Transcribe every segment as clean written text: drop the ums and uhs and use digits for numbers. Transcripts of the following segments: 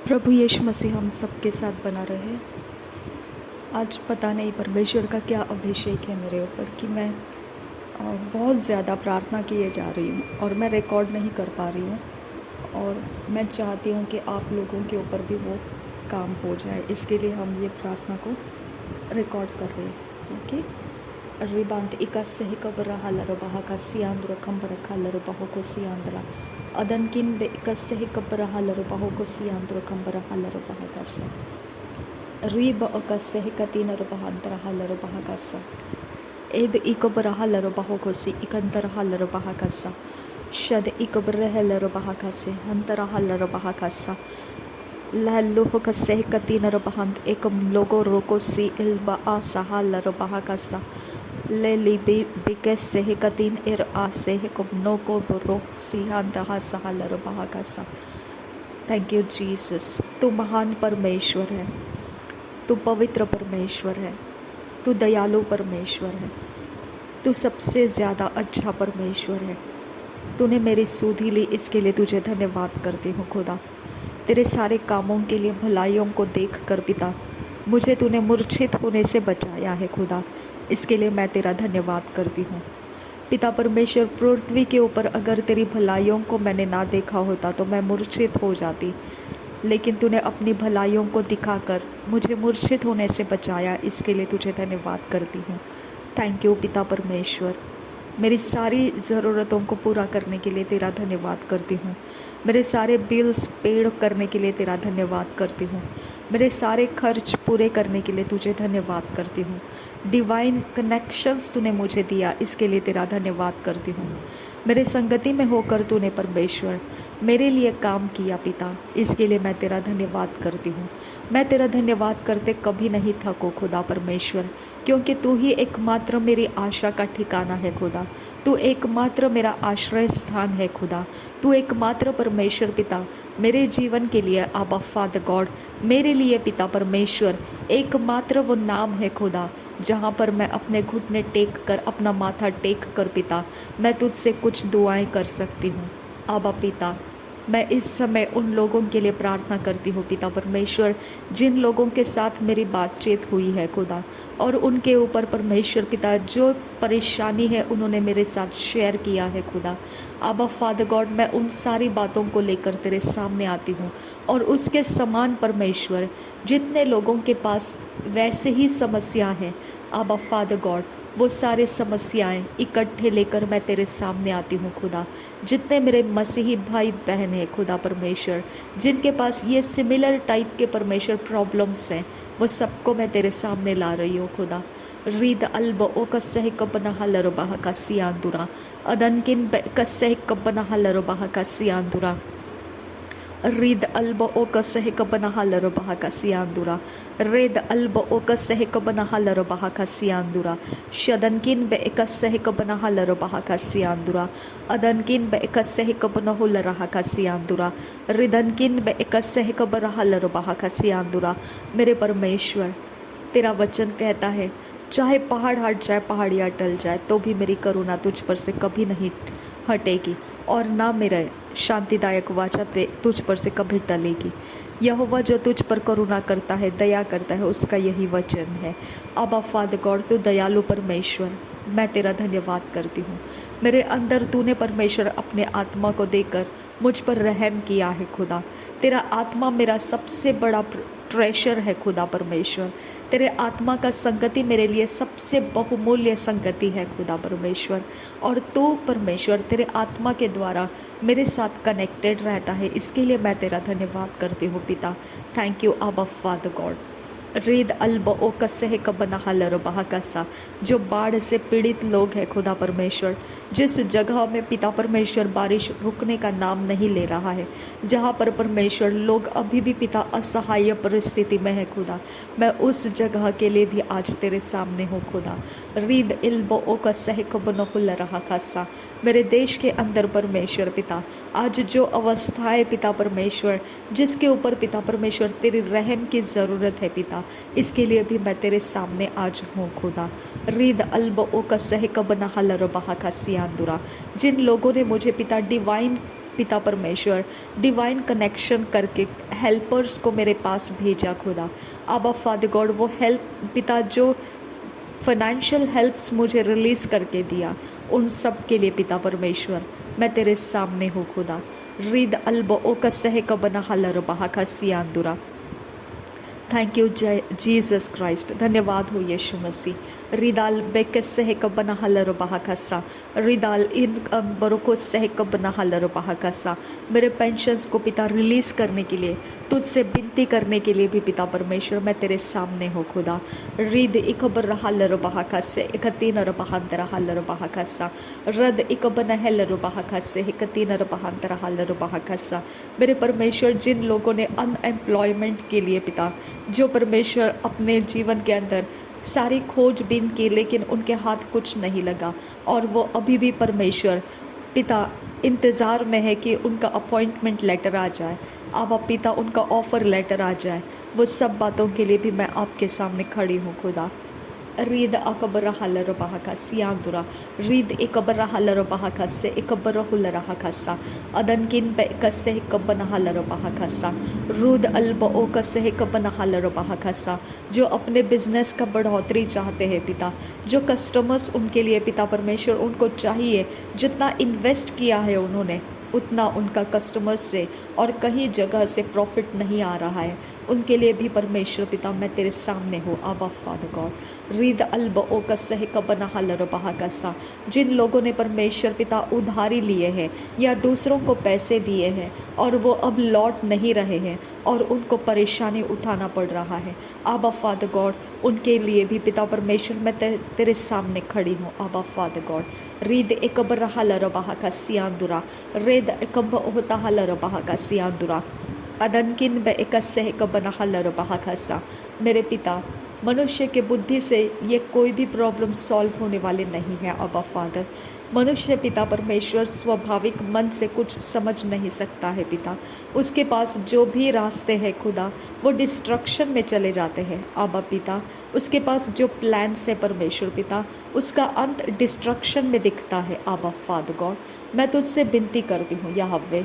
प्रभु यीशु मसीह हम सबके साथ बना रहे। आज पता नहीं परमेश्वर का क्या अभिषेक है मेरे ऊपर कि मैं बहुत ज़्यादा प्रार्थना किए जा रही हूँ और मैं रिकॉर्ड नहीं कर पा रही हूँ। और मैं चाहती हूँ कि आप लोगों के ऊपर भी वो काम हो जाए, इसके लिए हम ये प्रार्थना को रिकॉर्ड कर रहे हैं। ओके। रिबांत इकस्य कबरा हलरबहा का सियांद्र कंबर खलरबहो को सियांद्रा अदनकिन बे इकस्य कबरा हलरबहो को सियांद्र कंबर हलरबहा का सा रीब अकस्य कतीन रबहांतर हलरबहा का सा एद इकबरा हलरबहो को सी इकंतर हलरबहा का सा शद इकबर हलरबहा का से हंतर हलरबहा का सा लहलुह कस्य कतीन रबहांत एकम लोगो रोको सी इल्बा आसा हलरबहा का सा ले लिबी बिकसे कतीन एर आसे कुमनो को बुरो सिहांतहा सहलर बहाकसा। Thank you Jesus. तू महान परमेश्वर है, तू पवित्र परमेश्वर है, तू दयालु परमेश्वर है, तू सबसे ज़्यादा अच्छा परमेश्वर है। तूने मेरी सुधि ली, इसके लिए तुझे धन्यवाद करती हूँ खुदा। तेरे सारे कामों के लिए, भलाइयों को देख कर पिता मुझे तूने मूर्छित होने से बचाया है खुदा, इसके लिए मैं तेरा धन्यवाद करती हूँ। पिता परमेश्वर, पृथ्वी के ऊपर अगर तेरी भलाइयों को मैंने ना देखा होता तो मैं मूर्छित हो जाती, लेकिन तूने अपनी भलाइयों को दिखाकर मुझे मूर्छित होने से बचाया, इसके लिए तुझे धन्यवाद करती हूँ। थैंक यू पिता परमेश्वर। मेरी सारी ज़रूरतों को पूरा करने के लिए तेरा धन्यवाद करती हूँ। मेरे सारे बिल्स पेड करने के लिए तेरा धन्यवाद करती हूँ। मेरे सारे खर्च पूरे करने के लिए तुझे धन्यवाद करती हूँ। डिवाइन कनेक्शंस तूने मुझे दिया, इसके लिए तेरा धन्यवाद करती हूँ। मेरे संगति में होकर तूने परमेश्वर मेरे लिए काम किया पिता, इसके लिए मैं तेरा धन्यवाद करती हूँ। मैं तेरा धन्यवाद करते कभी नहीं थको खुदा परमेश्वर, क्योंकि तू ही एकमात्र मेरी आशा का ठिकाना है खुदा। तू एकमात्र मेरा आश्रय स्थान है खुदा। तू एकमात्र परमेश्वर पिता मेरे जीवन के लिए, आबा फादर गॉड, मेरे लिए पिता परमेश्वर एकमात्र वो नाम है खुदा जहाँ पर मैं अपने घुटने टेक कर, अपना माथा टेक कर पिता मैं तुझसे कुछ दुआएं कर सकती हूँ। आबा पिता, मैं इस समय उन लोगों के लिए प्रार्थना करती हूँ पिता परमेश्वर जिन लोगों के साथ मेरी बातचीत हुई है खुदा, और उनके ऊपर परमेश्वर पिता जो परेशानी है उन्होंने मेरे साथ शेयर किया है खुदा। आबा फादर गॉड, मैं उन सारी बातों को लेकर तेरे सामने आती हूँ, और उसके समान परमेश्वर जितने लोगों के पास वैसे ही समस्या है, आबा फादर गॉड, वो सारे समस्याएं इकट्ठे लेकर मैं तेरे सामने आती हूँ खुदा। जितने मेरे मसीही भाई बहन हैं खुदा परमेश्वर, जिनके पास ये सिमिलर टाइप के परमेश्वर प्रॉब्लम्स हैं, वो सबको मैं तेरे सामने ला रही हूँ खुदा। रीद अल्ब ओ कसह कपना हलरबाह का सियांदुरा अदनकिन कसह कपना हलरबाह का सियांदुरा रीद अल्ब ओ कसह कबना हलरबाह का सियांदुरा रेद अल्ब ओ कसह कबना हलरबाह का सियांदुरा शदनकिन बे कसह कबना हलरबाह का सियांदुरा अदनकिन बे कसह कबना हुलरहा का सियांदुरा रिदनकिन बे कसह कबरा हलरबाह का सियांदुरा। मेरे परमेश्वर, तेरा वचन कहता है चाहे पहाड़ हट जाए, पहाड़ियाँ टल जाए, तो भी मेरी करुणा तुझ पर से कभी नहीं हटेगी, और ना मेरा शांतिदायक वाचा तुझ पर से कभी टलेगी। यहोवा जो तुझ पर करुणा करता है, दया करता है, उसका यही वचन है। अबा फादर गॉड, तू दयालु परमेश्वर, मैं तेरा धन्यवाद करती हूँ। मेरे अंदर तूने परमेश्वर अपने आत्मा को देकर मुझ पर रहम किया है खुदा। तेरा आत्मा मेरा सबसे बड़ा ट्रेशर है खुदा परमेश्वर। तेरे आत्मा का संगति मेरे लिए सबसे बहुमूल्य संगति है खुदा परमेश्वर, और तू परमेश्वर तेरे आत्मा के द्वारा मेरे साथ कनेक्टेड रहता है, इसके लिए मैं तेरा धन्यवाद करती हूँ पिता। थैंक यू आबा फादर गॉड। रीद अल्ब ओ कसह कबना हलरबाह कसा, जो बाढ़ से पीड़ित लोग हैं खुदा परमेश्वर, जिस जगह में पिता परमेश्वर बारिश रुकने का नाम नहीं ले रहा है, जहाँ पर परमेश्वर लोग अभी भी पिता असहाय परिस्थिति में है खुदा, मैं उस जगह के लिए भी आज तेरे सामने हूँ खुदा। रीद इल्ब ओ कसह कबना हुलरहा कसा, मेरे देश के अंदर परमेश्वर पिता आज जो अवस्थाएं पिता परमेश्वर जिसके ऊपर पिता परमेश्वर तेरी रहम की ज़रूरत है पिता, इसके लिए भी मैं तेरे सामने आज हूँ खुदा। रीद अल्ब ओ कसह कबना हलरबाह का सियांदुरा, जिन लोगों ने मुझे पिता डिवाइन पिता परमेश्वर डिवाइन कनेक्शन करके हेल्पर्स को मेरे पास भेजा खुदा। आबा फादर गॉड, वो हेल्प पिता जो फाइनेंशियल हेल्प्स मुझे रिलीज़ करके दिया, उन सब के लिए पिता परमेश्वर मैं तेरे सामने हूँ खुदा। रिद अल्बो ओ का सह का बना हलर बहा का सियांदुरा। थैंक यू जय जीसस क्राइस्ट, धन्यवाद हो यीशु मसीह। रिदाल बेके सह कबना हलरो बहाकसा, रिदाल इन बरोको सह कबना हलरो बहाकसा। मेरे पेंशन्स को पिता रिलीज़ करने के लिए, तुझसे विनती करने के लिए भी पिता परमेश्वर मैं तेरे सामने हो खुदा। रिद इकबर हलरो बहाकसे इकतीनर बहांतर हलरो बहाकसा, रद इकबन हलरो बहाकसे इकतीनर बहांतर हलरो बहाकसा। मेरे परमेश्वर, जिन लोगों ने अनएम्प्लॉयमेंट के लिए पिता, जो परमेश्वर अपने जीवन के अंदर सारी खोजबीन की लेकिन उनके हाथ कुछ नहीं लगा, और वो अभी भी परमेश्वर पिता इंतज़ार में है कि उनका अपॉइंटमेंट लेटर आ जाए, अब पिता उनका ऑफ़र लेटर आ जाए, वो सब बातों के लिए भी मैं आपके सामने खड़ी हूँ खुदा। रीद अकबर हलर बहाका सियांदुरा, रीद इकबर हलर बहाका से इकबर हुलर हकसा, अदनकिन पे कसे कबन हलर बहाकसा, रूद अल्ब ओ कसे कबन हलर बहाकसा। जो अपने बिजनेस का बढ़ोतरी चाहते हैं पिता, जो कस्टमर्स उनके लिए पिता परमेश्वर उनको चाहिए, जितना इन्वेस्ट किया है उन्होंने उतना उनका कस्टमर्स से और कहीं जगह से प्रॉफिट नहीं आ रहा है, उनके लिए भी परमेश्वर पिता मैं तेरे सामने हूँ। आबा फादर गॉड, रीद अल्ब ओ कसह कबना हलर बहा कसा। जिन लोगों ने परमेश्वर पिता उधारी लिए हैं या दूसरों को पैसे दिए हैं और वो अब लौट नहीं रहे हैं और उनको परेशानी उठाना पड़ रहा है, आबा फादर गॉड उनके लिए भी पिता परमेश्वर मैं तेरे सामने खड़ी हूँ। आबा फादर गॉड, रीद एकबर हलर बहा का सियांदुरा, रेद एकब होता हलर बहा का सियांदुरा, अदनकिन ब एकसह कबना हलर बहा खसा। मेरे पिता, मनुष्य के बुद्धि से ये कोई भी प्रॉब्लम सॉल्व होने वाले नहीं है अबा फादर। मनुष्य पिता परमेश्वर स्वाभाविक मन से कुछ समझ नहीं सकता है पिता, उसके पास जो भी रास्ते हैं खुदा वो डिस्ट्रक्शन में चले जाते हैं आबा पिता। उसके पास जो प्लान्स है परमेश्वर पिता, उसका अंत डिस्ट्रक्शन में दिखता है आबा फादर गॉड। मैं तुझसे विनती करती हूँ यहोवा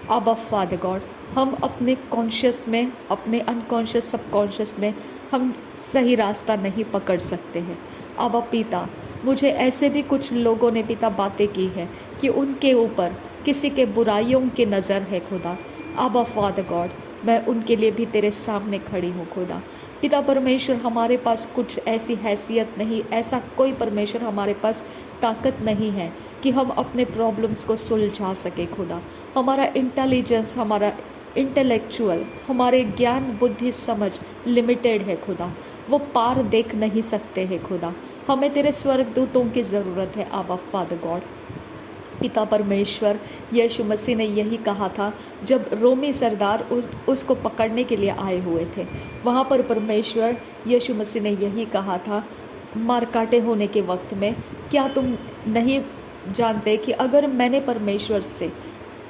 आबा फादर गॉड, हम अपने कॉन्शियस में, अपने अनकॉन्शियस सबकॉन्शियस में हम सही रास्ता नहीं पकड़ सकते हैं आबा पिता। मुझे ऐसे भी कुछ लोगों ने पिता बातें की है कि उनके ऊपर किसी के बुराइयों की नज़र है खुदा। आबा फादर गॉड, मैं उनके लिए भी तेरे सामने खड़ी हूँ खुदा। पिता परमेश्वर, हमारे पास कुछ ऐसी हैसियत नहीं, ऐसा कोई परमेश्वर हमारे पास ताकत नहीं है कि हम अपने प्रॉब्लम्स को सुलझा सके खुदा। हमारा इंटेलिजेंस, हमारा इंटेलेक्चुअल, हमारे ज्ञान बुद्धि समझ लिमिटेड है खुदा, वो पार देख नहीं सकते हैं खुदा। हमें तेरे स्वर्गदूतों की ज़रूरत है आबा फादर गॉड। पिता परमेश्वर, यीशु मसीह ने यही कहा था जब रोमी सरदार उसको पकड़ने के लिए आए हुए थे, वहाँ पर परमेश्वर यीशु मसीह ने यही कहा था मार काटे होने के वक्त में, क्या तुम नहीं जानते कि अगर मैंने परमेश्वर से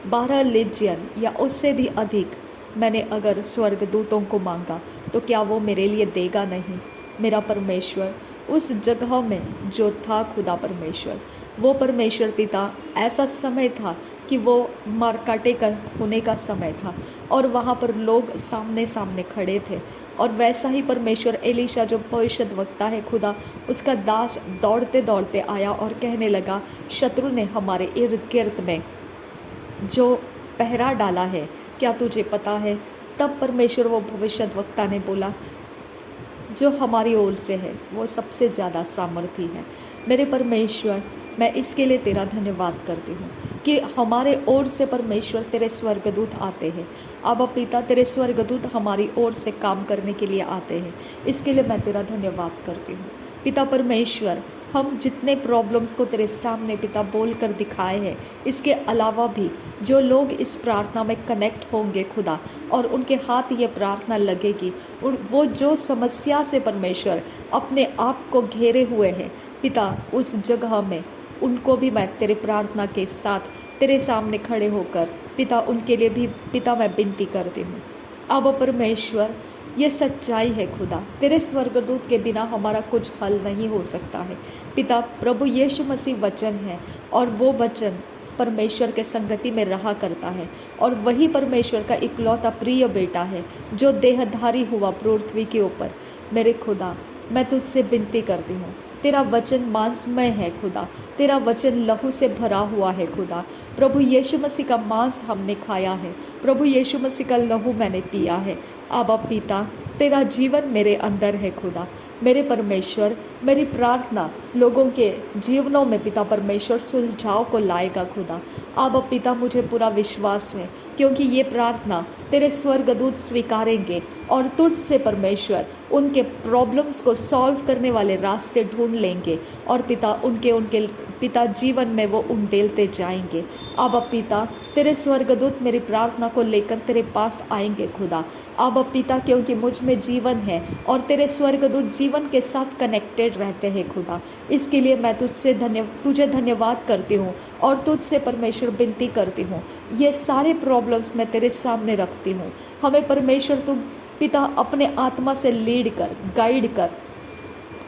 12 लेजियन या उससे भी अधिक मैंने अगर स्वर्गदूतों को मांगा तो क्या वो मेरे लिए देगा नहीं। मेरा परमेश्वर उस जगह में जो था खुदा परमेश्वर, वो परमेश्वर पिता, ऐसा समय था कि वो मार काटे का होने का समय था और वहाँ पर लोग सामने सामने खड़े थे। और वैसा ही परमेश्वर एलीशा जो भविष्यद्वक्ता है खुदा, उसका दास दौड़ते दौड़ते आया और कहने लगा, शत्रु ने हमारे इर्द गिर्द में जो पहरा डाला है, क्या तुझे पता है? तब परमेश्वर वो भविष्यद्वक्ता ने बोला, जो हमारी ओर से है वो सबसे ज़्यादा सामर्थी है। मेरे परमेश्वर, मैं इसके लिए तेरा धन्यवाद करती हूँ कि हमारे ओर से परमेश्वर तेरे स्वर्गदूत आते हैं। अब पिता, तेरे स्वर्गदूत हमारी ओर से काम करने के लिए आते हैं, इसके लिए मैं तेरा धन्यवाद करती हूँ पिता परमेश्वर। हम जितने प्रॉब्लम्स को तेरे सामने पिता बोल कर दिखाए हैं, इसके अलावा भी जो लोग इस प्रार्थना में कनेक्ट होंगे खुदा और उनके हाथ ये प्रार्थना लगेगी, वो जो समस्या से परमेश्वर अपने आप को घेरे हुए हैं पिता, उस जगह में उनको भी मैं तेरे प्रार्थना के साथ तेरे सामने खड़े होकर पिता उनके लिए भी पिता मैं विनती करती हूँ। अब परमेश्वर, ये सच्चाई है खुदा, तेरे स्वर्गदूत के बिना हमारा कुछ हल नहीं हो सकता है पिता। प्रभु यीशु मसीह वचन है और वो वचन परमेश्वर के संगति में रहा करता है और वही परमेश्वर का इकलौता प्रिय बेटा है जो देहधारी हुआ पृथ्वी के ऊपर। मेरे खुदा, मैं तुझसे विनती करती हूँ, तेरा वचन मांसमय है खुदा, तेरा वचन लहू से भरा हुआ है खुदा। प्रभु यीशु मसीह का मांस हमने खाया है, प्रभु यीशु मसीह का लहू मैंने पिया है। आबा पिता, तेरा जीवन मेरे अंदर है खुदा। मेरे परमेश्वर, मेरी प्रार्थना लोगों के जीवनों में पिता परमेश्वर सुलझाव को लाएगा खुदा। आबा पिता, मुझे पूरा विश्वास है क्योंकि ये प्रार्थना तेरे स्वर्गदूत स्वीकारेंगे और तुझसे परमेश्वर उनके प्रॉब्लम्स को सॉल्व करने वाले रास्ते ढूंढ लेंगे और पिता उनके पिता जीवन में वो उंडेलते जाएंगे। आबा पिता, तेरे स्वर्गदूत मेरी प्रार्थना को लेकर तेरे पास आएंगे खुदा। आबा पिता, क्योंकि मुझ में जीवन है और तेरे स्वर्गदूत जीवन के साथ कनेक्टेड रहते हैं खुदा। इसके लिए मैं तुझे धन्यवाद करती हूँ और तुझसे परमेश्वर विनती करती हूँ। ये सारे प्रॉब्लम्स मैं तेरे सामने रखती हूँ। हमें परमेश्वर तू पिता अपने आत्मा से लीड कर, गाइड कर,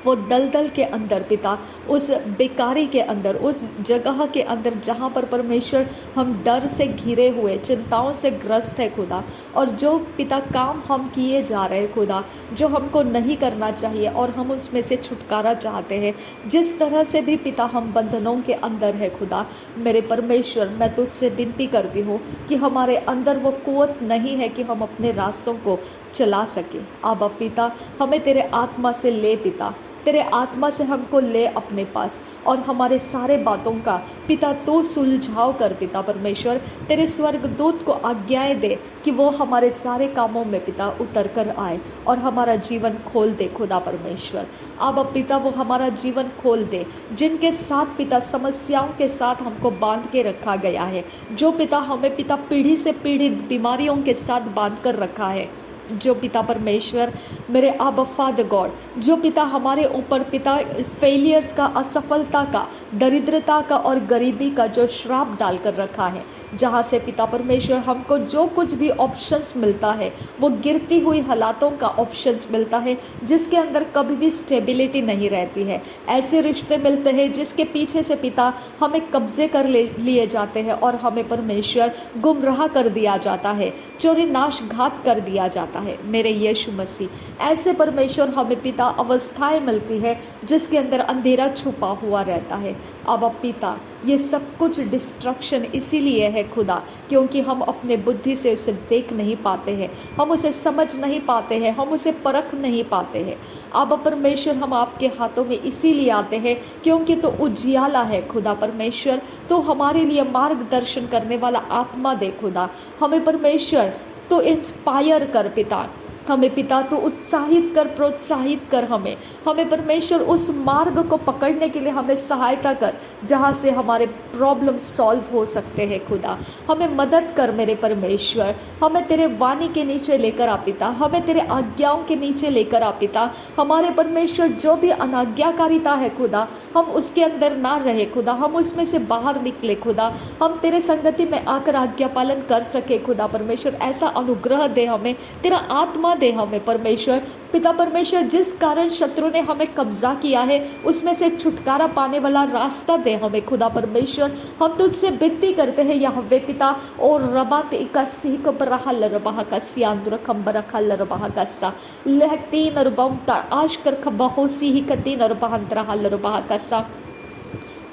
वो दलदल के अंदर पिता, उस बेकारी के अंदर, उस जगह के अंदर जहाँ पर परमेश्वर हम डर से घिरे हुए, चिंताओं से ग्रस्त है खुदा, और जो पिता काम हम किए जा रहे खुदा, जो हमको नहीं करना चाहिए और हम उसमें से छुटकारा चाहते हैं, जिस तरह से भी पिता हम बंधनों के अंदर है खुदा, मेरे परमेश्वर, मैं तुझसे विनती करती हूँ कि हमारे अंदर वो कुव्वत नहीं है कि हम अपने रास्तों को चला सके। आबा पिता, हमें तेरे आत्मा से ले पिता, तेरे आत्मा से हमको ले अपने पास और हमारे सारे बातों का पिता तू सुलझाव कर पिता परमेश्वर। तेरे स्वर्गदूत को आज्ञाएं दे कि वो हमारे सारे कामों में पिता उतर कर आए और हमारा जीवन खोल दे खुदा परमेश्वर। अब पिता वो हमारा जीवन खोल दे, जिनके साथ पिता समस्याओं के साथ हमको बांध के रखा गया है, जो पिता हमें पिता पीढ़ी से पीढ़ी बीमारियों के साथ बांध कर रखा है, जो पिता परमेश्वर मेरे आबा फादर गॉड, जो पिता हमारे ऊपर पिता फेलियर्स का, असफलता का, दरिद्रता का और गरीबी का जो श्राप डाल कर रखा है, जहाँ से पिता परमेश्वर हमको जो कुछ भी ऑप्शंस मिलता है वो गिरती हुई हालातों का ऑप्शंस मिलता है, जिसके अंदर कभी भी स्टेबिलिटी नहीं रहती है। ऐसे रिश्ते मिलते हैं जिसके पीछे से पिता हमें कब्जे कर लिए जाते हैं और हमें परमेश्वर गुमराह कर दिया जाता है, चोरी नाश घात कर दिया जाता है। मेरे यीशु मसीह, ऐसे परमेश्वर हमें पिता अवस्थाएं मिलती है जिसके अंदर अंधेरा छुपा हुआ रहता है। अब पिता ये सब कुछ डिस्ट्रक्शन इसीलिए है खुदा, क्योंकि हम अपने बुद्धि से उसे देख नहीं पाते हैं, हम उसे समझ नहीं पाते हैं, हम उसे परख नहीं पाते हैं। अब परमेश्वर हम आपके हाथों में इसीलिए आते हैं क्योंकि तो उजियाला है खुदा परमेश्वर, तो हमारे लिए मार्गदर्शन करने वाला आत्मा दे खुदा। हमें परमेश्वर तो इंस्पायर कर पिता, हमें पिता तो उत्साहित कर, प्रोत्साहित कर, हमें परमेश्वर उस मार्ग को पकड़ने के लिए हमें सहायता कर जहाँ से हमारे प्रॉब्लम सॉल्व हो सकते हैं खुदा। हमें मदद कर मेरे परमेश्वर, हमें तेरे वाणी के नीचे लेकर आ पिता, हमें तेरे आज्ञाओं के नीचे लेकर आ पिता। हमारे परमेश्वर जो भी अनाज्ञाकारिता है खुदा, हम उसके अंदर ना रहे खुदा, हम उसमें से बाहर निकले खुदा, हम तेरे संगति में आकर आज्ञा पालन कर सके खुदा परमेश्वर। ऐसा अनुग्रह दे हमें, तेरा आत्मा दे हमें परमेश्वर। पिता परमेश्वर, जिस कारण शत्रु ने हमें कब्जा किया है उसमें से छुटकारा पाने वाला रास्ता दे हमें खुदा परमेश्वर। हम तुझसे विनती करते हैं यहोवे पिता, और रबात इकसी कबरहल रबाह का सियांद्र खंबरखल रबाह का सा लहतीन रबमता आशकर खबहोसी ही कतीन रबाहंतरहल रबाह का सा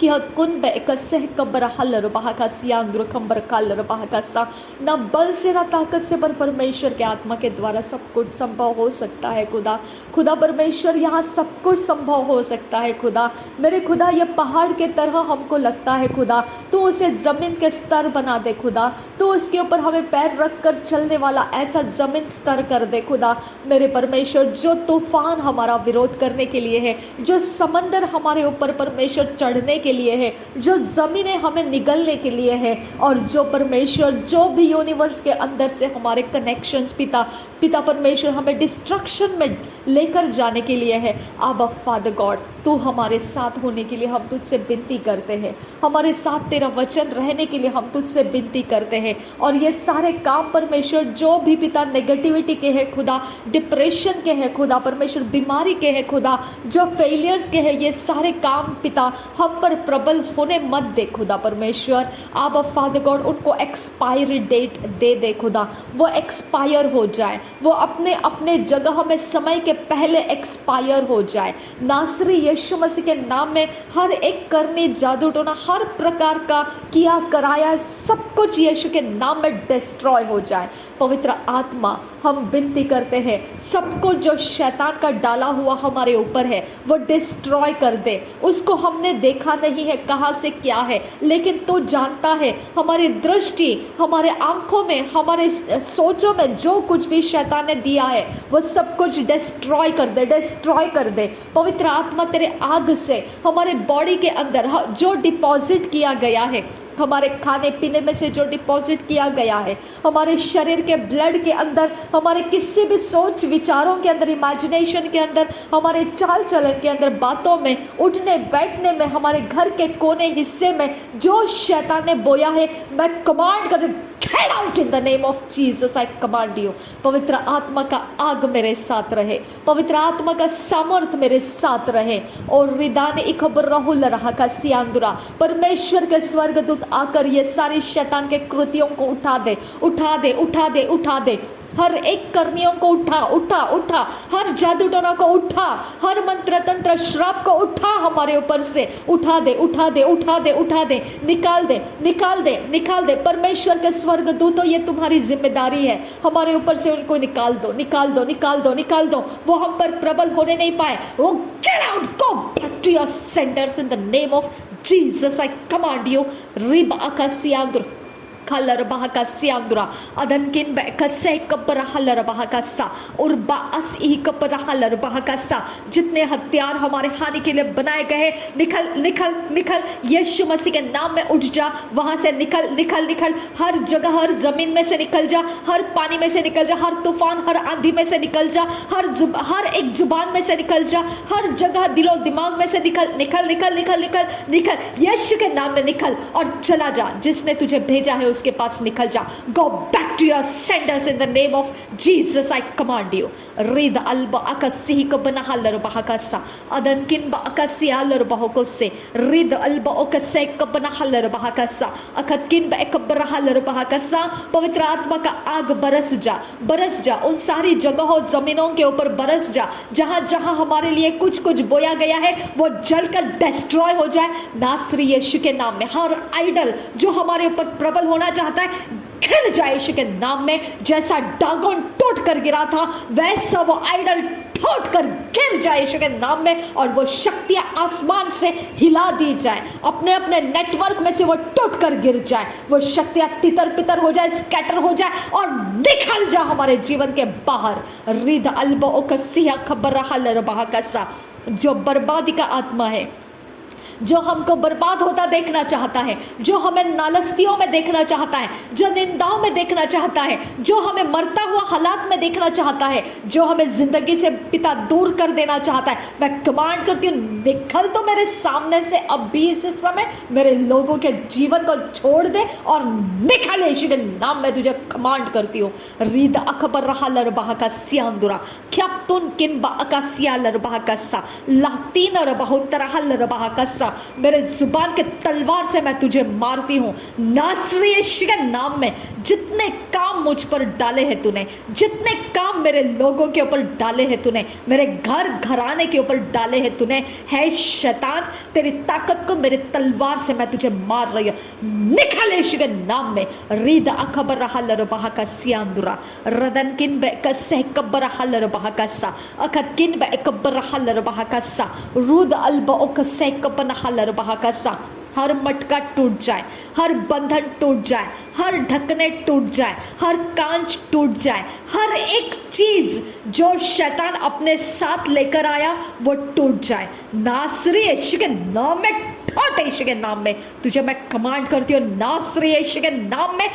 कि कुन बेकसह कबरहल रबाह का सियांद्र खंबरखल रबाह का सा। ना बल से ना ताकत से, पर परमेश्वर के आत्मा के द्वारा सब कुछ संभव हो सकता है खुदा। खुदा परमेश्वर, यहाँ सब कुछ संभव हो सकता है खुदा। मेरे खुदा, ये पहाड़ के तरह हमको लगता है खुदा, तो उसे ज़मीन के स्तर बना दे खुदा, तो उसके ऊपर हमें पैर रख कर चलने वाला ऐसा ज़मीन स्तर कर दे खुदा। मेरे परमेश्वर, जो तूफान हमारा विरोध करने के लिए है, जो समंदर हमारे ऊपर परमेश्वर चढ़ने के लिए है, जो ज़मीनें हमें निगलने के लिए है, और जो परमेश्वर जो भी यूनिवर्स के अंदर से हमारे कनेक्शंस पिता परमेश्वर हमें डिस्ट्रक्शन में लेकर जाने के लिए है, आबा फादर गॉड, तू हमारे साथ होने के लिए हम तुझसे विनती करते हैं, हमारे साथ तेरा वचन रहने के लिए हम तुझसे विनती करते हैं। और ये सारे काम परमेश्वर जो भी पिता नेगेटिविटी के हैं खुदा, डिप्रेशन के हैं खुदा परमेश्वर, बीमारी के हैं खुदा, जो फेलियर्स के हैं, ये सारे काम पिता हम पर प्रबल होने मत दे खुदा परमेश्वर। आबा फादर गॉड उनको एक्सपायरी डेट दे दे खुदा, वो एक्सपायर हो जाए, वो अपने अपने जगह में समय के पहले एक्सपायर हो जाए। नासरी यीशु मसीह के नाम में हर एक करनी, जादू टोना, हर प्रकार का किया कराया सब कुछ यीशु के नाम में डिस्ट्रॉय हो जाए। पवित्र आत्मा हम विनती करते हैं, सब कुछ जो शैतान का डाला हुआ हमारे ऊपर है वो डिस्ट्रॉय कर दे। उसको हमने देखा नहीं है कहाँ से क्या है, लेकिन तू जानता है। हमारी दृष्टि, हमारे आंखों में, हमारे सोचों में जो कुछ भी शैतान ने दिया है वो सब कुछ डिस्ट्रॉय कर दे, डिस्ट्रॉय कर दे। पवित्र आत्मा तेरे आग से हमारे बॉडी के अंदर जो डिपॉजिट किया गया है, हमारे खाने पीने में से जो डिपॉजिट किया गया है, हमारे शरीर के ब्लड के अंदर, हमारे किसी भी सोच विचारों के अंदर, इमेजिनेशन के अंदर, हमारे चाल चलन के अंदर, बातों में, उठने बैठने में, हमारे घर के कोने हिस्से में जो शैतान ने बोया है, मैं कमांड कर Get out in the name of Jesus, I command you। पवित्र आत्मा का आग मेरे साथ रहे, पवित्र आत्मा का सामर्थ मेरे साथ रहे। और रिदान इखबर राहुल रहा का सियांदुरा, परमेश्वर के स्वर्गदूत आकर ये सारी शैतान के कृतियों को उठा दे, उठा दे, उठा दे, उठा दे। हर एक करनियों को उठा, उठा, उठा, हर जादू टोना को उठा, हर मंत्र तंत्र श्राप को उठा, हमारे ऊपर से उठा दे, उठा दे, उठा दे, उठा दे, निकाल दे, निकाल दे, निकाल दे। परमेश्वर के स्वर्गदूतों ये तुम्हारी जिम्मेदारी है, हमारे ऊपर से उनको निकाल दो, निकाल दो, निकाल दो, निकाल दो। वो हम पर प्रबल होने नहीं पाए। वो get out, go back to your centres in the name of Jesus, I command you. रिब आकाशियांद्र खलर बहका सियांद्रा अदनकिन बैकसे कपरा हलर बहका सा और बास ई कपरा हलर बहका सा। जितने हथियार हमारे हानि के लिए बनाए गए, निकल निकल निकल, यीशु मसीह के नाम में उठ जा, वहां से निकल निकल निकल, हर जगह, हर जमीन में से निकल जा, हर पानी में से निकल जा, हर तूफान, हर आंधी में से निकल जा, हर एक जुबान में से निकल जा, हर जगह दिलो दिमाग में से निकल निकल निकल निकल निकल निकल, यीशु के नाम में निकल और चला जा। जिसने तुझे भेजा है उसके पास निकल जा। Go back to your centres in the name of Jesus, I command you. रिद अल्बा अकसी को बना हलर बहकसा अदनकिन बकसी हलर बहकोसे रिद अल्बा ओकसे को बना हलर बहकसा अखतकिन बकबर हलर बहकसा। पवित्र आत्मा का आग बरस जा, बरस जा, उन सारी जगहों, जमीनों के ऊपर बरस जा जहां जहां हमारे लिए कुछ कुछ बोया गया है, वो जलकर डिस्ट्रॉय हो जाए नासरी यीशु के नाम में। हर आइडल जो हमारे ऊपर प्रबल होना चाहता है गिर जाए यीशु के नाम में। जैसा दागोन टूट कर गिरा था वैसा वो आइडल टूट कर गिर जाए यीशु के नाम में, और वो शक्तियां आसमान से हिला दी जाए, अपने अपने नेटवर्क में से वो टूट कर गिर जाए, वो शक्तियां तितर पितर हो जाए, स्कैटर हो जाए और निकल जाए हमारे जीवन के बाहर। रिद अल्बो ओकसिया खबर हलर बहकसा। जो बर्बादी का आत्मा है, जो हमको बर्बाद होता देखना चाहता है, जो हमें नालस्तियों में देखना चाहता है, जो निंदाओं में देखना चाहता है, जो हमें मरता हुआ हालात में देखना चाहता है, जो हमें जिंदगी से पिता दूर कर देना चाहता है, मैं कमांड करती हूँ निकल तो मेरे सामने से अभी इस समय, मेरे लोगों के जीवन को छोड़ दे और निकल यीशु के नाम में तुझे कमांड करती हूँ। रीद अकबर रहा लरबाह का सियांदुरा ख्याप्तुन किन बाका सिया लरबाह का सा लातीन और बहुत तरह लरबाह का सा। मेरे जुबान के तलवार से मैं तुझे मारती हूँ नासरी यीशु के नाम में। जितने काम मुझ पर डाले हैं तूने, जितने काम मेरे लोगों के ऊपर डाले हैं तूने, मेरे घर घराने के ऊपर डाले हैं तूने, है शैतान तेरी ताकत को मेरे तलवार से मैं तुझे मार रही हूँ। निकल यीशु के नाम में। रीद अखबर हलर बहा का सियांदुरा रदन किन बे का सहकबर हलर बहा का सा अखत किन बे कबर हलर बहा का सा रूद अल्बा ओक सहकबन हलर बहा का सा। हर मटका टूट जाए, हर बंधन टूट जाए, हर ढकने टूट जाए, हर कांच टूट जाए, हर एक चीज जो शैतान अपने साथ लेकर आया वो टूट जाए नासरी यीशु के नाम में। ठोट यीशु के नाम में तुझे मैं कमांड करती हूँ नासरी यीशु के नाम में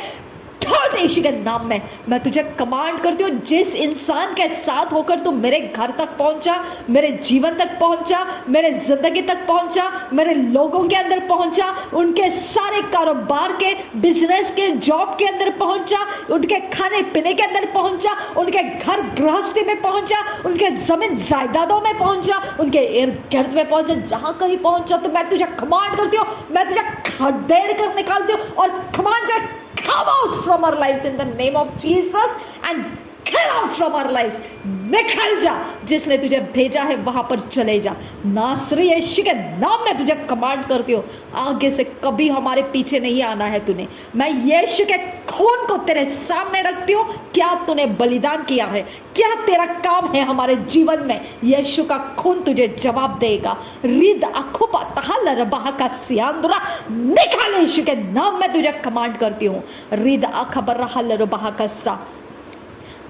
छोड़ यीशु के नाम में। मैं तुझे कमांड करती हूँ, जिस इंसान के साथ होकर तू मेरे घर तक पहुंचा, मेरे जीवन तक पहुंचा, मेरे जिंदगी तक पहुंचा, मेरे लोगों के अंदर पहुंचा, उनके सारे कारोबार के, बिजनेस के, जॉब के अंदर पहुंचा, उनके खाने पीने के अंदर पहुंचा, उनके घर गृहस्थी में पहुंचा, उनके जमीन जायदादों में पहुंचा, उनके इर्द गिर्द में पहुंचा, जहां कहीं पहुंचा तो मैं तुझे कमांड करती हूँ, मैं तुझे खदेड़ कर निकालती हूँ और कमांड कर, come out from our lives in the name of Jesus and get out from our lives। निकल जा, जिसने तुझे भेजा है वहां पर चले जा। नासरी यीशु के नाम में तुझे कमांड करती हूँ, आगे से कभी हमारे पीछे नहीं आना है तूने। मैं यीशु के खून को तेरे सामने रखती हूँ, क्या तूने बलिदान किया है, क्या तेरा काम है हमारे जीवन में, यीशु का खून तुझे जवाब देगा। रिद अखुपा तहल रबाह का सियांदुरा, निकाल यीशु के नाम में तुझे कमांड करती हूँ। रिद अखबर रहल रबाह का सा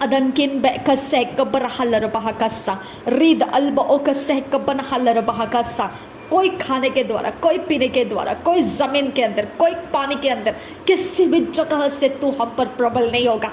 अदनकिन बेकसे कबर हलर बहकसा रिद अल्ब ओकसे कबन हलर बहकसा। कोई खाने के द्वारा, कोई पीने के द्वारा, कोई जमीन के अंदर, कोई पानी के अंदर, किसी भी जगह से तू हम पर प्रबल नहीं होगा।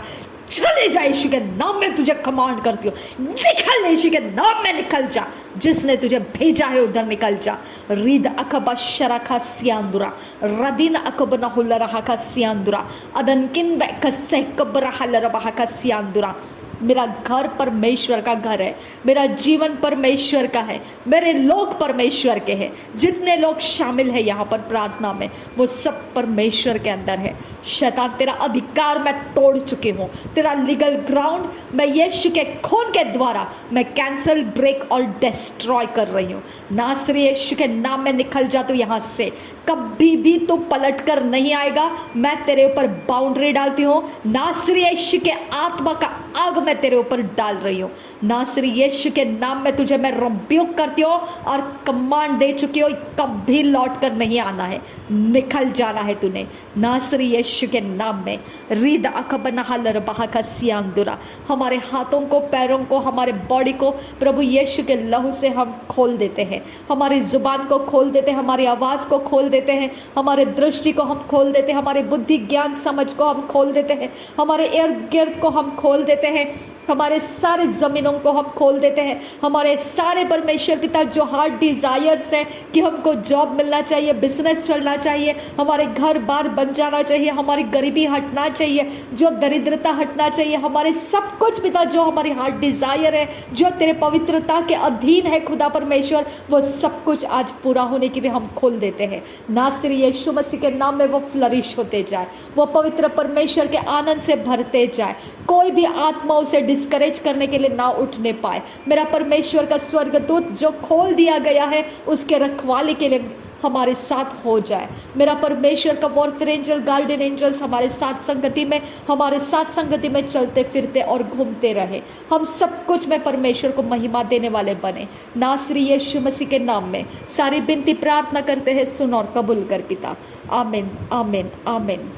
चले जा, यीशु के नाम में तुझे कमांड करती हूँ, निकल यीशु के नाम में, निकल जा, जिसने तुझे भेजा है उधर निकल जा। रिद अकबा शराखा सियांदुरा रदीन अकबना हुलरहा का सियांदुरा अदनकिन बेकसे कबरा हलरबहा का सियांदुरा। मेरा घर परमेश्वर का घर है, मेरा जीवन परमेश्वर का है, मेरे लोग परमेश्वर के हैं, जितने लोग शामिल हैं यहाँ पर प्रार्थना में वो सब परमेश्वर के अंदर है। शैतान तेरा अधिकार मैं तोड़ चुकी हूँ, तेरा लीगल ग्राउंड मैं यीशु के खून के द्वारा मैं कैंसल, ब्रेक और डिस्ट्रॉय कर रही हूँ। नासरी यीशु के नाम में निकल जा तू यहाँ से, कभी भी तो पलट कर नहीं आएगा। मैं तेरे ऊपर बाउंड्री डालती हूँ, नासरी यीशु के आत्मा का आग मैं तेरे ऊपर डाल रही हूँ। नासरी यीशु के नाम में तुझे मैं रिब्यूक करती हूँ और कमांड दे चुकी हूँ, कभी लौट कर नहीं आना है, निकल जाना है तूने, नासरी यीशु के नाम में। रीद अकबना हलर बहा का सियांदुरा। हमारे हाथों को, पैरों को, हमारे बॉडी को प्रभु यीशु के लहू से हम खोल देते हैं, हमारी जुबान को खोल देते हैं, हमारी आवाज़ को खोल देते हैं, हमारे दृष्टि को हम खोल देते हैं, हमारे बुद्धि ज्ञान समझ को हम खोल देते हैं, हमारे इर्द गिर्द को हम खोल देते हैं, हमारे सारे ज़मीनों को हम खोल देते हैं, हमारे सारे परमेश्वर पिता जो हार्ट डिज़ायर्स हैं कि हमको जॉब मिलना चाहिए, बिजनेस चलना चाहिए, हमारे घर बार बन जाना चाहिए, हमारी गरीबी हटना चाहिए, जो दरिद्रता हटना चाहिए, हमारे सब कुछ पिता जो हमारी हार्ट डिज़ायर है, जो तेरे पवित्रता के अधीन है खुदा परमेश्वर, वो सब कुछ आज पूरा होने के लिए हम खोल देते हैं। नासरी यीशु मसीह के नाम में वो फ्लरिश होते जाए, वो पवित्र परमेश्वर के आनंद से भरते जाए, कोई भी आत्मा उसे डिस्करेज करने के लिए ना उठने पाए। मेरा परमेश्वर का स्वर्गदूत जो खोल दिया गया है उसके रखवाली के लिए हमारे साथ हो जाए। मेरा परमेश्वर का वॉरफेयर एंजल, गार्डियन एंजल्स हमारे साथ संगति में, हमारे साथ संगति में चलते फिरते और घूमते रहे। हम सब कुछ में परमेश्वर को महिमा देने वाले बने। नासरी यीशु मसीह के नाम में सारी विनती प्रार्थना करते हैं, सुन और कबूल कर पिता। आमीन, आमीन, आमीन।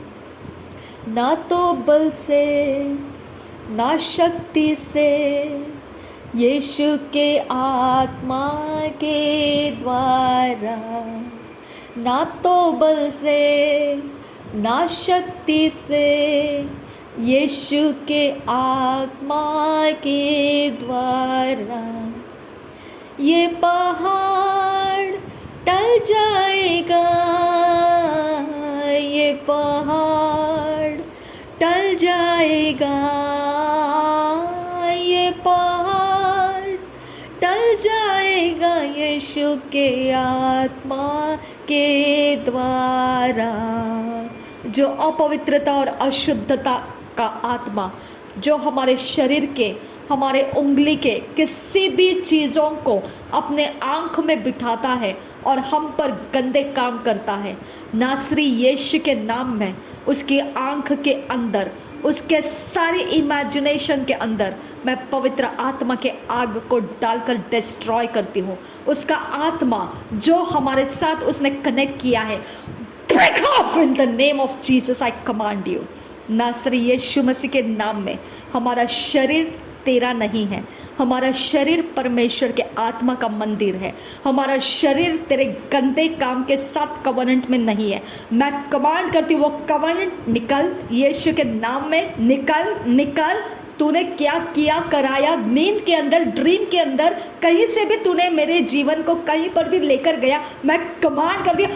ना तो बल से ना शक्ति से, यीशु के आत्मा के द्वारा, ना तो बल से ना शक्ति से, यीशु के आत्मा के द्वारा। ये पहाड़ टल जाएगा, ये पहाड़ टल जाएगा, ये पहाड़ टल जाएगा, यीशु के आत्मा के द्वारा। जो अपवित्रता और अशुद्धता का आत्मा जो हमारे शरीर के, हमारे उंगली के किसी भी चीज़ों को अपने आँख में बिठाता है और हम पर गंदे काम करता है, नासरी यीशु के नाम में उसकी आँख के अंदर, उसके सारी इमेजिनेशन के अंदर मैं पवित्र आत्मा के आग को डालकर डिस्ट्रॉय करती हूँ। उसका आत्मा जो हमारे साथ उसने कनेक्ट किया है, break off in the name of Jesus, I command you. नासरी यीशु मसीह के नाम में हमारा शरीर, तेरा नहीं है। हमारा शरीर परमेश्वर के आत्मा का मंदिर है। हमारा शरीर तेरे गंदे काम के साथ कवनेंट में नहीं है। मैं कमांड करती हूँ वो कवनेंट निकल, यीशु के नाम में निकल निकल। तूने क्या किया कराया, नींद के अंदर, ड्रीम के अंदर, कहीं से भी तूने मेरे जीवन को कहीं पर भी लेकर गया, मैं कमांड कर दिया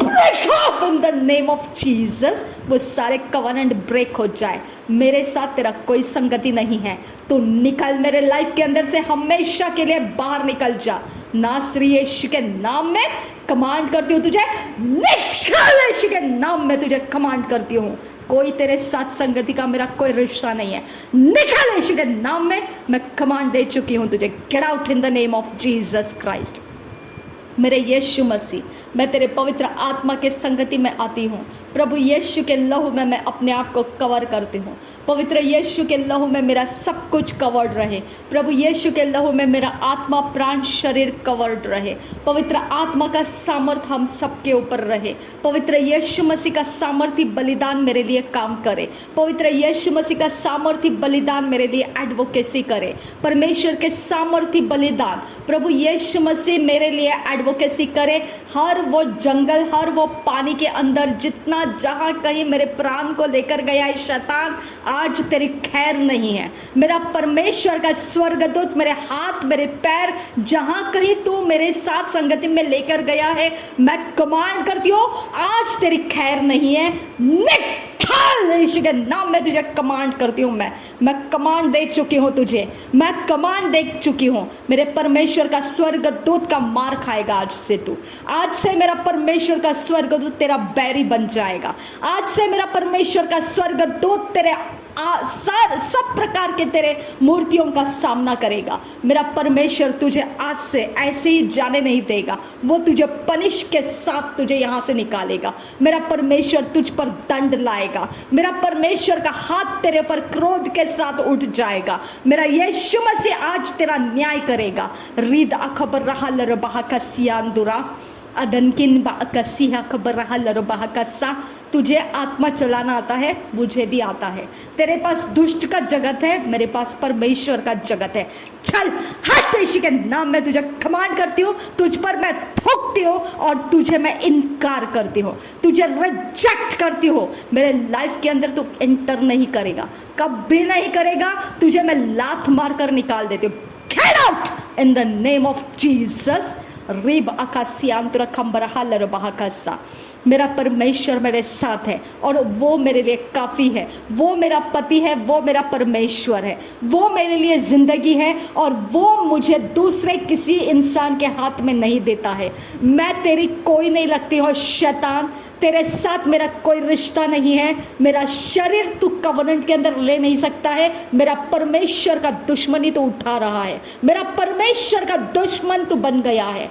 break off in the name of Jesus. वो सारे कवनेंट ब्रेक हो जाए। मेरे साथ तेरा कोई संगति नहीं है। तू निकल मेरे लाइफ के अंदर से, हमेशा के लिए बाहर निकल जा। नासरी यीशु के नाम में कमांड करती हूँ तुझे, निकल यीशु के नाम में तुझे कमांड करती हूँ। कोई तेरे साथ संगति का मेरा कोई रिश्ता नहीं है। निकल यीशु के नाम में मैं कमांड दे चुकी हूँ तुझे। Gate out in the name of Jesus Christ. मेरे यीशु मसीह, मैं तेरे पवित्र आत्मा के संगति में आती हूँ। प्रभु यीशु के लहू में मैं अपने आप को कवर करती हूँ। पवित्र यीशु के लहू में मेरा सब कुछ कवर्ड रहे। प्रभु यीशु के लहू में मेरा आत्मा, प्राण, शरीर कवर्ड रहे। पवित्र आत्मा का सामर्थ हम सबके ऊपर रहे। पवित्र यीशु मसीह का सामर्थी बलिदान मेरे लिए काम करे। पवित्र यीशु मसीह का सामर्थी बलिदान मेरे लिए एडवोकेसी करे। परमेश्वर के सामर्थी बलिदान प्रभु यीशु मसीह मेरे लिए एडवोकेसी करे। हर वो जंगल, हर वो पानी के अंदर जितना जहां कहीं मेरे प्राण को लेकर गया है शैतान, आज तेरी खैर नहीं है। मेरा परमेश्वर का स्वर्गदूत मेरे हाथ, मेरे पैर, जहां कहीं तू मेरे साथ संगति में लेकर गया है, मैं कमांड करती हूँ आज तेरी खैर नहीं है। निकाल यीशु के नाम में तुझे कमांड करती हूँ। मैं कमांड दे चुकी हूँ तुझे, मैं कमांड दे चुकी हूँ। मेरे परमेश्वर का स्वर्गदूत का मार खाएगा आज से तू। आज से मेरा परमेश्वर का स्वर्गदूत तेरा बैरी बन जाएगा। आज से मेरा परमेश्वर का स्वर्गदूत तेरे सब प्रकार के तेरे मूर्तियों का सामना करेगा। मेरा परमेश्वर तुझे आज से ऐसे ही जाने नहीं देगा। वो तुझे पनिश के साथ तुझे यहाँ से निकालेगा। मेरा परमेश्वर तुझ पर दंड लाएगा। मेरा परमेश्वर का हाथ तेरे पर क्रोध के साथ उठ जाएगा। मेरा यीशु मसीह आज तेरा न्याय करेगा। रीद अखबर रहा लरबाह का सियान अदनकिन बाकसिया खबर रहा लरबाह का सा। तुझे आत्मा चलाना आता है, मुझे भी आता है। तेरे पास दुष्ट का जगत है, मेरे पास परमेश्वर का जगत है। चल हट यीशु के नाम में तुझे कमांड करती हूँ। तुझ पर मैं थूकती हूँ और तुझे मैं इनकार करती हूँ, तुझे रिजेक्ट करती हूँ। मेरे लाइफ के अंदर तू एंटर नहीं करेगा, कभी नहीं करेगा। तुझे मैं लात मार कर निकाल देती हूँ। Get out in the name of Jesus. रिब अकासियांतरा खंबरहा लरबाहकसा। मेरा परमेश्वर मेरे साथ है और वो मेरे लिए काफ़ी है। वो मेरा पति है, वो मेरा परमेश्वर है, वो मेरे लिए ज़िंदगी है और वो मुझे दूसरे किसी इंसान के हाथ में नहीं देता है। मैं तेरी कोई नहीं लगती हूँ शैतान, तेरे साथ मेरा कोई रिश्ता नहीं है। मेरा शरीर तू कवनेंट के अंदर ले नहीं सकता है। मेरा परमेश्वर का दुश्मनी तो उठा रहा है, मेरा परमेश्वर का दुश्मन तू बन गया है।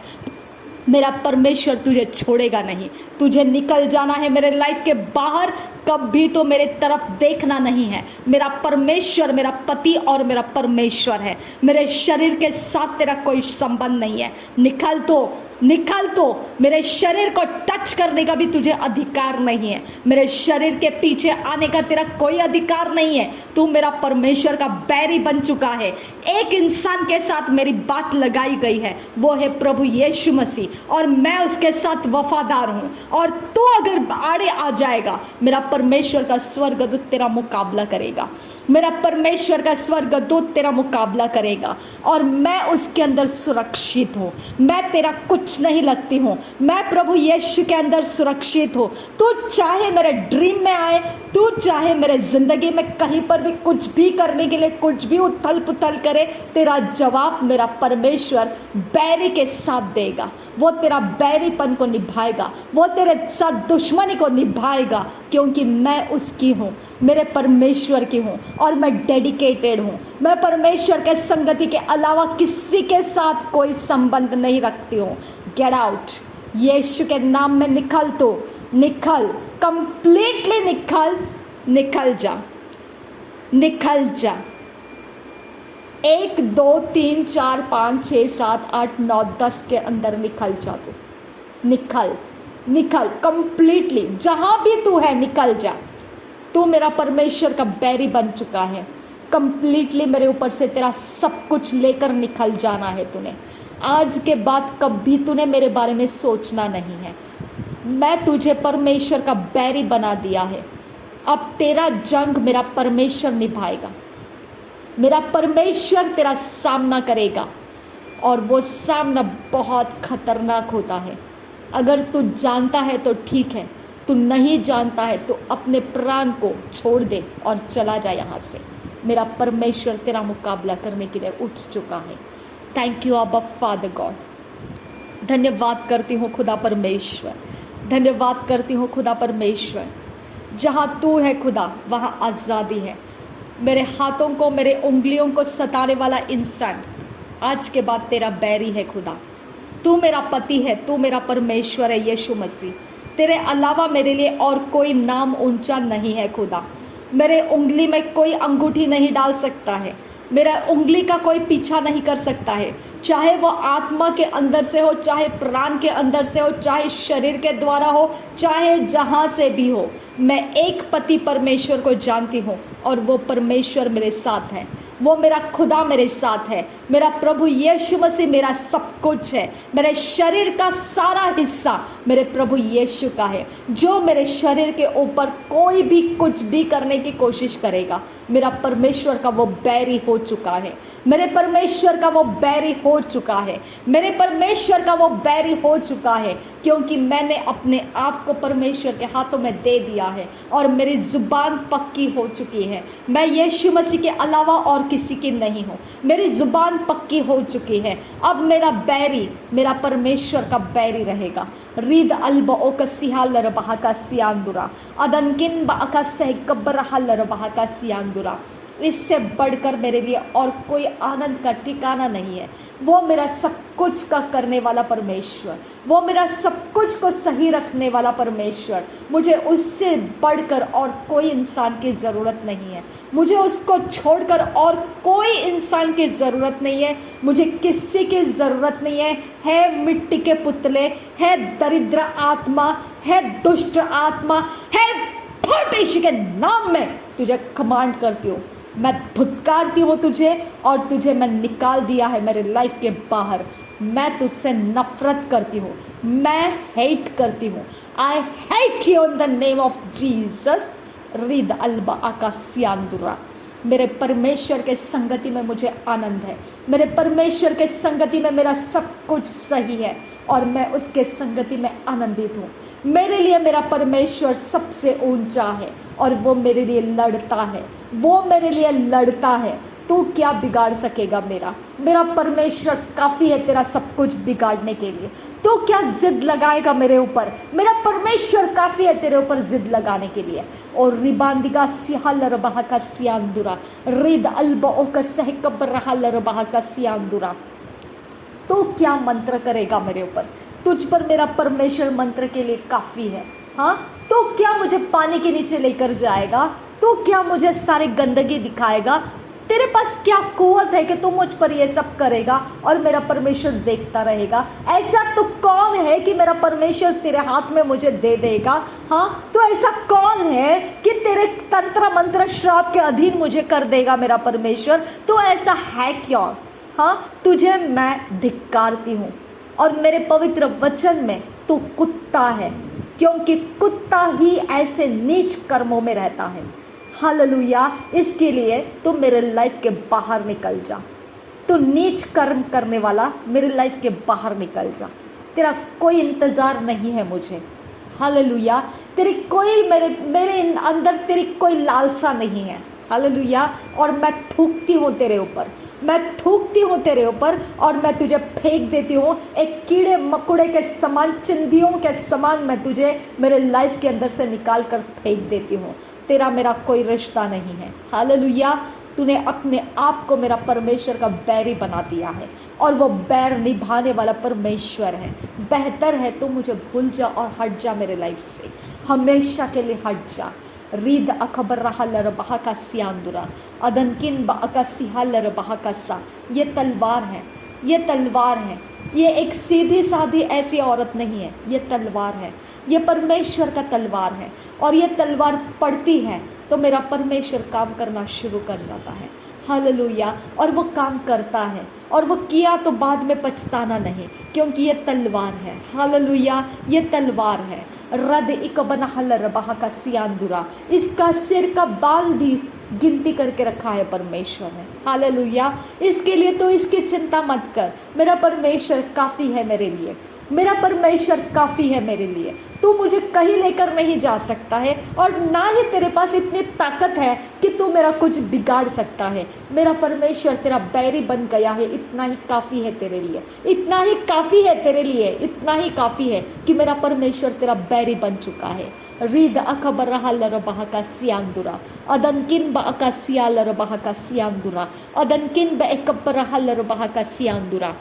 मेरा परमेश्वर तुझे छोड़ेगा नहीं। तुझे निकल जाना है मेरे लाइफ के बाहर, कभी तो मेरे तरफ देखना नहीं है। मेरा परमेश्वर मेरा पति और मेरा परमेश्वर है। मेरे शरीर के साथ तेरा कोई संबंध नहीं है। निकल तो, निकल तो। मेरे शरीर को टच करने का भी तुझे अधिकार नहीं है। मेरे शरीर के पीछे आने का तेरा कोई अधिकार नहीं है। तू मेरा परमेश्वर का बैरी बन चुका है। एक इंसान के साथ मेरी बात लगाई गई है, वो है प्रभु यीशु मसीह, और मैं उसके साथ वफादार हूँ। और तू अगर आड़े आ जाएगा, मेरा परमेश्वर का स्वर्गदूत तेरा मुकाबला करेगा। मेरा परमेश्वर का स्वर्गदूत तेरा मुकाबला करेगा और मैं उसके अंदर सुरक्षित हूँ। मैं तेरा कुछ नहीं लगती हूँ। मैं प्रभु यीशु के अंदर सुरक्षित हूँ। तू चाहे मेरे ड्रीम में आए, तू चाहे मेरे ज़िंदगी में कहीं पर भी कुछ भी करने के लिए कुछ भी उथल पुथल करे, तेरा जवाब मेरा परमेश्वर बैरी के साथ देगा। वो तेरा बैरीपन को निभाएगा, वो तेरे साथ दुश्मनी को निभाएगा, क्योंकि मैं उसकी हूँ, मेरे परमेश्वर की हूँ और मैं डेडिकेटेड हूँ। मैं परमेश्वर के संगति के अलावा किसी के साथ कोई संबंध नहीं रखती हूँ। गेट आउट यीशु के नाम में। निकल तो, निकल, कंप्लीटली निकल, निकल जा, निकल जा। 1 2 3 4 5 6 7 8 9 10 के अंदर निकल जा तू। निकल, निकल कंप्लीटली, जहाँ भी तू है निकल जा। तू मेरा परमेश्वर का बैरी बन चुका है। कंप्लीटली मेरे ऊपर से तेरा सब कुछ लेकर निकल जाना है तूने। आज के बाद कभी तूने मेरे बारे में सोचना नहीं है। मैं तुझे परमेश्वर का बैरी बना दिया है। अब तेरा जंग मेरा परमेश्वर निभाएगा। मेरा परमेश्वर तेरा सामना करेगा और वो सामना बहुत खतरनाक होता है। अगर तू जानता है तो ठीक है, तू नहीं जानता है तो अपने प्राण को छोड़ दे और चला जा यहाँ से। मेरा परमेश्वर तेरा मुकाबला करने के लिए उठ चुका है। थैंक यू अब्बा फादर गॉड। धन्यवाद करती हूँ खुदा परमेश्वर, धन्यवाद करती हूँ खुदा परमेश्वर। जहाँ तू है खुदा वहाँ आज़ादी है। मेरे हाथों को, मेरे उंगलियों को सताने वाला इंसान आज के बाद तेरा बैरी है खुदा। तू मेरा पति है, तू मेरा परमेश्वर है यीशु मसीह। तेरे अलावा मेरे लिए और कोई नाम ऊंचा नहीं है खुदा। मेरे उंगली में कोई अंगूठी नहीं डाल सकता है, मेरा उंगली का कोई पीछा नहीं कर सकता है, चाहे वो आत्मा के अंदर से हो, चाहे प्राण के अंदर से हो, चाहे शरीर के द्वारा हो, चाहे जहाँ से भी हो। मैं एक पति परमेश्वर को जानती हूँ और वो परमेश्वर मेरे साथ है। वो मेरा खुदा मेरे साथ है। मेरा प्रभु यीशु मसीह मेरा सब कुछ है। मेरे शरीर का सारा हिस्सा मेरे प्रभु यीशु का है। जो मेरे शरीर के ऊपर कोई भी कुछ भी करने की कोशिश करेगा, मेरा परमेश्वर का वो बैरी हो चुका है। मेरे परमेश्वर का वो बैरी हो चुका है। मेरे परमेश्वर का वो बैरी हो चुका है, क्योंकि मैंने अपने आप को परमेश्वर के हाथों में दे दिया है और मेरी ज़ुबान पक्की हो चुकी है। मैं यीशु मसीह के अलावा और किसी की नहीं हूँ। मेरी ज़ुबान पक्की हो चुकी है। अब मेरा बैरी मेरा परमेश्वर का बैरी रहेगा। रीद अल्ब ओकसिहालर बहाका सियांदुरा अदनकिन बाका सहकब्बर हलर बहाका सियांदुरा। इससे बढ़कर मेरे लिए और कोई आनंद का ठिकाना नहीं है। वो मेरा सब कुछ का करने वाला परमेश्वर, वो मेरा सब कुछ को सही रखने वाला परमेश्वर, मुझे उससे बढ़कर और कोई इंसान की ज़रूरत नहीं है। मुझे उसको छोड़कर और कोई इंसान की ज़रूरत नहीं है। मुझे किसी की ज़रूरत नहीं है। है मिट्टी के पुतले, है दरिद्र आत्मा, है दुष्ट आत्मा, है फट यीशु के नाम में तुझे कमांड करती हूँ। मैं धुतकारती हूँ तुझे और तुझे मैं निकाल दिया है मेरे लाइफ के बाहर। मैं तुझसे नफरत करती हूँ, मैं हेट करती हूँ। I hate you in the name of Jesus. रिद अल्बा आकाशियांदुरा। मेरे परमेश्वर के संगति में मुझे आनंद है। मेरे परमेश्वर के संगति में मेरा सब कुछ सही है और मैं उसके संगति में आनंदित हूँ। मेरे लिए मेरा परमेश्वर सबसे ऊंचा है और वो मेरे लिए लड़ता है। वो मेरे लिए लड़ता है। तू क्या बिगाड़ सकेगा मेरा? मेरा परमेश्वर काफ़ी है तेरा सब कुछ बिगाड़ने के लिए। तू क्या जिद लगाएगा मेरे ऊपर? मेरा परमेश्वर काफ़ी है तेरे ऊपर जिद लगाने के लिए। और रिबांदिगा सिहालर बहाका सियांदुरा रिद अल्बो का सहकब्र हलर बहाका सियांदुरा। तो क्या मंत्र करेगा मेरे ऊपर? तुझ पर मेरा परमेश्वर मंत्र के लिए काफ़ी है। हाँ, तो क्या मुझे पानी के नीचे लेकर जाएगा? तो क्या मुझे सारी गंदगी दिखाएगा? तेरे पास क्या कुव्वत है कि तू मुझ पर ये सब करेगा और मेरा परमेश्वर देखता रहेगा? ऐसा तो कौन है कि मेरा परमेश्वर तेरे हाथ में मुझे दे देगा? हाँ, तो ऐसा कौन है कि तेरे तंत्र मंत्र श्राप के अधीन मुझे कर देगा मेरा परमेश्वर? तो ऐसा है क्यों? हाँ, तुझे मैं धिक्कारती हूँ और मेरे पवित्र वचन में तू कुत्ता है, क्योंकि कुत्ता ही ऐसे नीच कर्मों में रहता है। हालेलुया। इसके लिए तू मेरे लाइफ के बाहर निकल जा। तू नीच कर्म करने वाला मेरे लाइफ के बाहर निकल जा। तेरा कोई इंतज़ार नहीं है मुझे। हालेलुया। तेरी कोई मेरे अंदर तेरी कोई लालसा नहीं है। हालेलुया। और मैं थूकती हूँ तेरे ऊपर, मैं थूकती हूँ तेरे ऊपर और मैं तुझे फेंक देती हूँ एक कीड़े मकोड़े के समान, चिंदियों के समान मैं तुझे मेरे लाइफ के अंदर से निकाल कर फेंक देती हूँ। तेरा मेरा कोई रिश्ता नहीं है। हालेलुया। तूने अपने आप को मेरा परमेश्वर का बैरी बना दिया है और वो बैर निभाने वाला परमेश्वर है। बेहतर है तो मुझे भूल जा और हट जा मेरे लाइफ से, हमेशा के लिए हट जा। रीद अखबर रहलर बहाका सियांदुरा अदनकिन बाका सिहालर बहाका सा। ये तलवार है, ये तलवार है। ये एक सीधी सादी ऐसी औरत नहीं है, ये तलवार है। ये परमेश्वर का तलवार है और ये तलवार पड़ती है तो मेरा परमेश्वर काम करना शुरू कर जाता है। हालेलुया। और वो काम करता है, और वो किया तो बाद में पछताना नहीं, क्योंकि ये तलवार है। हालेलुया, ये तलवार है। रद इक बना हलर बहा का सियांदुरा, इसका सिर का बाल भी गिनती करके रखा है परमेश्वर ने। हालेलुया। इसके लिए तो इसकी चिंता मत कर, मेरा परमेश्वर काफ़ी है मेरे लिए, मेरा परमेश्वर काफ़ी है मेरे लिए। तू मुझे कहीं लेकर नहीं जा सकता है, और ना ही तेरे पास इतनी ताकत है कि तू मेरा कुछ बिगाड़ सकता है। मेरा परमेश्वर तेरा बैरी बन गया है, इतना ही काफ़ी है तेरे लिए, इतना ही काफ़ी है तेरे लिए, इतना ही काफ़ी है कि मेरा परमेश्वर तेरा बैरी बन चुका है। रीद अखबर हलर बहा का सियांदुरा, अदनकिन बका सियालर बहा का सियांदुरा, अदनकिन बेकबर हलर बहा का सियांदुरा,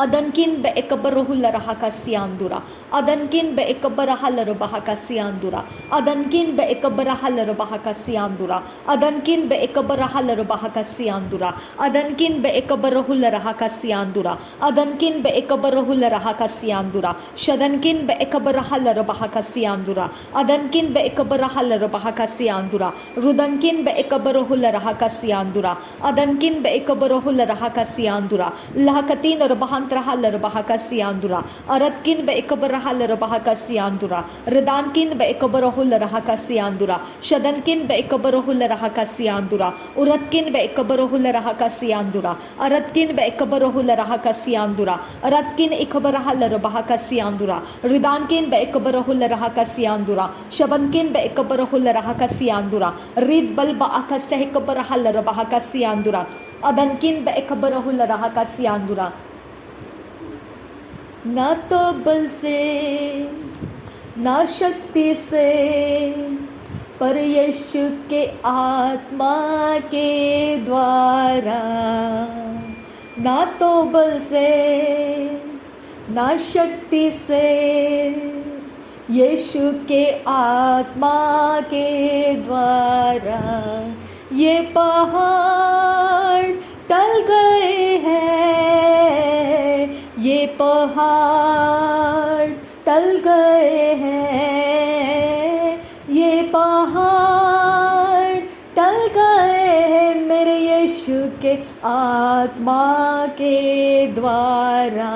अदनकिन बेकबर हुलरहा का सियांदुरा, अदनकिन बेकबर हलर बहा का सियांदुरा, अदनकिन बेकबर हलर बहा का सियांदुरा, अदनकिन बेकबर हलर बहा का सियांदुरा, अदनकिन बेकबर हुलरहा का सियांदुरा, अदनकिन बेकबर हुलरहा का सियांदुरा, शदनकिन बेकबर हलर बहा का सियांदुरा, अदनकिन बेकबर हलर बहा का सियांदुरा, रुदनकिन बेकबर हुलरहा का सियांदुरा, अदनकिन बेकबर हुलरहा का सियांदुरा, लहकतीन और बहा हलर बहा का सियांदुरा, अरदकिन बेकबर हलर बहा का सियांदुरा, रदानकिन बेकबर हुलरहा का सियांदुरा, शदनकिन बेकबर हुलरहा का सियांदुरा, उरदकिन बेकबर हुलरहा का सियांदुरा, अरदकिन बेकबर हुलरहा का सियांदुरा, अरदकिन इकबर हलर बहा का सियांदुरा, रिदानकिन बेकबर हुलरहा का सियांदुरा, शबनकिन बेकबर हुलरहा का सियांदुरा, रिद बल बा का सहकबर हलर बहा का सियांदुरा, अदनकिन बेकबर हुलरहा का सियांदुरा। ना तो बल से ना शक्ति से, पर यीशु के आत्मा के द्वारा। ना तो बल से ना शक्ति से, यीशु के आत्मा के द्वारा। ये पहाड़ टल गए हैं, ये पहाड़ टल गए हैं, ये पहाड़ टल गए हैं मेरे यीशु के आत्मा के द्वारा।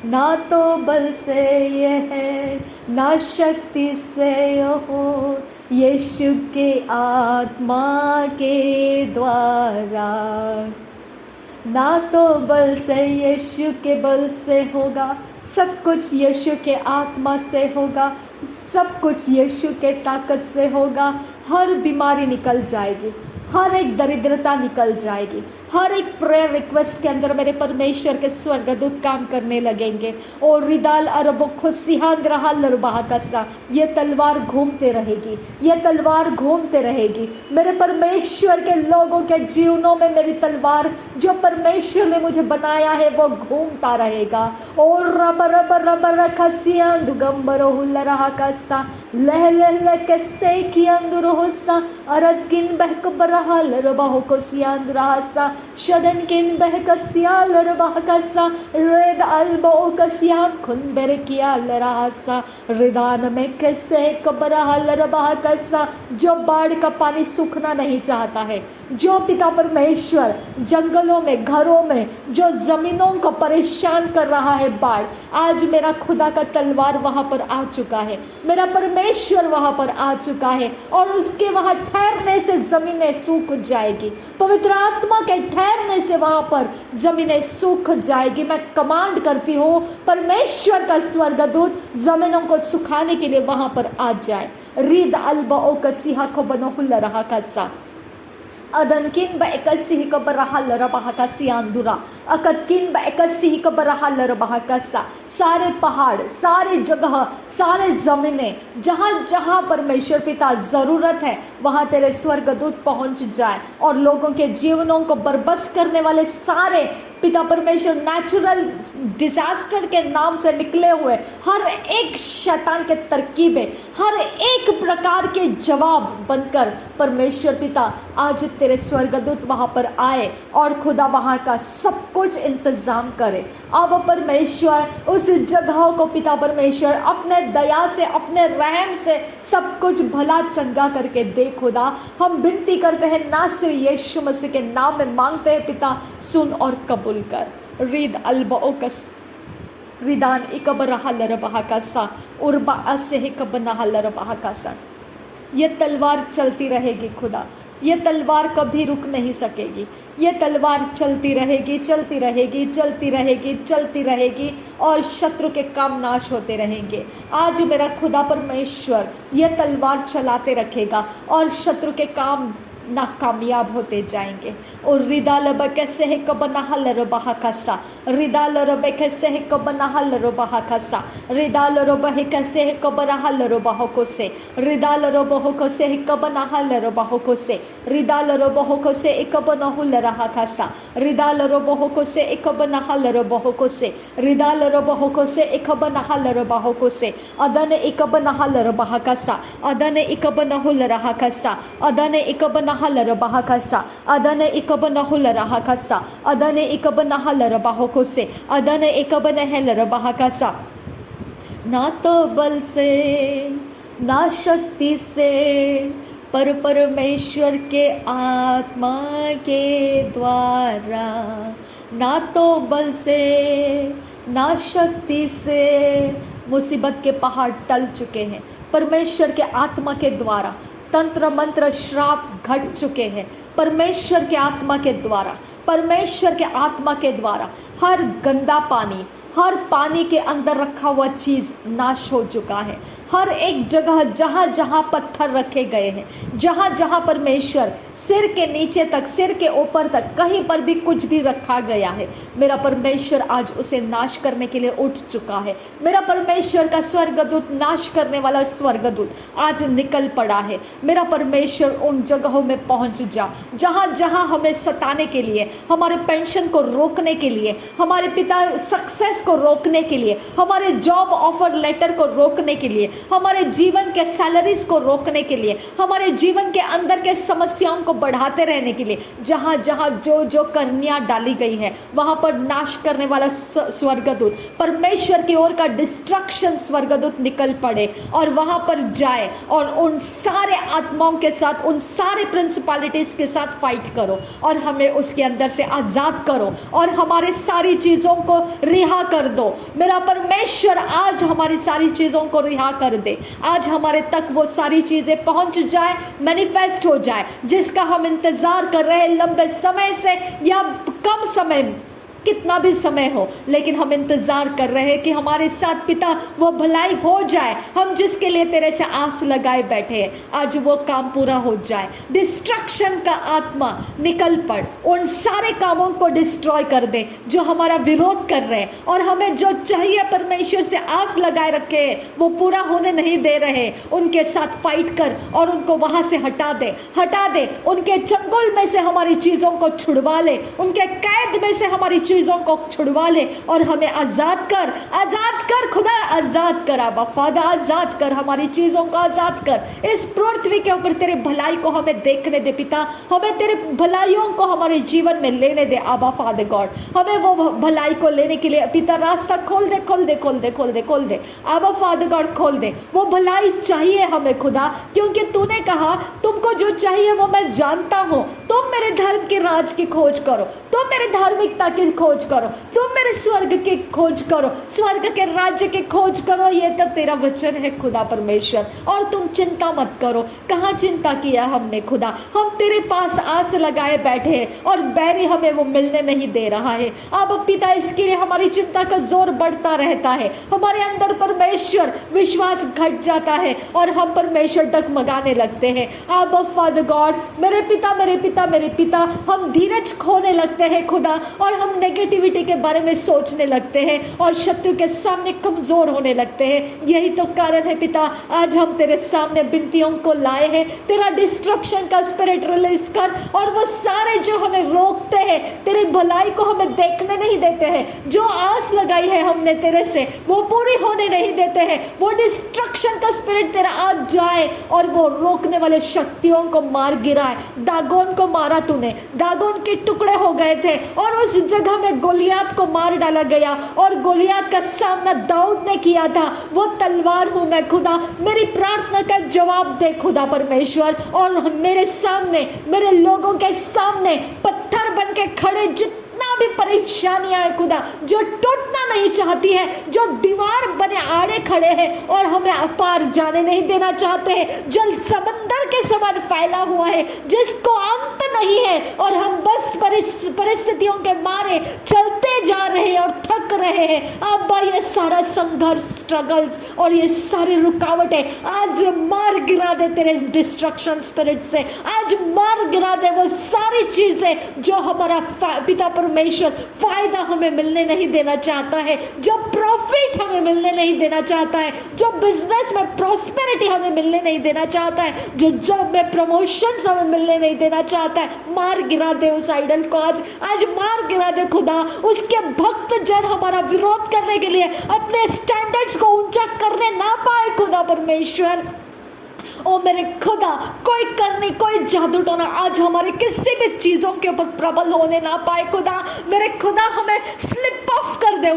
ना तो बल से ये है, ना शक्ति से हो, यीशु के आत्मा के द्वारा। ना तो बल से, यीशु के बल से होगा, सब कुछ यीशु के आत्मा से होगा, सब कुछ यीशु के ताकत से होगा। हर बीमारी निकल जाएगी, हर एक दरिद्रता निकल जाएगी, हर एक प्रेयर रिक्वेस्ट के अंदर मेरे परमेश्वर के स्वर्गदूत काम करने लगेंगे। और रिदाल अरबो खुशिहान रहा लरबाह कसा, ये तलवार घूमते रहेगी, ये तलवार घूमते रहेगी। मेरे परमेश्वर के लोगों के जीवनों में मेरी तलवार जो परमेश्वर ने मुझे बनाया है वो घूमता रहेगा। और रब रब रब रखसियां दुगंबर हुल्ला रहा कसा, लह लह कैसे की अंदर होसा, अरद किन बहक बरहा लरबाह को सियांद रहा, शदन किन बहकसिया लरबाहकसा, रेद अल्बो कसिया खुन बेर किया लरासा, रिदान में कैसे कबरहा लरबाहकसा। जो बाढ़ का पानी सूखना नहीं चाहता है, जो पिता परमेश्वर जंगलों में, घरों में, जो जमीनों को परेशान कर रहा है बाढ़, आज मेरा खुदा का तलवार वहां पर आ चुका है, मेरा परमेश्वर वहां पर आ चुका है, और उसके वहां ठहरने से जमीनें सूख जाएगी। पवित्र आत्मा के ठहरने से वहां पर जमीनें सूख जाएगी। मैं कमांड करती हूँ परमेश्वर का स्वर्गदूत जमीनों को सुखाने के लिए वहां पर आ जाए। रीद अल्बा ओ कसिहा को बनो हुल्ला रहा कसा, अदनकिन बएकसिह कबरहा लरबाह का सियांदुरा, अकदकिन बएकसिह कबरहा लरबाह कसा। सारे पहाड़, सारे जगह, सारे जमीनें, जहाँ जहाँ परमेश्वर पिता ज़रूरत है वहाँ तेरे स्वर्गदूत पहुँच जाए, और लोगों के जीवनों को बर्बाद करने वाले सारे पिता परमेश्वर नेचुरल डिजास्टर के नाम से निकले हुए हर एक शैतान के तरकीबें, हर एक प्रकार के जवाब बनकर परमेश्वर पिता आज तेरे स्वर्गदूत वहाँ पर आए और खुदा वहाँ का सब कुछ इंतज़ाम करे। अब परमेश्वर उस जगहों को पिता परमेश्वर अपने दया से, अपने रहम से सब कुछ भला चंगा करके दे खुदा। हम विनती करते हैं नासरी यीशु मसीह के नाम में मांगते हैं पिता, सुन और कबूल कर। रीद अल्बोकस रिदान इकबरहलर बहाकासा उर्बा असे कबनहलर बहाकासा। ये तलवार चलती रहेगी खुदा, ये तलवार कभी रुक नहीं सकेगी। ये तलवार चलती रहेगी, चलती रहेगी, चलती रहेगी, चलती रहेगी और शत्रु के काम नाश होते रहेंगे। आज मेरा खुदा परमेश्वर ये तलवार चलाते रखेगा और शत्रु के काम नाकामयाब होते जाएंगे। और रिदाल कैसे है कबनहल बहाकासा, रिदाल कैसे है कबनहल बहाकासा, रिदाल कैसे है कबनहल बहोको से, रिदाल बहोको से है कबनहल बहोको से, रिदाल बहोको से कबनहुल रहाकासा, रिदाल बहोको से कबनहल बहोको से, रिदाल बहोको से कबनहल बहोको से, अदन कबनहल बहाकासा, अदन कबनहुल रहाकासा, अदन कबनहल बहाकासा, अदन इकबनहुल रहाकासा, अदन इकबनहल रबाहोको से, अदन इकबनहल रबाहकासा। ना तो बल से ना शक्ति से पर परमेश्वर के आत्मा के द्वारा, ना तो बल से ना शक्ति से। मुसीबत के पहाड़ टल चुके हैं परमेश्वर के आत्मा के द्वारा। तंत्र मंत्र श्राप घट चुके हैं परमेश्वर के आत्मा के द्वारा। परमेश्वर के आत्मा के द्वारा हर गंदा पानी, हर पानी के अंदर रखा हुआ चीज़ नाश हो चुका है। हर एक जगह जहाँ जहाँ पत्थर रखे गए हैं, जहाँ जहाँ परमेश्वर सिर के नीचे तक, सिर के ऊपर तक कहीं पर भी कुछ भी रखा गया है, मेरा परमेश्वर आज उसे नाश करने के लिए उठ चुका है। मेरा परमेश्वर का स्वर्गदूत, नाश करने वाला स्वर्गदूत आज निकल पड़ा है। मेरा परमेश्वर उन जगहों में पहुँच जा जहाँ जहाँ हमें सताने के लिए, हमारे पेंशन को रोकने के लिए, हमारे पिता सक्सेस को रोकने के लिए, हमारे जॉब ऑफर लेटर को रोकने के लिए, हमारे जीवन के सैलरीज को रोकने के लिए, हमारे जीवन के अंदर के समस्याओं को बढ़ाते रहने के लिए, जहाँ जहाँ जो जो कन्या डाली गई है वहाँ पर नाश करने वाला स्वर्गदूत, परमेश्वर की ओर का डिस्ट्रक्शन स्वर्गदूत निकल पड़े और वहाँ पर जाए और उन सारे आत्माओं के साथ, उन सारे प्रिंसिपलिटीज़ के साथ फाइट करो और हमें उसके अंदर से आज़ाद करो और हमारे सारी चीज़ों को रिहा कर दो। मेरा परमेश्वर आज हमारी सारी चीज़ों को रिहा कर दे। आज हमारे तक वो सारी चीज़ें पहुंच जाए, मैनिफेस्ट हो जाए, जिसका हम इंतज़ार कर रहे हैं लंबे समय से या कम समय, कितना भी समय हो, लेकिन हम इंतज़ार कर रहे हैं कि हमारे साथ पिता वो भलाई हो जाए। हम जिसके लिए तेरे से आस लगाए बैठे हैं, आज वो काम पूरा हो जाए। डिस्ट्रक्शन का आत्मा निकल पड़, उन सारे कामों को डिस्ट्रॉय कर दे जो हमारा विरोध कर रहे हैं और हमें जो चाहिए परमेश्वर से आस लगाए रखे हैं वो पूरा होने नहीं दे रहे। उनके साथ फाइट कर और उनको वहाँ से हटा दे, हटा दे। उनके चंगुल में से हमारी चीज़ों को छुड़वा ले, उनके कैद में से हमारी चीज़ों को छुड़वा ले और हमें आज़ाद कर, आज़ाद कर खुदा, आज़ाद कर आबा फादर, आज़ाद कर हमारी चीज़ों को, आज़ाद कर। इस पृथ्वी के ऊपर तेरे भलाई को हमें देखने दे पिता, हमें तेरे भलाइयों को हमारे जीवन में लेने दे आबा फादर गॉड। हमें वो भलाई को लेने के लिए पिता रास्ता खोल दे, खोल दे, खोल दे, खोल दे, खोल दे आबा फादर गॉड, खोल दे। वो भलाई चाहिए हमें खुदा, क्योंकि तूने कहा तुमको जो चाहिए वो मैं जानता हूँ। तुम मेरे धर्म के राज की खोज करो, तुम मेरे धार्मिकता की खोज करो, तुम मेरे स्वर्ग की खोज करो, स्वर्ग के राज्य की खोज करो। ये तो तेरा वचन है खुदा परमेश्वर। और तुम चिंता मत करो। कहाँ चिंता किया हमने खुदा, हम तेरे पास आस लगाए बैठे हैं और बैरी हमें वो मिलने नहीं दे रहा है। अब पिता इसके लिए हमारी चिंता का जोर बढ़ता रहता है, हमारे अंदर परमेश्वर विश्वास घट जाता है और हम परमेश्वर डगमगाने लगते हैं। अब फादर गॉड, मेरे पिता, मेरे पिता, मेरे पिता, हम धीरज खोने लगते हैं खुदा और हम नेगेटिविटी के बारे में सोचने लगते हैं और शत्रु के सामने कमजोर होने लगते हैं। यही तो कारण है पिता, आज हम तेरे सामने विनतियों को लाए हैं। तेरा डिस्ट्रक्शन का स्पिरिट रिलीज कर और वो सारे जो हमें रोकते हैं तेरे भलाई को हमें देखने नहीं देते हैं। जो आस लगाई है हमने तेरे से वो पूरी होने नहीं देते हैं। वो डिस्ट्रक्शन का स्पिरिट तेरा आज जाए और वो रोकने वाले शक्तियों को मार गिराए। दागोन को मारा तूने, दागोन के टुकड़े हो गए थे और उस जगह में गोलियात को मार डाला गया और गोलियात का सामना दाऊद ने किया था। वो तलवार हूं मैं खुदा, मेरी प्रार्थना का जवाब दे खुदा परमेश्वर। और मेरे सामने, मेरे लोगों के सामने पत्थर बन के खड़े जितना भी परेशानियां है खुदा, जो टूटना नहीं चाहती है, जो दीवार बने आड़े खड़े हैं और हमें अपार जाने नहीं देना चाहते हैं, जो समंदर के समान फैला हुआ है जिसको अंत नहीं है और हम बस परिस्थितियों के मारे चलते जा रहे हैं और थक रहे हैं। अब ये सारा संघर्ष, स्ट्रगल्स और ये सारी रुकावटें आज मार गिरा दे तेरे डिस्ट्रक्शन स्पिरिट से। आज मार गिरा दे वो सारी चीजें जो हमारा पिता परमेश्वर फायदा हमें मिलने नहीं देना चाहता है, जो प्रॉफिट हमें मिलने नहीं देना चाहता है, जो बिजनेस में प्रॉस्पेरिटी हमें मिलने नहीं देना चाहता है, जो जॉब में प्रमोशंस हमें मिलने नहीं देना चाहता है। मार गिरा दे उस आइडल को आज मार गिरा दे खुदा। उसके भक्त जन हमारा विरोध करने के लिए अपने स्टैंडर्ड्स को ऊंचा करने ना पाए खुदा परमेश्वर। ओ मेरे खुदा, कोई करनी, कोई जादू टोना आज हमारे किसी भी चीज़ों के ऊपर प्रबल होने ना पाए खुदा। मेरे खुदा हमें स्लिप ऑफ कर दे,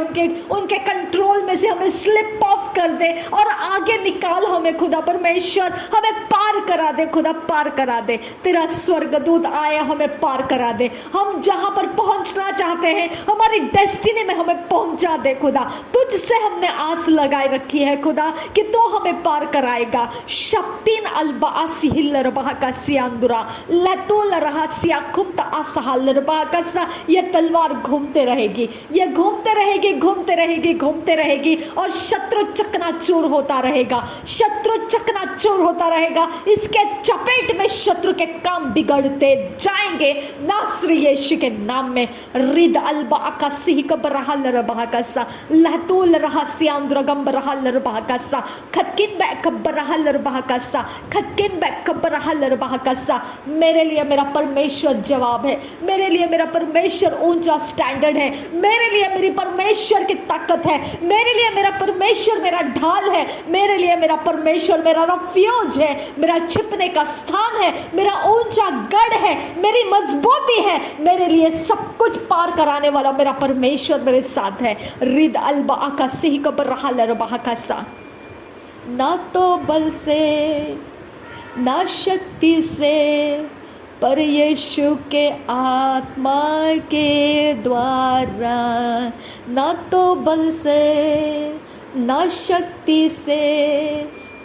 उनके कंट्रोल में से हमें स्लिप ऑफ कर दे और आगे निकाल हमें खुदा परमेश्वर। हमें पार करा दे खुदा, पार करा दे। तेरा स्वर्गदूत आया, हमें पार करा दे। हम जहाँ पर पहुँचना चाहते हैं, हमारी डेस्टिनी में हमें पहुँचा दे खुदा। तुझसे हमने आस लगाए रखी है खुदा कि तू हमें पार कराएगा। शक्ति अलबासी हिल्लरबाह का सियांदुरा लतोल रहा सिया घूमता आसहाल का सा। ये तलवार घूमते रहेगी, ये घूमते रहेगी, घूमते रहेगी, घूमते रहेगी और शत्रु चकनाचूर होता रहेगा, शत्रु चकनाचूर होता रहेगा। इसके चपेट में शत्रु के काम बिगड़ते जाएंगे नासरी यीशु के नाम में। रिद अलबा का सिह कबरहा लरबाह का सा लतोल रहा सियांदुरा गंबरहा लरबाह का सा खटकिन बैक कबरहा लरबाह का सा खटकिन बैक कबरहा लरबाह का सा। मेरे लिए मेरा परमेश्वर जवाब है, मेरे लिए मेरा परमेश्वर ऊंचा स्टैंडर्ड है, मेरे लिए मेरी परमेश्वर की ताकत है, मेरे लिए मेरा परमेश्वर मेरा ढाल है, मेरे लिए मेरा परमेश्वर मेरा रफ्यूज है, मेरा छिपने का स्थान है, मेरा ऊंचा गढ़ है, मेरी मजबूती है। मेरे लिए सब कुछ पार कराने वाला मेरा परमेश्वर मेरे साथ है। रिद अलबा का सिह कबरहा लरबाह का सा। ना तो बल से ना शक्ति से पर यीशु के आत्मा के द्वारा। ना तो बल से ना शक्ति से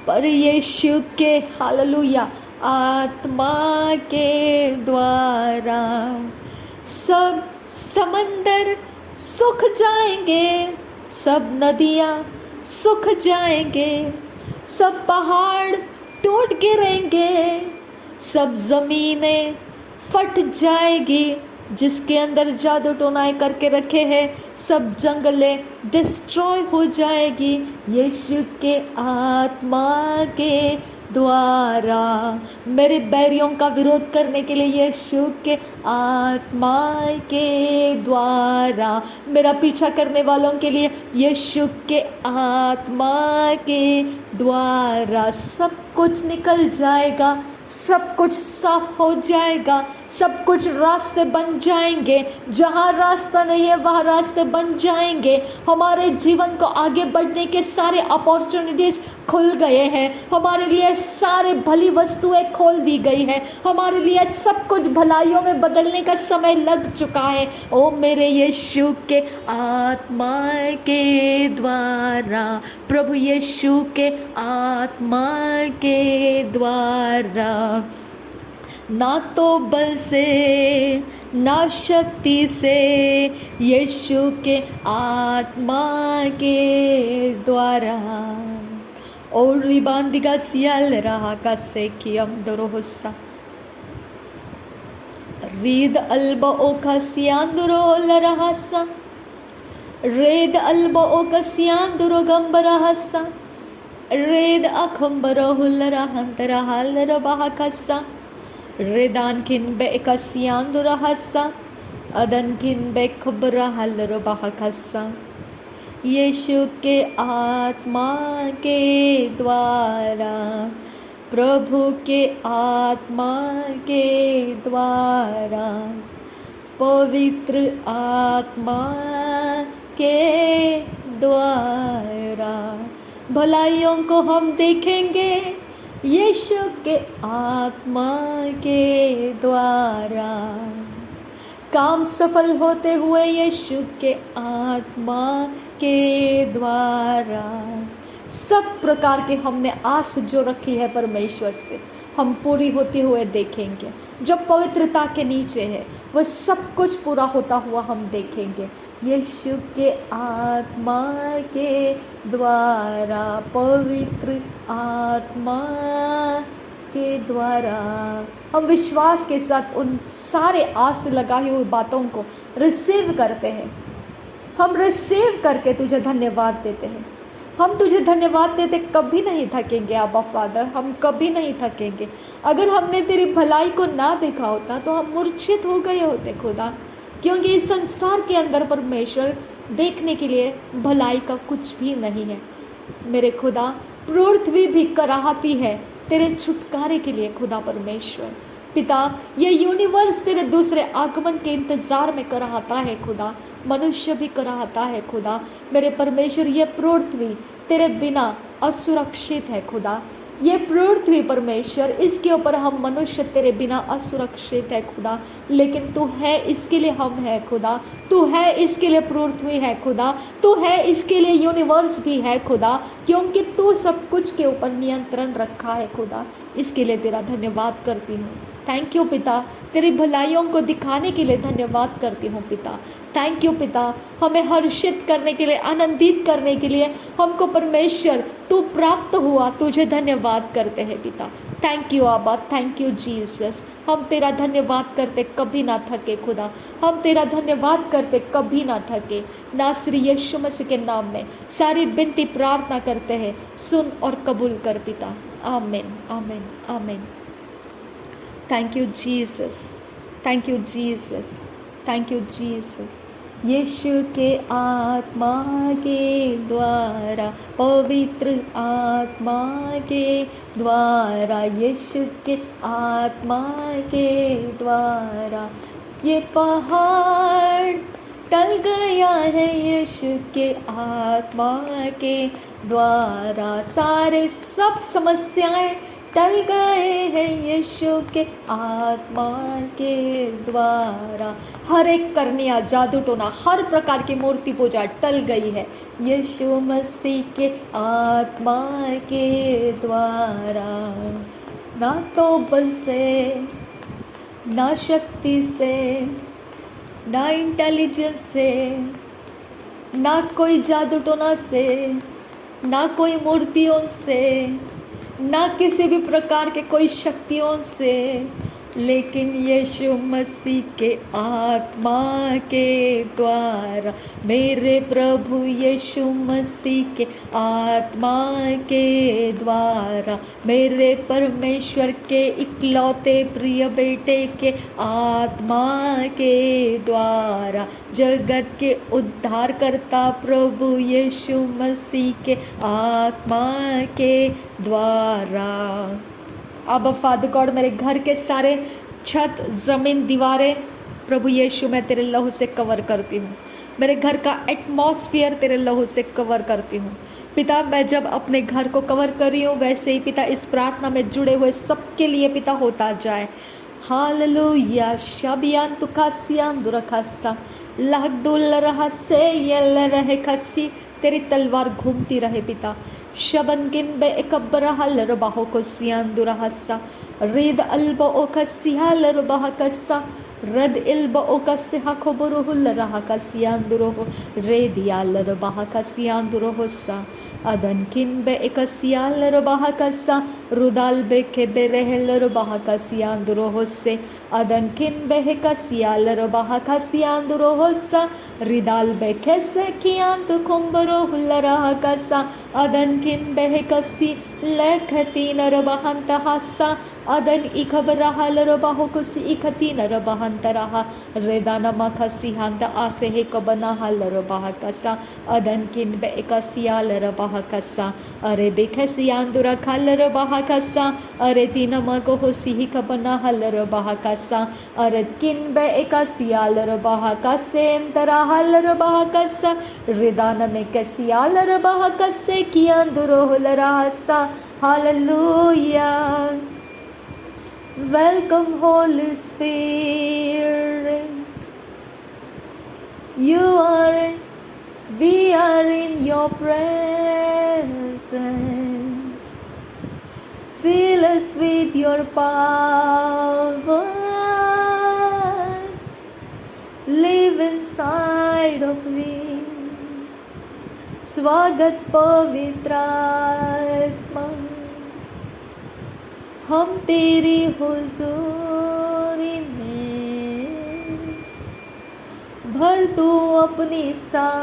पर यीशु के हालेलुया आत्मा के द्वारा। सब समंदर सूख जाएंगे, सब नदियाँ सूख जाएंगे, सब पहाड़ टूट गिरेंगे, सब ज़मीनें फट जाएगी जिसके अंदर जादू टोनाए करके रखे हैं, सब जंगलें डिस्ट्रॉय हो जाएगी यीशु के आत्मा के द्वारा। मेरे बैरियों का विरोध करने के लिए यीशु के आत्मा के द्वारा, मेरा पीछा करने वालों के लिए यीशु के आत्मा के द्वारा सब कुछ निकल जाएगा, सब कुछ साफ हो जाएगा, सब कुछ रास्ते बन जाएंगे। जहाँ रास्ता नहीं है वहाँ रास्ते बन जाएंगे। हमारे जीवन को आगे बढ़ने के सारे अपॉर्चुनिटीज़ खुल गए हैं, हमारे लिए सारे भली वस्तुएं खोल दी गई है, हमारे लिए सब कुछ भलाइयों में बदलने का समय लग चुका है। ओ मेरे यीशु के आत्मा के द्वारा, प्रभु यीशु के आत्मा के द्वारा। ना तो बल से ना शक्ति से, यीशु के आत्मा के द्वारा। और रिबांदिगा सियल रहा का से कि हम दरोहसा रीद अल्बा ओका सियांदुरो लरहसा रेद अल्बा ओका सियांदुरो गंबरहसा रेद अखंबरो हुलरहंतरा हलरबाहकसा रेदान किन बेका सियांदुरहसा अदनकिन बेखबरा हल्लर बहकसा। यीशु के आत्मा के द्वारा, प्रभु के आत्मा के द्वारा, पवित्र आत्मा के द्वारा भलाइयों को हम देखेंगे। यीशु के आत्मा के द्वारा काम सफल होते हुए यीशु के आत्मा के द्वारा सब प्रकार के हमने आस जो रखी है परमेश्वर से हम पूरी होते हुए देखेंगे। जो पवित्रता के नीचे है वह सब कुछ पूरा होता हुआ हम देखेंगे। यीशु के आत्मा के द्वारा, पवित्र आत्मा के द्वारा हम विश्वास के साथ उन सारे आस से लगाई हुई बातों को रिसीव करते हैं। हम रिसीव करके तुझे धन्यवाद देते हैं। हम तुझे धन्यवाद देते कभी नहीं थकेंगे आबा फादर, हम कभी नहीं थकेंगे। अगर हमने तेरी भलाई को ना देखा होता तो हम मूर्छित हो गए होते खुदा, क्योंकि इस संसार के अंदर परमेश्वर देखने के लिए भलाई का कुछ भी नहीं है। मेरे खुदा पृथ्वी भी कराहती है तेरे छुटकारे के लिए खुदा परमेश्वर पिता। ये यूनिवर्स तेरे दूसरे आगमन के इंतज़ार में कराहता है खुदा, मनुष्य भी कराहता है खुदा। मेरे परमेश्वर ये पृथ्वी तेरे बिना असुरक्षित है खुदा। ये पृथ्वी परमेश्वर इसके ऊपर हम मनुष्य तेरे बिना असुरक्षित है खुदा, लेकिन तू है इसके लिए हम है खुदा। तू है इसके लिए पृथ्वी है खुदा, तू है इसके लिए यूनिवर्स भी है खुदा, क्योंकि तू सब कुछ के ऊपर नियंत्रण रखा है खुदा। इसके लिए तेरा धन्यवाद करती हूँ। थैंक यू पिता, तेरी भलाइयों को दिखाने के लिए धन्यवाद करती हूँ पिता। थैंक यू पिता, हमें हर्षित करने के लिए, आनंदित करने के लिए हमको परमेश्वर तू प्राप्त हुआ, तुझे धन्यवाद करते हैं पिता। थैंक यू आबा, थैंक यू जीसस। हम तेरा धन्यवाद करते कभी ना थके खुदा, हम तेरा धन्यवाद करते कभी ना थके। नासरी यीशु मसीह के नाम में सारी विनती प्रार्थना करते हैं, सुन और कबूल कर पिता। आमीन आमीन आमीन। Thank you Jesus, thank you Jesus, thank you Jesus. यीशु के आत्मा के द्वारा, पवित्र आत्मा के द्वारा, यीशु के आत्मा के द्वारा ये पहाड़ टल गया है। यीशु के आत्मा के द्वारा सारे सब समस्याएं टल गए हैं। यीशु के आत्मा के द्वारा हर एक करनिया, जादू टोना, हर प्रकार की मूर्ति पूजा टल गई है यीशु मसीह के आत्मा के द्वारा। ना तो बल से, ना शक्ति से, ना इंटेलिजेंस से, ना कोई जादू टोना से, ना कोई मूर्तियों से, ना किसी भी प्रकार के कोई शक्तियों से, लेकिन यीशु मसीह के आत्मा के द्वारा, मेरे प्रभु यीशु मसीह के आत्मा के द्वारा, मेरे परमेश्वर के इकलौते प्रिय बेटे के आत्मा के द्वारा, जगत के उद्धारकर्ता प्रभु यीशु मसीह के आत्मा के द्वारा। अब फादर गॉड, मेरे घर के सारे छत, ज़मीन, दीवारें प्रभु यीशु मैं तेरे लहू से कवर करती हूँ। मेरे घर का एटमॉस्फेयर तेरे लहू से कवर करती हूँ पिता। मैं जब अपने घर को कवर कर रही हूँ वैसे ही पिता इस प्रार्थना में जुड़े हुए सबके लिए पिता होता जाए। हालेलुया। शबियान तुकासियान दुरखासा लहदुल रहा से यल रहे खसी, तेरी तलवार घूमती रहे पिता। शबनकिन बे एकबरा हलर बाहो को सियान दुरहसा, रिद अल्ब ओकसिया लर बहकसा, रद इल्ब ओकसिया खबरुहुल रहा कसियान दुरोहो, रेदिया लर बहकसियान दुरोहोसा, अदनकिन बे एकसिया लर बहकसा, रुदाल बे के बेरहलर बहकसियान दुरोहोसे, Adan kin behe kasial baha kasianduro hossa ridal bekese kiantu kumbaro hularaha kasa adan kin behe kasi lekhati narabahanta hassa adan ikhabaraha larabaho kusi ikhati narabahanta raha redana makasi hanta asehe kabanaha larabaha kasa adan kin be kasiya larabaha kasa are bekhasiandura khalarabaha kasa are tina mako hosi kabanaha larabaha kasa are kin be kasiya larabaha kasentara halarabaha kasa redana me kasiya larabaha kase kianduro hularasa. Hallelujah. Welcome, Holy Spirit. You are in, we are in your presence. Fill us with your power. Live inside of me. स्वागत पवित्र आत्मा हम तेरी हुजूरी में भर तू अपनी सामर्थ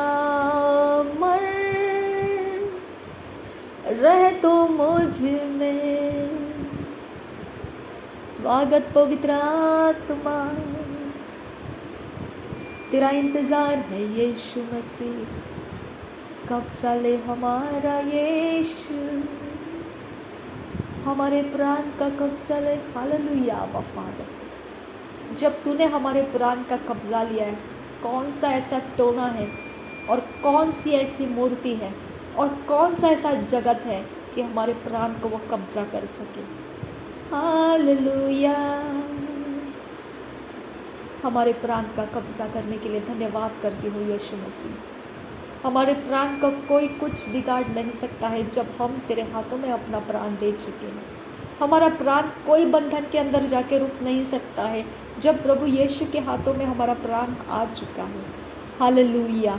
रह तू मुझ में स्वागत पवित्र आत्मा तेरा इंतजार है यीशु मसीह कब साले हमारा यीशु हमारे प्राण का कब्जा ले। हालेलुया फादर, जब तूने हमारे प्राण का कब्जा लिया है, कौन सा ऐसा टोना है और कौन सी ऐसी मूर्ति है और कौन सा ऐसा जगत है कि हमारे प्राण को वो कब्जा कर सके। हालेलुया। हमारे प्राण का कब्जा करने के लिए धन्यवाद करती हूँ यीशु मसीह। हमारे प्राण का कोई कुछ बिगाड़ नहीं सकता है जब हम तेरे हाथों में अपना प्राण दे चुके हैं। हमारा प्राण कोई बंधन के अंदर जाके रुक नहीं सकता है जब प्रभु यीशु के हाथों में हमारा प्राण आ चुका है। हालेलुया।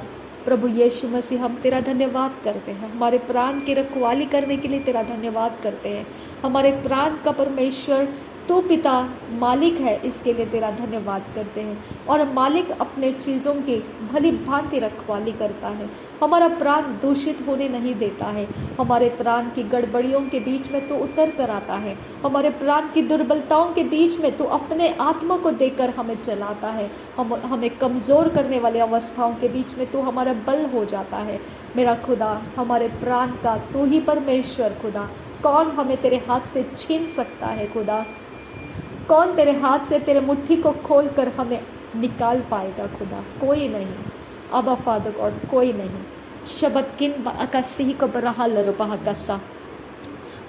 प्रभु यीशु मसीह हम तेरा धन्यवाद करते हैं, हमारे प्राण की रखवाली करने के लिए तेरा धन्यवाद करते हैं। हमारे प्राण का परमेश्वर तू पिता मालिक है, इसके लिए तेरा धन्यवाद करते हैं। और मालिक अपने चीज़ों की भली भांति रखवाली करता है, हमारा प्राण दूषित होने नहीं देता है। हमारे प्राण की गड़बड़ियों के बीच में तू उतर कर आता है, हमारे प्राण की दुर्बलताओं के बीच में तू अपने आत्मा को देकर हमें चलाता है। हमें कमज़ोर करने वाली अवस्थाओं के बीच में तू हमारा बल हो जाता है। मेरा खुदा, हमारे प्राण का तू ही परमेश्वर खुदा, कौन हमें तेरे हाथ से छीन सकता है खुदा? कौन तेरे हाथ से तेरे मुट्ठी को खोल कर हमें निकाल पाएगा खुदा? कोई नहीं। अबा फादर गॉड, कोई नहीं। शबद किन अकासी को बरहा लरुबा कसा,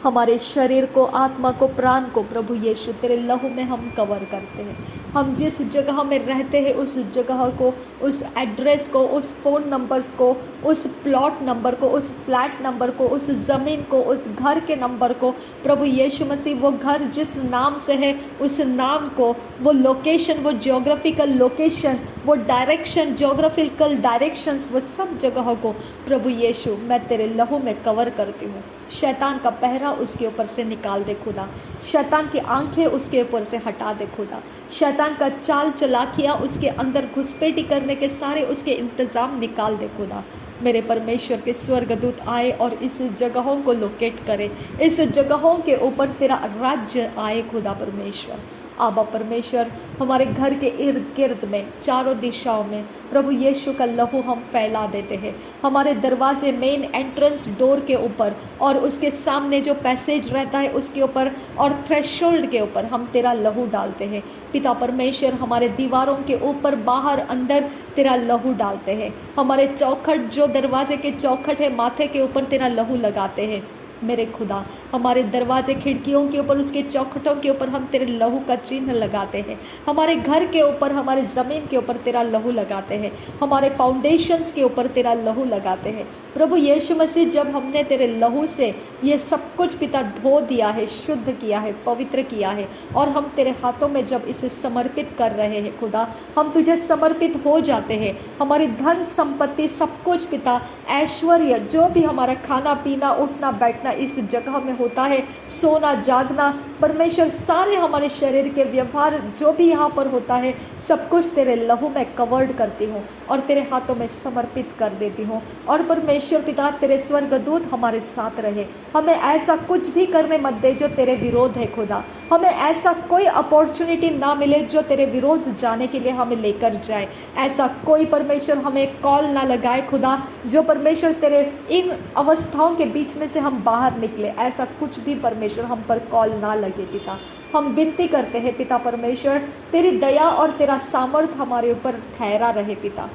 हमारे शरीर को, आत्मा को, प्राण को प्रभु यीशु तेरे लहू में हम कवर करते हैं। हम जिस जगह में रहते हैं उस जगह को, उस एड्रेस को, उस फ़ोन नंबर्स को, उस प्लॉट नंबर को, उस फ्लैट नंबर को, उस ज़मीन को, उस घर के नंबर को, प्रभु यीशु मसीह वो घर जिस नाम से है उस नाम को, वो लोकेशन, वो जियोग्राफिकल लोकेशन, वो डायरेक्शन, जियोग्राफिकल डायरेक्शंस, वो सब जगहों को प्रभु यीशु मैं तेरे लहू में कवर करती हूँ। शैतान का पहरा उसके ऊपर से निकाल दे खुदा, शैतान की आंखें उसके ऊपर से हटा दे खुदा, शैतान का चाल चलाकियाँ उसके अंदर घुसपैठी करने के सारे उसके इंतज़ाम निकाल दे खुदा। मेरे परमेश्वर के स्वर्गदूत आए और इस जगहों को लोकेट करे, इस जगहों के ऊपर तेरा राज्य आए खुदा परमेश्वर। आबा परमेश्वर, हमारे घर के इर्द गिर्द में, चारों दिशाओं में प्रभु यीशु का लहू हम फैला देते हैं। हमारे दरवाजे, मेन एंट्रेंस डोर के ऊपर और उसके सामने जो पैसेज रहता है उसके ऊपर और थ्रेशोल्ड के ऊपर हम तेरा लहू डालते हैं। पिता परमेश्वर, हमारे दीवारों के ऊपर, बाहर, अंदर तेरा लहू डालते हैं। हमारे चौखट, जो दरवाजे के चौखट है, माथे के ऊपर तेरा लहू लगाते हैं। मेरे खुदा, हमारे दरवाजे, खिड़कियों के ऊपर, उसके चौखटों के ऊपर हम तेरे लहू का चिन्ह लगाते हैं। हमारे घर के ऊपर, हमारे ज़मीन के ऊपर तेरा लहू लगाते हैं। हमारे फाउंडेशंस के ऊपर तेरा लहू लगाते हैं। प्रभु यीशु मसीह, जब हमने तेरे लहू से ये सब कुछ पिता धो दिया है, शुद्ध किया है, पवित्र किया है, और हम तेरे हाथों में जब इसे समर्पित कर रहे हैं खुदा, हम तुझे समर्पित हो जाते हैं। हमारी धन संपत्ति, सब कुछ पिता, ऐश्वर्य, जो भी हमारा खाना पीना, उठना बैठना, बैठना इस जगह में होता है, सोना जागना, परमेश्वर सारे हमारे शरीर के व्यवहार जो भी यहाँ पर होता है सब कुछ तेरे लहू में कवर्ड करती हूँ और तेरे हाथों में समर्पित कर देती हूँ। और परमेश्वर पिता तेरे स्वर्गदूत हमारे साथ रहे, हमें ऐसा कुछ भी करने मत दे जो तेरे विरोध है खुदा। हमें ऐसा कोई अपॉर्चुनिटी ना मिले जो तेरे विरोध जाने के लिए हमें लेकर जाए। ऐसा कोई परमेश्वर हमें कॉल ना लगाए खुदा जो परमेश्वर तेरे इन अवस्थाओं के बीच में से हम बाहर निकले। ऐसा कुछ भी परमेश्वर हम पर कॉल ना लगे पिता। हम विनती करते हैं पिता परमेश्वर, तेरी दया और तेरा सामर्थ हमारे ऊपर ठहरा रहे पिता।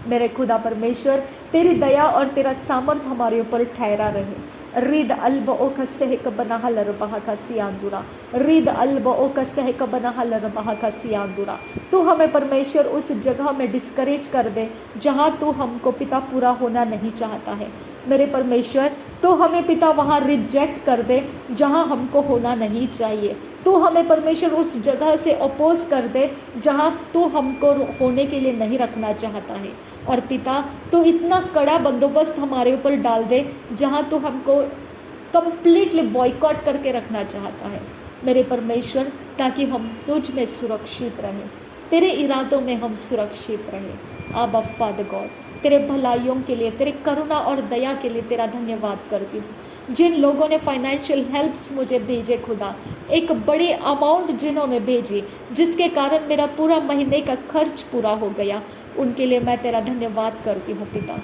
मेरे खुदा परमेश्वर, तेरी दया और तेरा सामर्थ हमारे ऊपर ठहरा रहे। रिद अल्ब ओ कसहक बनाहल रबहा का सियांदुरा, रिद अल्ब ओ कसहक बनाहल रबहा का सियांदुरा। तू हमें परमेश्वर उस जगह में डिस्करेज कर दे जहाँ तू हमको पिता पूरा होना नहीं चाहता है। मेरे परमेश्वर, तो हमें पिता वहाँ रिजेक्ट कर दे जहाँ हमको होना नहीं चाहिए। तू हमें परमेश्वर उस जगह से अपोज कर दे जहाँ तू हमको होने के लिए नहीं रखना चाहता है। और पिता, तो इतना कड़ा बंदोबस्त हमारे ऊपर डाल दे जहाँ तू हमको कंप्लीटली बॉयकॉट करके रखना चाहता है मेरे परमेश्वर, ताकि हम तुझ में सुरक्षित रहें, तेरे इरादों में हम सुरक्षित रहें। आबा फादर गॉड, तेरे भलाइयों के लिए, तेरे करुणा और दया के लिए तेरा धन्यवाद करती हूँ। जिन लोगों ने फाइनेंशियल हेल्प्स मुझे भेजे खुदा, एक बड़ी अमाउंट जिन्होंने भेजी जिसके कारण मेरा पूरा महीने का खर्च पूरा हो गया, उनके लिए मैं तेरा धन्यवाद करती हूँ पिता।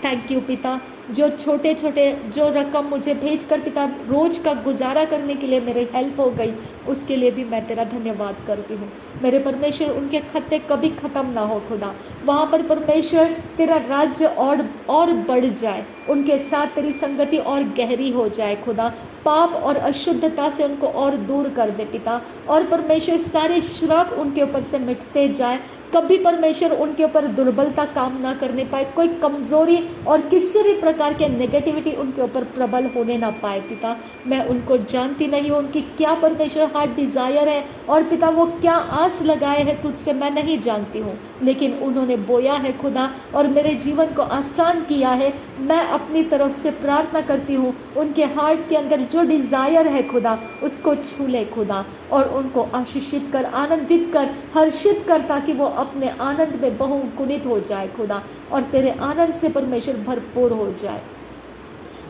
थैंक यू पिता, जो छोटे छोटे जो रकम मुझे भेज कर पिता रोज का गुजारा करने के लिए मेरी हेल्प हो गई, उसके लिए भी मैं तेरा धन्यवाद करती हूँ मेरे परमेश्वर। उनके खत्ते कभी ख़त्म ना हो खुदा, वहाँ पर परमेश्वर तेरा राज्य और बढ़ जाए, उनके साथ तेरी संगति और गहरी हो जाए खुदा। पाप और अशुद्धता से उनको और दूर कर दे पिता, और परमेश्वर सारे श्राप उनके ऊपर से मिटते जाए। कभी परमेश्वर उनके ऊपर दुर्बलता काम ना करने पाए, कोई कमज़ोरी और किसी भी प्रकार के नेगेटिविटी उनके ऊपर प्रबल होने ना पाए पिता। मैं उनको जानती नहीं हूँ उनकी क्या परमेश्वर हार्ट डिज़ायर है, और पिता वो क्या आस लगाए हैं तुझसे मैं नहीं जानती हूँ, लेकिन उन्होंने बोया है खुदा और मेरे जीवन को आसान किया है। मैं अपनी तरफ से प्रार्थना करती हूँ उनके हार्ट के अंदर जो डिज़ायर है खुदा उसको छू ले खुदा, और उनको आशीषित कर, आनंदित कर, हर्षित कर, ताकि वो अपने आनंद में बहुगुणित हो जाए खुदा, और तेरे आनंद से परमेश्वर भरपूर हो जाए।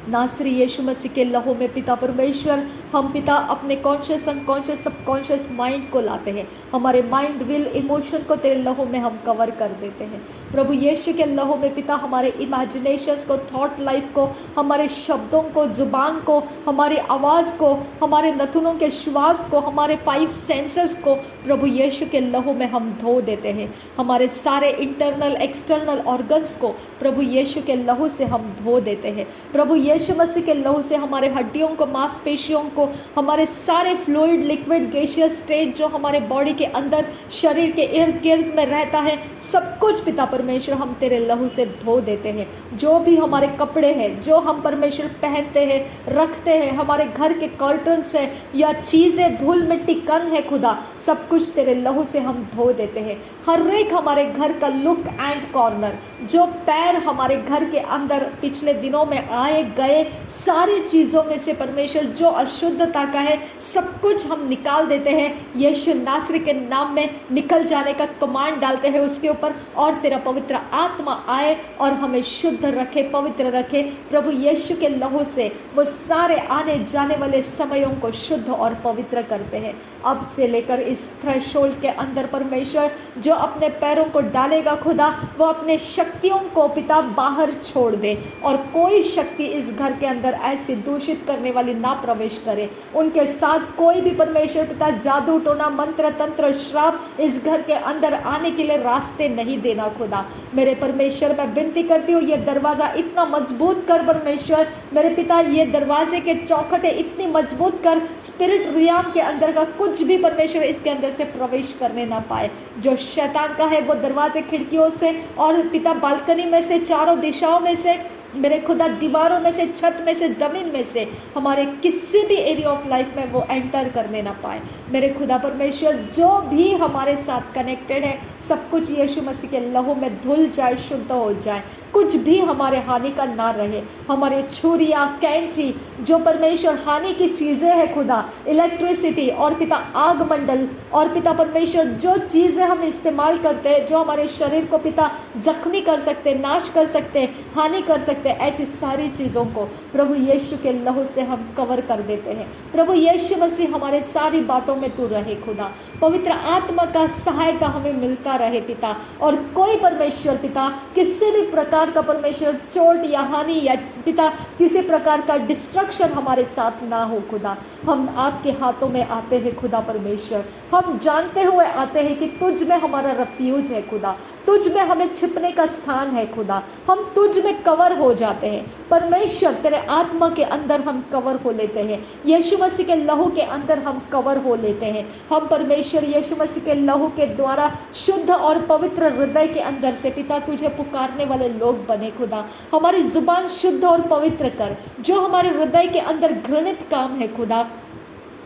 नासरी यीशु मसीह के लहू में पिता परमेश्वर, हम पिता अपने कॉन्शियस अनकॉन्शियस सबकॉन्शियस माइंड को लाते हैं, हमारे माइंड विल इमोशन को तेरे लहू में हम कवर कर देते हैं प्रभु यीशु के लहू में पिता। हमारे इमेजिनेशंस को, थॉट लाइफ को, हमारे शब्दों को, जुबान को, हमारी आवाज़ को, हमारे नथुनों के श्वास को, हमारे 5 सेंसेस को प्रभु यीशु के लहू में हम धो देते हैं। हमारे सारे इंटरनल एक्सटर्नल ऑर्गन्स को प्रभु यीशु के लहू से हम धो देते हैं। प्रभु यीशु मसीह के लहू से हमारे हड्डियों को, मांसपेशियों को, हमारे सारे फ्लूइड, लिक्विड, गैसियस स्टेट जो हमारे बॉडी के अंदर, शरीर के इर्द गिर्द में रहता है, सब कुछ पिता परमेश्वर हम तेरे लहू से धो देते हैं। जो भी हमारे कपड़े हैं जो हम परमेश्वर पहनते हैं, रखते हैं, हमारे घर के कर्टन्स है या चीज़ें, धूल मिट्टी कण है खुदा, सब कुछ तेरे लहू से हम धो देते हैं। हर एक हमारे घर का लुक एंड कॉर्नर, जो पैर हमारे घर के अंदर पिछले दिनों में आए गए, सारी चीज़ों में से परमेश्वर जो अशुद्धता का है सब कुछ हम निकाल देते हैं। यीशु नासरी के नाम में निकल जाने का कमांड डालते हैं उसके ऊपर, और तेरा पवित्र आत्मा आए और हमें शुद्ध रखे, पवित्र रखे। प्रभु यीशु के लहू से वो सारे आने जाने वाले समयों को शुद्ध और पवित्र करते हैं। अब से लेकर इस थ्रेशोल्ड के अंदर परमेश्वर जो अपने पैरों को डालेगा खुदा, वो अपने शक्तियों को पिता बाहर छोड़ दे, और कोई शक्ति इस घर के अंदर ऐसी दूषित करने वाली ना प्रवेश करे। उनके साथ कोई भी परमेश्वर पिता जादू टोना, मंत्र तंत्र, श्राप इस घर के अंदर आने के लिए रास्ते नहीं देना खुदा। मेरे परमेश्वर, मैं विनती करती हूँ ये दरवाज़ा इतना मजबूत कर परमेश्वर, मेरे पिता ये दरवाजे के चौखटे इतनी मजबूत कर, स्पिरिट रियाम के अंदर का कुछ भी परमेश्वर इसके अंदर से प्रवेश करने ना पाए। जो शैतान का है वो दरवाजे, खिड़कियों से और पिता बालकनी में से, चारों दिशाओं में से, मेरे खुदा दीवारों में से, छत में से, ज़मीन में से, हमारे किसी भी एरिया ऑफ लाइफ में वो एंटर करने ना पाए। मेरे खुदा परमेश्वर, जो भी हमारे साथ कनेक्टेड है सब कुछ यीशु मसीह के लहू में धुल जाए, शुद्ध हो जाए। कुछ भी हमारे हानि का ना रहे। हमारे छुरियाँ, कैंची, जो परमेश्वर हानि की चीज़ें हैं खुदा, इलेक्ट्रिसिटी और पिता आग मंडल और पिता परमेश्वर जो चीज़ें हम इस्तेमाल करते हैं, जो हमारे शरीर को पिता जख्मी कर सकते, नाश कर सकते, हानि कर सकते, ऐसी सारी चीज़ों को प्रभु यीशु के लहू से हम कवर कर देते हैं। प्रभु यीशु मसीह हमारे सारी बातों में तू रहे खुदा, पवित्र आत्मा का सहायता हमें मिलता रहे पिता, और कोई परमेश्वर पिता किसी भी प्रकार का परमेश्वर चोट या हानि या पिता किसी प्रकार का डिस्ट्रक्शन हमारे साथ ना हो खुदा। हम आपके हाथों में आते हैं खुदा परमेश्वर, हम जानते हुए आते हैं कि तुझ में हमारा रेफ्यूज है खुदा, तुझ में हमें छिपने का स्थान है खुदा, हम तुझ में कवर हो जाते हैं परमेश्वर, तेरे आत्मा के अंदर हम कवर हो लेते हैं, यीशु मसीह के लहू के अंदर हम कवर हो लेते हैं। हम परमेश्वर यीशु मसीह के लहू के द्वारा शुद्ध और पवित्र हृदय के अंदर से पिता तुझे पुकारने वाले लोग बने खुदा। हमारी जुबान शुद्ध और पवित्र कर, जो हमारे हृदय के अंदर घृणित काम है खुदा,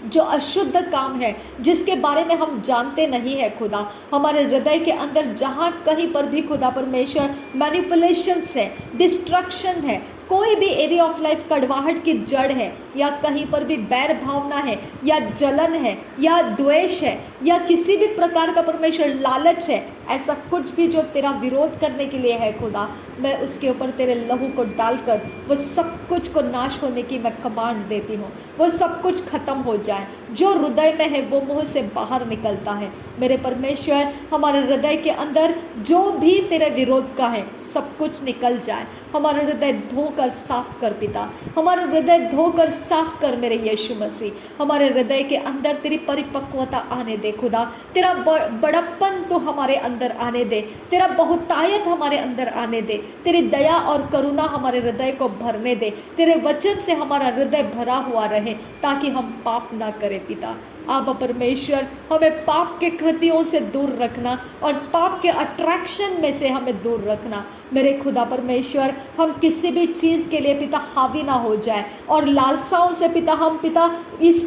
जो अशुद्ध काम है, जिसके बारे में हम जानते नहीं है खुदा, हमारे हृदय के अंदर जहाँ कहीं पर भी खुदा परमेश्वर मैनिपुलेशंस है, डिस्ट्रक्शन है, कोई भी एरिया ऑफ लाइफ कड़वाहट की जड़ है, या कहीं पर भी बैर भावना है, या जलन है, या द्वेष है, या किसी भी प्रकार का परमेश्वर लालच है, ऐसा कुछ भी जो तेरा विरोध करने के लिए है खुदा, मैं उसके ऊपर तेरे लहू को डालकर वो सब कुछ को नाश होने की मैं कमांड देती हूँ। वो सब कुछ खत्म हो जाए, जो हृदय में है वो मुँह से बाहर निकलता है। मेरे परमेश्वर, हमारे हृदय के अंदर जो भी तेरे विरोध का है सब कुछ निकल जाए। हमारा हृदय धोकर साफ कर पिता, हमारा हृदय धोकर साफ कर मेरे यीशु मसीह। हमारे हृदय के अंदर तेरी परिपक्वता आने दे खुदा, तेरा बड़प्पन तो हमारे अंदर आने दे, तेरा बहुतायत हमारे अंदर आने दे, तेरी दया और करुणा हमारे हृदय को भरने दे, तेरे वचन से हमारा हृदय भरा हुआ रहे ताकि हम पाप ना करें पिता। आप परमेश्वर हमें पाप के कृतियों से दूर रखना और पाप के अट्रैक्शन में से हमें दूर रखना। मेरे खुदा परमेश्वर, हम किसी भी चीज़ के लिए पिता हावी ना हो जाए और लालसाओं से पिता हम पिता इस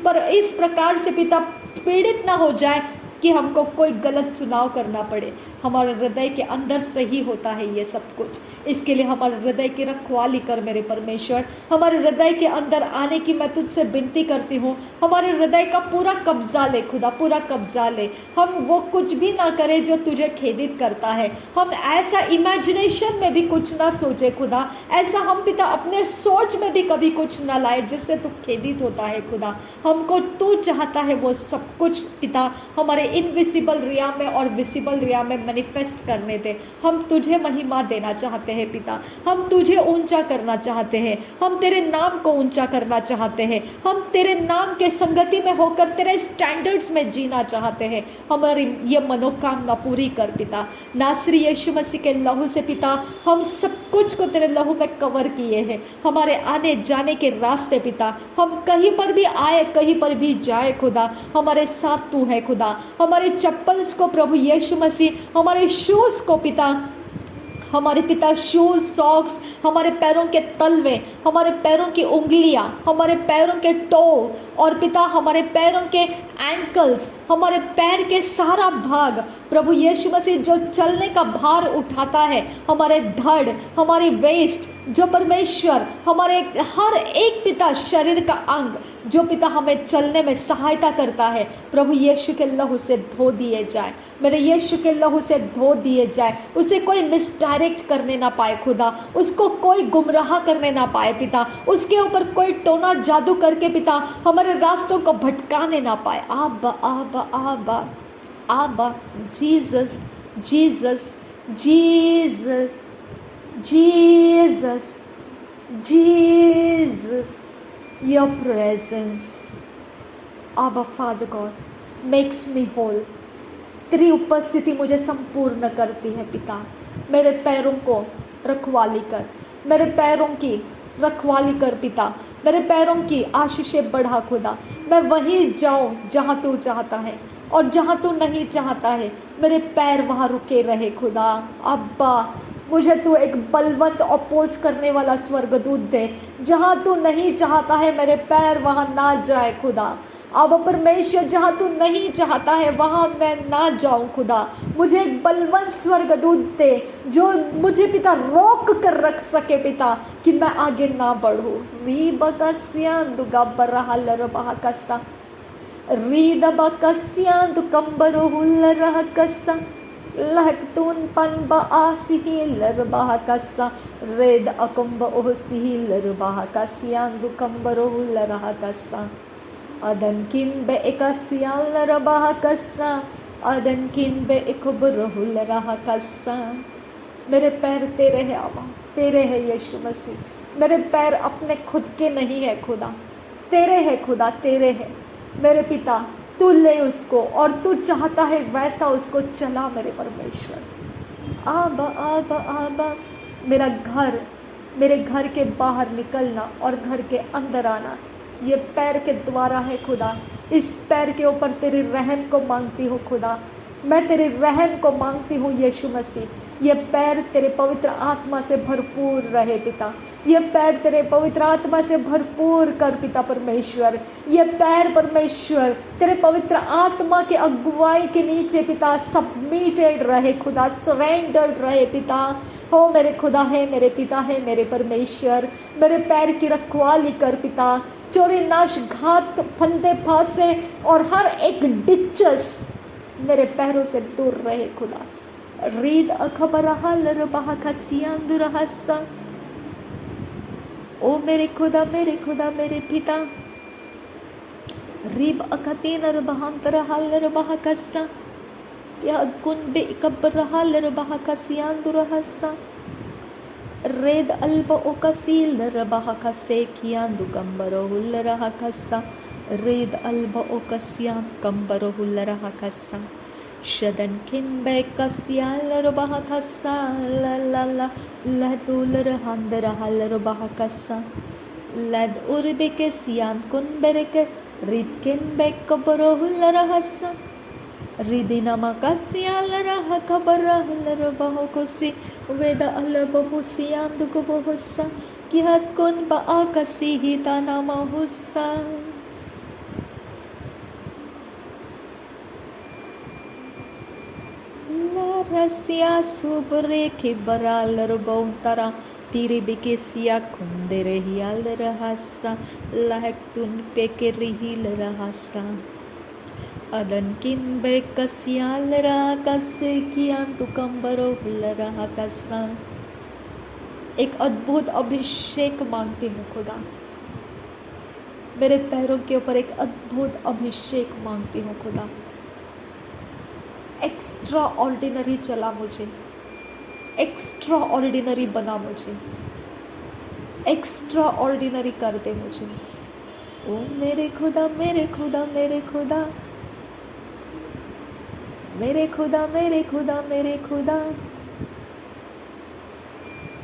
प्रकार से पिता पीड़ित ना हो जाए कि हमको कोई गलत चुनाव करना पड़े। हमारे हृदय के अंदर से ही होता है ये सब कुछ, इसके लिए हमारे हृदय की रखवाली कर मेरे परमेश्वर। हमारे हृदय के अंदर आने की मैं तुझसे विनती करती हूँ। हमारे हृदय का पूरा कब्जा ले खुदा, पूरा कब्जा ले। हम वो कुछ भी ना करें जो तुझे खेदित करता है। हम ऐसा इमेजिनेशन में भी कुछ ना सोचे खुदा, ऐसा हम पिता अपने सोच में भी कभी कुछ ना लाए जिससे तू खेदित होता है खुदा। हमको तू चाहता है वो सब कुछ पिता हमारे इनविजिबल रिया में और विजिबल रिया में मैनिफेस्ट करने दे। हम तुझे महिमा देना चाहते हैं पिता, हम तुझे ऊंचा करना चाहते हैं, हम तेरे नाम को ऊंचा करना चाहते हैं, हम तेरे नाम के संगति में होकर तेरे स्टैंडर्ड्स में जीना चाहते हैं। हमारी ये मनोकामना पूरी कर पिता, नासरी यीशु मसीह के लहू से पिता हम सब कुछ को तेरे लहू में कवर किए हैं। हमारे आने जाने के रास्ते पिता, हम कहीं पर भी आए कहीं पर भी जाए खुदा, हमारे साथ तू है खुदा। हमारे चप्पल्स को प्रभु यीशु मसीह, हमारे शूज़ को पिता, हमारे पिता शूज़, सॉक्स, हमारे पैरों के तलवे, हमारे पैरों की उंगलियां, हमारे पैरों के टो और पिता हमारे पैरों के एंकल्स, हमारे पैर के सारा भाग प्रभु यीशु मसीह जो चलने का भार उठाता है, हमारे धड़, हमारी वेस्ट, जो परमेश्वर हमारे हर एक पिता शरीर का अंग जो पिता हमें चलने में सहायता करता है, प्रभु यीशु के लहू से धो दिए जाए। मेरे यीशु के लहू से धो दिए जाए। उसे कोई मिसडायरेक्ट करने ना पाए खुदा, उसको कोई गुमराह करने ना पाए पिता, उसके ऊपर कोई टोना जादू करके पिता हमारे रास्तों को भटकाने ना पाए। आबा आबा आबा आबा, Jesus Jesus Jesus Jesus Jesus, your presence, Abba Father God, makes me whole। तेरी उपस्थिति मुझे संपूर्ण करती है पिता। मेरे पैरों को रखवाली कर, मेरे पैरों की रखवाली कर पिता, मेरे पैरों की आशीषें बढ़ा खुदा। मैं वहीं जाऊं जहां तू चाहता है और जहां तू नहीं चाहता है मेरे पैर वहां रुके रहे खुदा। अब्बा, मुझे तू एक बलवंत अपोज करने वाला स्वर्गदूत दे, जहाँ तू नहीं चाहता है मेरे पैर वहाँ ना जाए खुदा। अब परमेश्वर जहाँ तू नहीं चाहता है वहाँ मैं ना जाऊँ खुदा। मुझे एक बलवंत स्वर्गदूत दे जो मुझे पिता रोक कर रख सके पिता, कि मैं आगे ना बढ़ूँ। री बकस्या दुगब्बरहा लरबहा कस्सा, री दबकस्या दुकम्बरो हुल्लरहा कस्सा, लहकतून पन बआसिही लरबहा कस्सा, रेद अकुम्ब ओहसिही लरबहा कस्या दुकम्बरो हुल्लरहा कस्सा, अदन किन बे एकस्या लरबहा कस्सा, अदन किन बे इकुबरहुल रहा कस्सा। मेरे पैर तेरे है आवा, तेरे है यीशु मसीह। मेरे पैर अपने खुद के नहीं है खुदा, तेरे है खुदा, तेरे है मेरे पिता। तू ले उसको और तू चाहता है वैसा उसको चला मेरे परमेश्वर। आबा आबा आबा। मेरे घर के बाहर निकलना और घर के अंदर आना ये पैर के द्वारा है खुदा। इस पैर के ऊपर तेरे रहम को मांगती हूँ खुदा, मैं तेरे रहम को मांगती हूँ यीशु मसीह। ये पैर तेरे पवित्र आत्मा से भरपूर रहे पिता, ये पैर तेरे पवित्र आत्मा से भरपूर कर पिता परमेश्वर। ये पैर परमेश्वर तेरे पवित्र आत्मा के अगुवाई के नीचे पिता सबमिटेड रहे खुदा, सरेंडर्ड रहे पिता। हो मेरे खुदा है, मेरे पिता है, मेरे परमेश्वर। मेरे पैर की रखवाली कर पिता, चोरी नाश घात फंदे फांसे और हर एक डिचस मेरे पैरों से दूर रहे खुदा। रीद अखबरहा लरबहा खसियांदुरहसा। ओ मेरे खुदा, मेरे खुदा, मेरे पिता। रीब अखतीन रबहांतरहा लरबहा कस्सा, या कुन बे कब्बरहा लरबहा खसियांदुरहसा, रेद अल्ब ओकसील रबहा खसे कियां दुकम्बरो हुल्लरहा कस्सा, रेद अल्ब ओकसियां कम्बरो हुल्लरहा कस्सा, शदन किन बैकसियाल रबहा कस्सा, ला ला ला लहदुलर हंदरहा लरबहा कस्सा, लद उर्बे के सियान कुन बेरके रिद किन बैकबरो हुल्लरहसा, रिदिनमा कसियाल रहा खबरह लरबहो कुसी, वेद अलबहु सियां दुगबो हुस्सा, कि हद कुन बआ कसी ही तानामा हुस्सा। रसिया सुबरे के बरा लरबो तरा, तीरे बेके सिया खुंदे रहियाल रहसा, लहक तुन पे के रहील रहसा, अदन किन बे कसियाल रहा कसे किया तुकम्बरो हुल रहा कसा। एक अद्भुत अभिषेक मांगती हूँ खुदा, मेरे पैरों के ऊपर एक अद्भुत अभिषेक मांगती हूँ खुदा। एक्स्ट्रा ऑर्डिनरी चला मुझे, एक्स्ट्रा ऑर्डिनरी बना मुझे, एक्स्ट्रा ऑर्डिनरी कर दे मुझे। ओ मेरे खुदा, मेरे खुदा, मेरे खुदा, मेरे खुदा, मेरे खुदा, मेरे खुदा,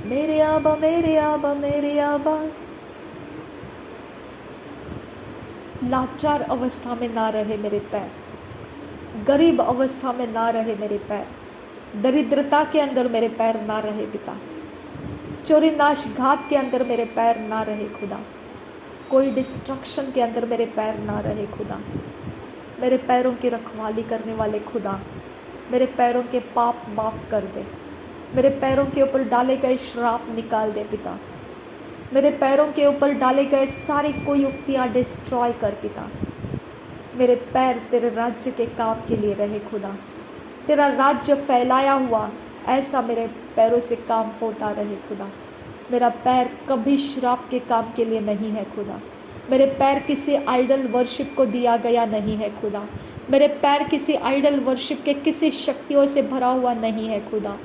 मेरे आबा, मेरे आबा, मेरे आबा। लाचार अवस्था में ना रहे मेरे पैर, गरीब अवस्था में ना रहे मेरे पैर, दरिद्रता के अंदर मेरे पैर ना रहे पिता, चोरी नाश घात के अंदर मेरे पैर ना रहे खुदा, कोई डिस्ट्रक्शन के अंदर मेरे पैर ना रहे खुदा। मेरे पैरों की रखवाली करने वाले खुदा, मेरे पैरों के पाप माफ़ कर दे, मेरे पैरों के ऊपर डाले गए श्राप निकाल दे पिता, मेरे पैरों के ऊपर डाले गए सारी कुयुक्तियाँ डिस्ट्रॉय कर पिता। मेरे पैर तेरे राज्य के काम के लिए रहे खुदा, तेरा राज्य फैलाया हुआ ऐसा मेरे पैरों से काम होता रहे खुदा। मेरा पैर कभी श्राप के काम के लिए नहीं है खुदा, मेरे पैर किसी आइडल वर्शिप को दिया गया नहीं है खुदा, मेरे पैर किसी आइडल वर्शिप के किसी शक्तियों से भरा हुआ नहीं है खुदा।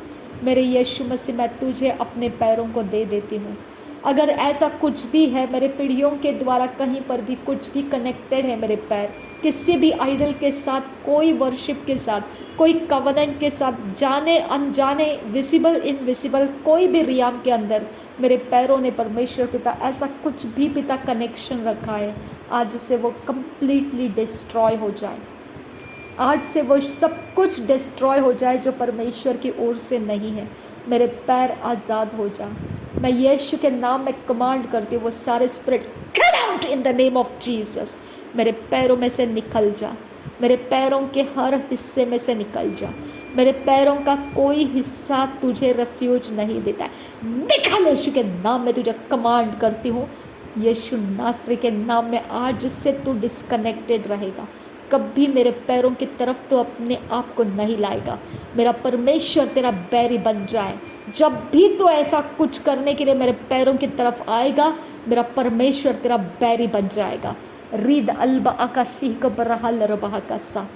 मेरे यीशु मसीह, मैं तुझे अपने पैरों को दे देती हूँ। अगर ऐसा कुछ भी है मेरे पीढ़ियों के द्वारा कहीं पर भी कुछ भी कनेक्टेड है मेरे पैर किसी भी आइडल के साथ, कोई वर्शिप के साथ, कोई कवनेंट के साथ, जाने अनजाने, विजिबल इनविजिबल, कोई भी रियाम के अंदर मेरे पैरों ने परमेश्वर पिता ऐसा कुछ भी पिता कनेक्शन रखा है, आज से वो कंप्लीटली डिस्ट्रॉय हो जाए। आज से वो सब कुछ डिस्ट्रॉय हो जाए जो परमेश्वर की ओर से नहीं है। मेरे पैर आज़ाद हो जा। मैं यीशु के नाम में कमांड करती हूँ, वो सारे spirit gate out in the name of Jesus. मेरे पैरों में से निकल जा, मेरे पैरों के हर हिस्से में से निकल जा। मेरे पैरों का कोई हिस्सा तुझे रेफ्यूज नहीं देता है। निकल यीशु के नाम में तुझे कमांड करती हूँ। यीशु नासरी के नाम में आज से तू डिस्कनेक्टेड रहेगा। कभी मेरे पैरों की तरफ तो अपने आप को नहीं लाएगा। मेरा परमेश्वर तेरा बैरी बन जाए। जब भी तो ऐसा कुछ करने के लिए मेरे पैरों की तरफ आएगा, मेरा परमेश्वर तेरा बैरी बन जाएगा। रीद अल्बा आकासी कबरहल रबहा कसा।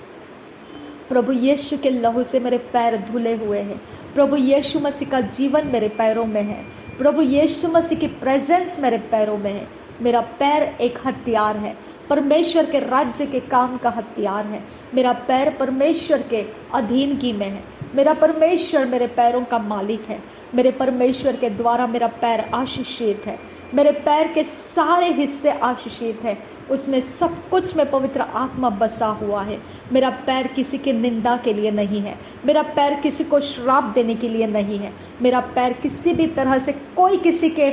प्रभु यीशु के लहू से मेरे पैर धुले हुए हैं। प्रभु यीशु मसीह का जीवन मेरे पैरों में है। प्रभु यीशु मसीह की प्रेजेंस मेरे पैरों में है। मेरा पैर एक हथियार है, परमेश्वर के राज्य के काम का हथियार है। मेरा पैर परमेश्वर के अधीनगी में है। मेरा परमेश्वर मेरे पैरों का मालिक है। मेरे परमेश्वर के द्वारा मेरा पैर आशीषित है। मेरे पैर के सारे हिस्से आशीषित है। उसमें सब कुछ में पवित्र आत्मा बसा हुआ है। मेरा पैर किसी की निंदा के लिए नहीं है। मेरा पैर किसी को श्राप देने के लिए नहीं है। मेरा पैर किसी भी तरह से कोई किसी के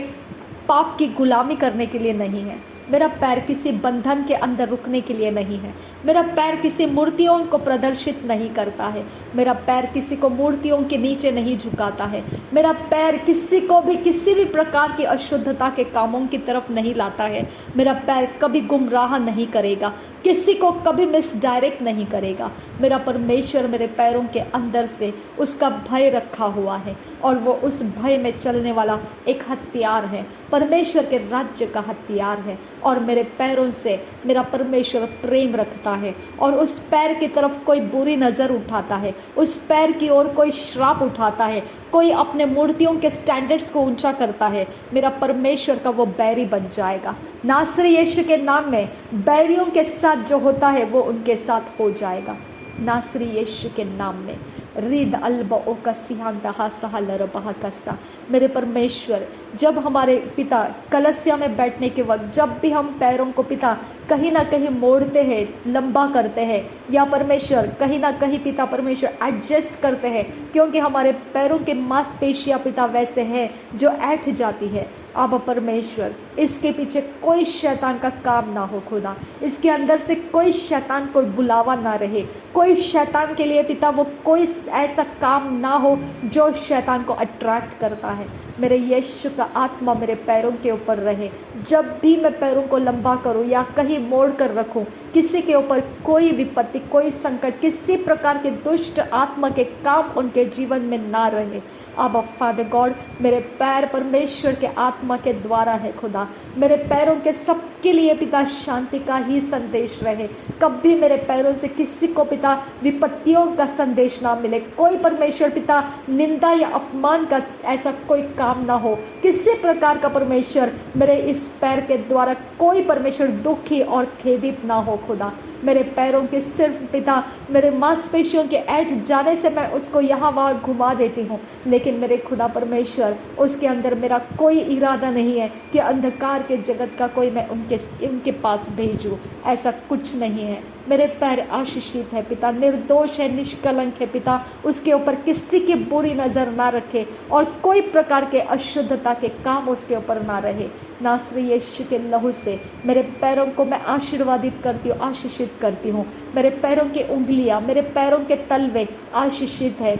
पाप की गुलामी करने के लिए नहीं है। मेरा पैर किसी बंधन के अंदर रुकने के लिए नहीं है। मेरा पैर किसी मूर्तियों को प्रदर्शित नहीं करता है। मेरा पैर किसी को मूर्तियों के नीचे नहीं झुकाता है। मेरा पैर किसी को भी किसी भी प्रकार की अशुद्धता के कामों की तरफ नहीं लाता है। मेरा पैर कभी गुमराह नहीं करेगा, किसी को कभी मिसडायरेक्ट नहीं करेगा। मेरा परमेश्वर मेरे पैरों के अंदर से उसका भय रखा हुआ है और वो उस भय में चलने वाला एक हथियार है, परमेश्वर के राज्य का हथियार है। और मेरे पैरों से मेरा परमेश्वर प्रेम रखता है और उस पैर की तरफ कोई बुरी नज़र उठाता है, उस पैर की ओर कोई श्राप उठाता है, कोई अपने मूर्तियों के स्टैंडर्ड्स को ऊंचा करता है, मेरा परमेश्वर का वो बैरी बन जाएगा। नासरी यीशु के नाम में बैरियों के साथ जो होता है वो उनके साथ हो जाएगा। नासरी यीशु के नाम में रिद अल्बा ओ कसियांदा सहलर बहा कसा। मेरे परमेश्वर, जब हमारे पिता कलसिया में बैठने के वक्त जब भी हम पैरों को पिता कहीं ना कहीं मोड़ते हैं, लंबा करते हैं, या परमेश्वर कहीं ना कहीं पिता परमेश्वर एडजस्ट करते हैं, क्योंकि हमारे पैरों के मांसपेशियां पिता वैसे हैं जो ऐठ जाती है। अब परमेश्वर, इसके पीछे कोई शैतान का काम ना हो खुदा, इसके अंदर से कोई शैतान को बुलावा ना रहे, कोई शैतान के लिए पिता वो कोई ऐसा काम ना हो जो शैतान को अट्रैक्ट करता है। मेरे यीशु का आत्मा मेरे पैरों के ऊपर रहे। जब भी मैं पैरों को लंबा करूं या कहीं मोड़ कर रखूं, किसी के ऊपर कोई विपत्ति, कोई संकट, किसी प्रकार के दुष्ट आत्मा के काम उनके जीवन में ना रहे। अब फादर गॉड, मेरे पैर परमेश्वर के आत्मा के द्वारा है खुदा। मेरे पैरों के सबके लिए पिता शांति का ही संदेश रहे। कभी मेरे पैरों से किसी को पिता विपत्तियों का संदेश ना मिले, कोई परमेश्वर पिता निंदा या अपमान का ऐसा कोई काम ना हो। किसी प्रकार का परमेश्वर मेरे इस पैर के द्वारा कोई परमेश्वर दुखी और खेदित ना हो खुदा। मेरे पैरों के सिर्फ पिता मेरे मांसपेशियों के ऐठ जाने से मैं उसको यहाँ वहाँ घुमा देती हूँ, लेकिन मेरे खुदा परमेश्वर उसके अंदर मेरा कोई इरादा नहीं है कि अंधकार के जगत का कोई मैं उनके पास भेजूँ। ऐसा कुछ नहीं है। मेरे पैर आशीषित है पिता, निर्दोष है, निष्कलंक है पिता। उसके ऊपर किसी की बुरी नज़र ना रखे और कोई प्रकार के अशुद्धता के काम उसके ऊपर ना रहे। नासरी यीशु के लहू से मेरे पैरों को मैं आशीर्वादित करती हूँ, आशीषित करती हूँ। मेरे पैरों की उंगलियाँ, मेरे पैरों के तलवे आशीषित है।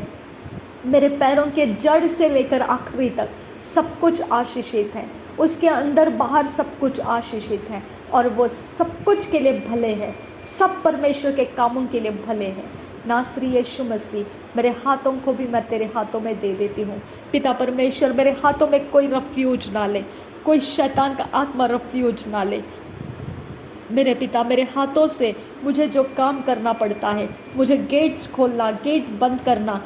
मेरे पैरों के जड़ से लेकर आखिरी तक सब कुछ आशीषित है। उसके अंदर बाहर सब कुछ आशीषित है और वो सब कुछ के लिए भले है, सब परमेश्वर के कामों के लिए भले हैं। नासरी यीशु मसीह, मेरे हाथों को भी मैं तेरे हाथों में दे देती हूँ पिता परमेश्वर। मेरे हाथों में कोई रफ्यूज ना ले, कोई शैतान का आत्मा रफ्यूज ना ले। मेरे पिता, मेरे हाथों से मुझे जो काम करना पड़ता है, मुझे गेट्स खोलना, गेट बंद करना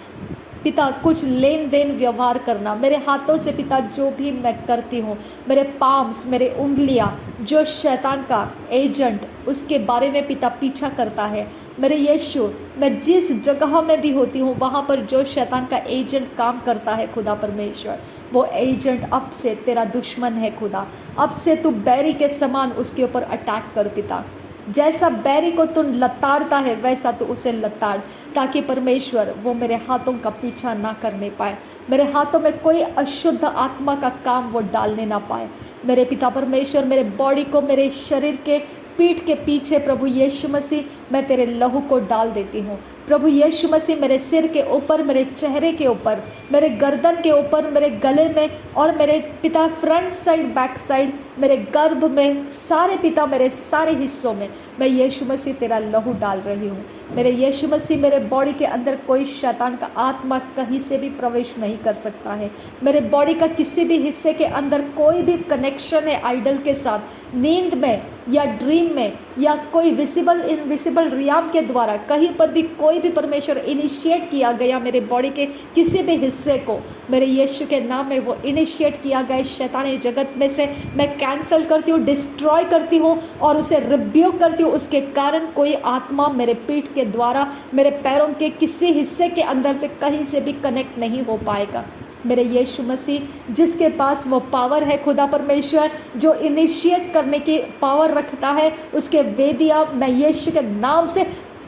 पिता, कुछ लेन देन व्यवहार करना, मेरे हाथों से पिता जो भी मैं करती हूँ, मेरे पाम्स, मेरे उंगलियाँ, जो शैतान का एजेंट उसके बारे में पिता पीछा करता है, मेरे यीशु, मैं जिस जगह में भी होती हूँ वहाँ पर जो शैतान का एजेंट काम करता है खुदा परमेश्वर, वो एजेंट अब से तेरा दुश्मन है खुदा। अब से तू बैरी के समान उसके ऊपर अटैक कर पिता। जैसा बैरी को तू लताड़ता है वैसा तू उसे लताड़, ताकि परमेश्वर वो मेरे हाथों का पीछा ना करने पाए, मेरे हाथों में कोई अशुद्ध आत्मा का काम वो डालने ना पाए। मेरे पिता परमेश्वर, मेरे बॉडी को, मेरे शरीर के पीठ के पीछे प्रभु यीशु मसीह मैं तेरे लहू को डाल देती हूँ। प्रभु यीशु मसीह मेरे सिर के ऊपर, मेरे चेहरे के ऊपर, मेरे गर्दन के ऊपर, मेरे गले में और मेरे पिता फ्रंट साइड, बैक साइड, मेरे गर्भ में, सारे पिता मेरे सारे हिस्सों में मैं यीशु मसीह तेरा लहू डाल रही हूँ। मेरे यीशु मसीह मेरे बॉडी के अंदर कोई शैतान का आत्मा कहीं से भी प्रवेश नहीं कर सकता है। मेरे बॉडी का किसी भी हिस्से के अंदर कोई भी कनेक्शन है आइडल के साथ, नींद में या ड्रीम में या कोई विजिबल इनविजिबल रियाम के द्वारा कहीं पर भी कोई भी परमेश्वर इनिशिएट किया गया मेरे बॉडी के किसी भी हिस्से को, मेरे यीशु के नाम में वो इनिशिएट किया गया शैतानी जगत में से मैं कैंसिल करती हूँ, डिस्ट्रॉय करती हूँ और उसे रिब्यूक करती हूँ। उसके कारण कोई आत्मा मेरे पीठ के द्वारा मेरे पैरों के किसी हिस्से के अंदर से कहीं से भी कनेक्ट नहीं हो पाएगा। मेरे यीशु मसीह जिसके पास वो पावर है खुदा परमेश्वर जो इनिशिएट करने की पावर रखता है, उसके वेदियाँ मैं यीशु के नाम से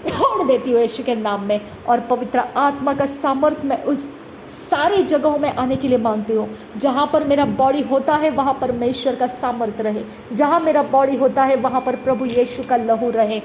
तोड़ देती हूँ यीशु के नाम में। और पवित्र आत्मा का सामर्थ्य मैं उस सारी जगहों में आने के लिए मांगती हूँ। जहाँ पर मेरा बॉडी होता है वहाँ परमेश्वर का सामर्थ्य रहे, जहाँ मेरा बॉडी होता है वहाँ पर प्रभु यीशु का लहू रहे,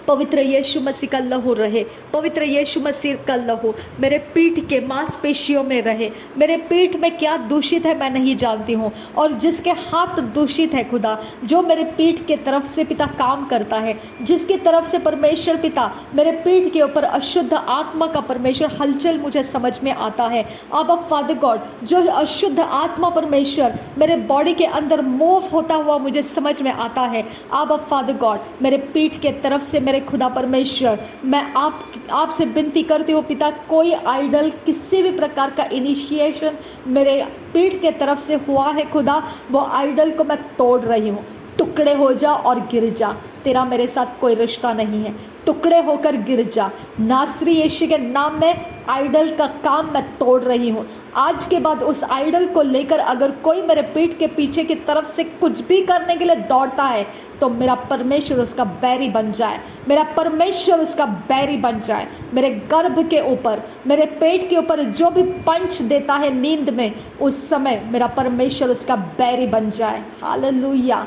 पवित्र यीशु मसीह का लहू रहे, पवित्र यीशु मसीह का लहू मेरे पीठ के मांसपेशियों में रहे। मेरे पीठ में क्या दूषित है मैं नहीं जानती हूँ, और जिसके हाथ दूषित है खुदा, जो मेरे पीठ के तरफ से पिता काम करता है, जिसकी तरफ से परमेश्वर पिता मेरे पीठ के ऊपर अशुद्ध आत्मा का परमेश्वर हलचल मुझे समझ में आता है। आबा फादर गॉड, जो अशुद्ध आत्मा परमेश्वर मेरे बॉडी के अंदर मूव होता हुआ मुझे समझ में आता है। आबा फादर गॉड, मेरे पीठ के तरफ से मेरे खुदा परमेश्वर मैं आपसे विनती करती हूँ पिता, कोई आइडल किसी भी प्रकार का इनिशिएशन मेरे पीठ के तरफ से हुआ है खुदा, वो आइडल को मैं तोड़ रही हूँ। टुकड़े हो जा और गिर जा, तेरा मेरे साथ कोई रिश्ता नहीं है, टुकड़े होकर गिर जा। नासरी यीशु के नाम में आइडल का काम मैं तोड़ रही हूँ। आज के बाद उस आइडल को लेकर अगर कोई मेरे पीठ के पीछे की तरफ से कुछ भी करने के लिए दौड़ता है तो मेरा परमेश्वर उसका बैरी बन जाए, मेरा परमेश्वर उसका बैरी बन जाए। मेरे गर्भ के ऊपर, मेरे पेट के ऊपर जो भी पंच देता है नींद में, उस समय मेरा परमेश्वर उसका बैरी बन जाए। Hallelujah,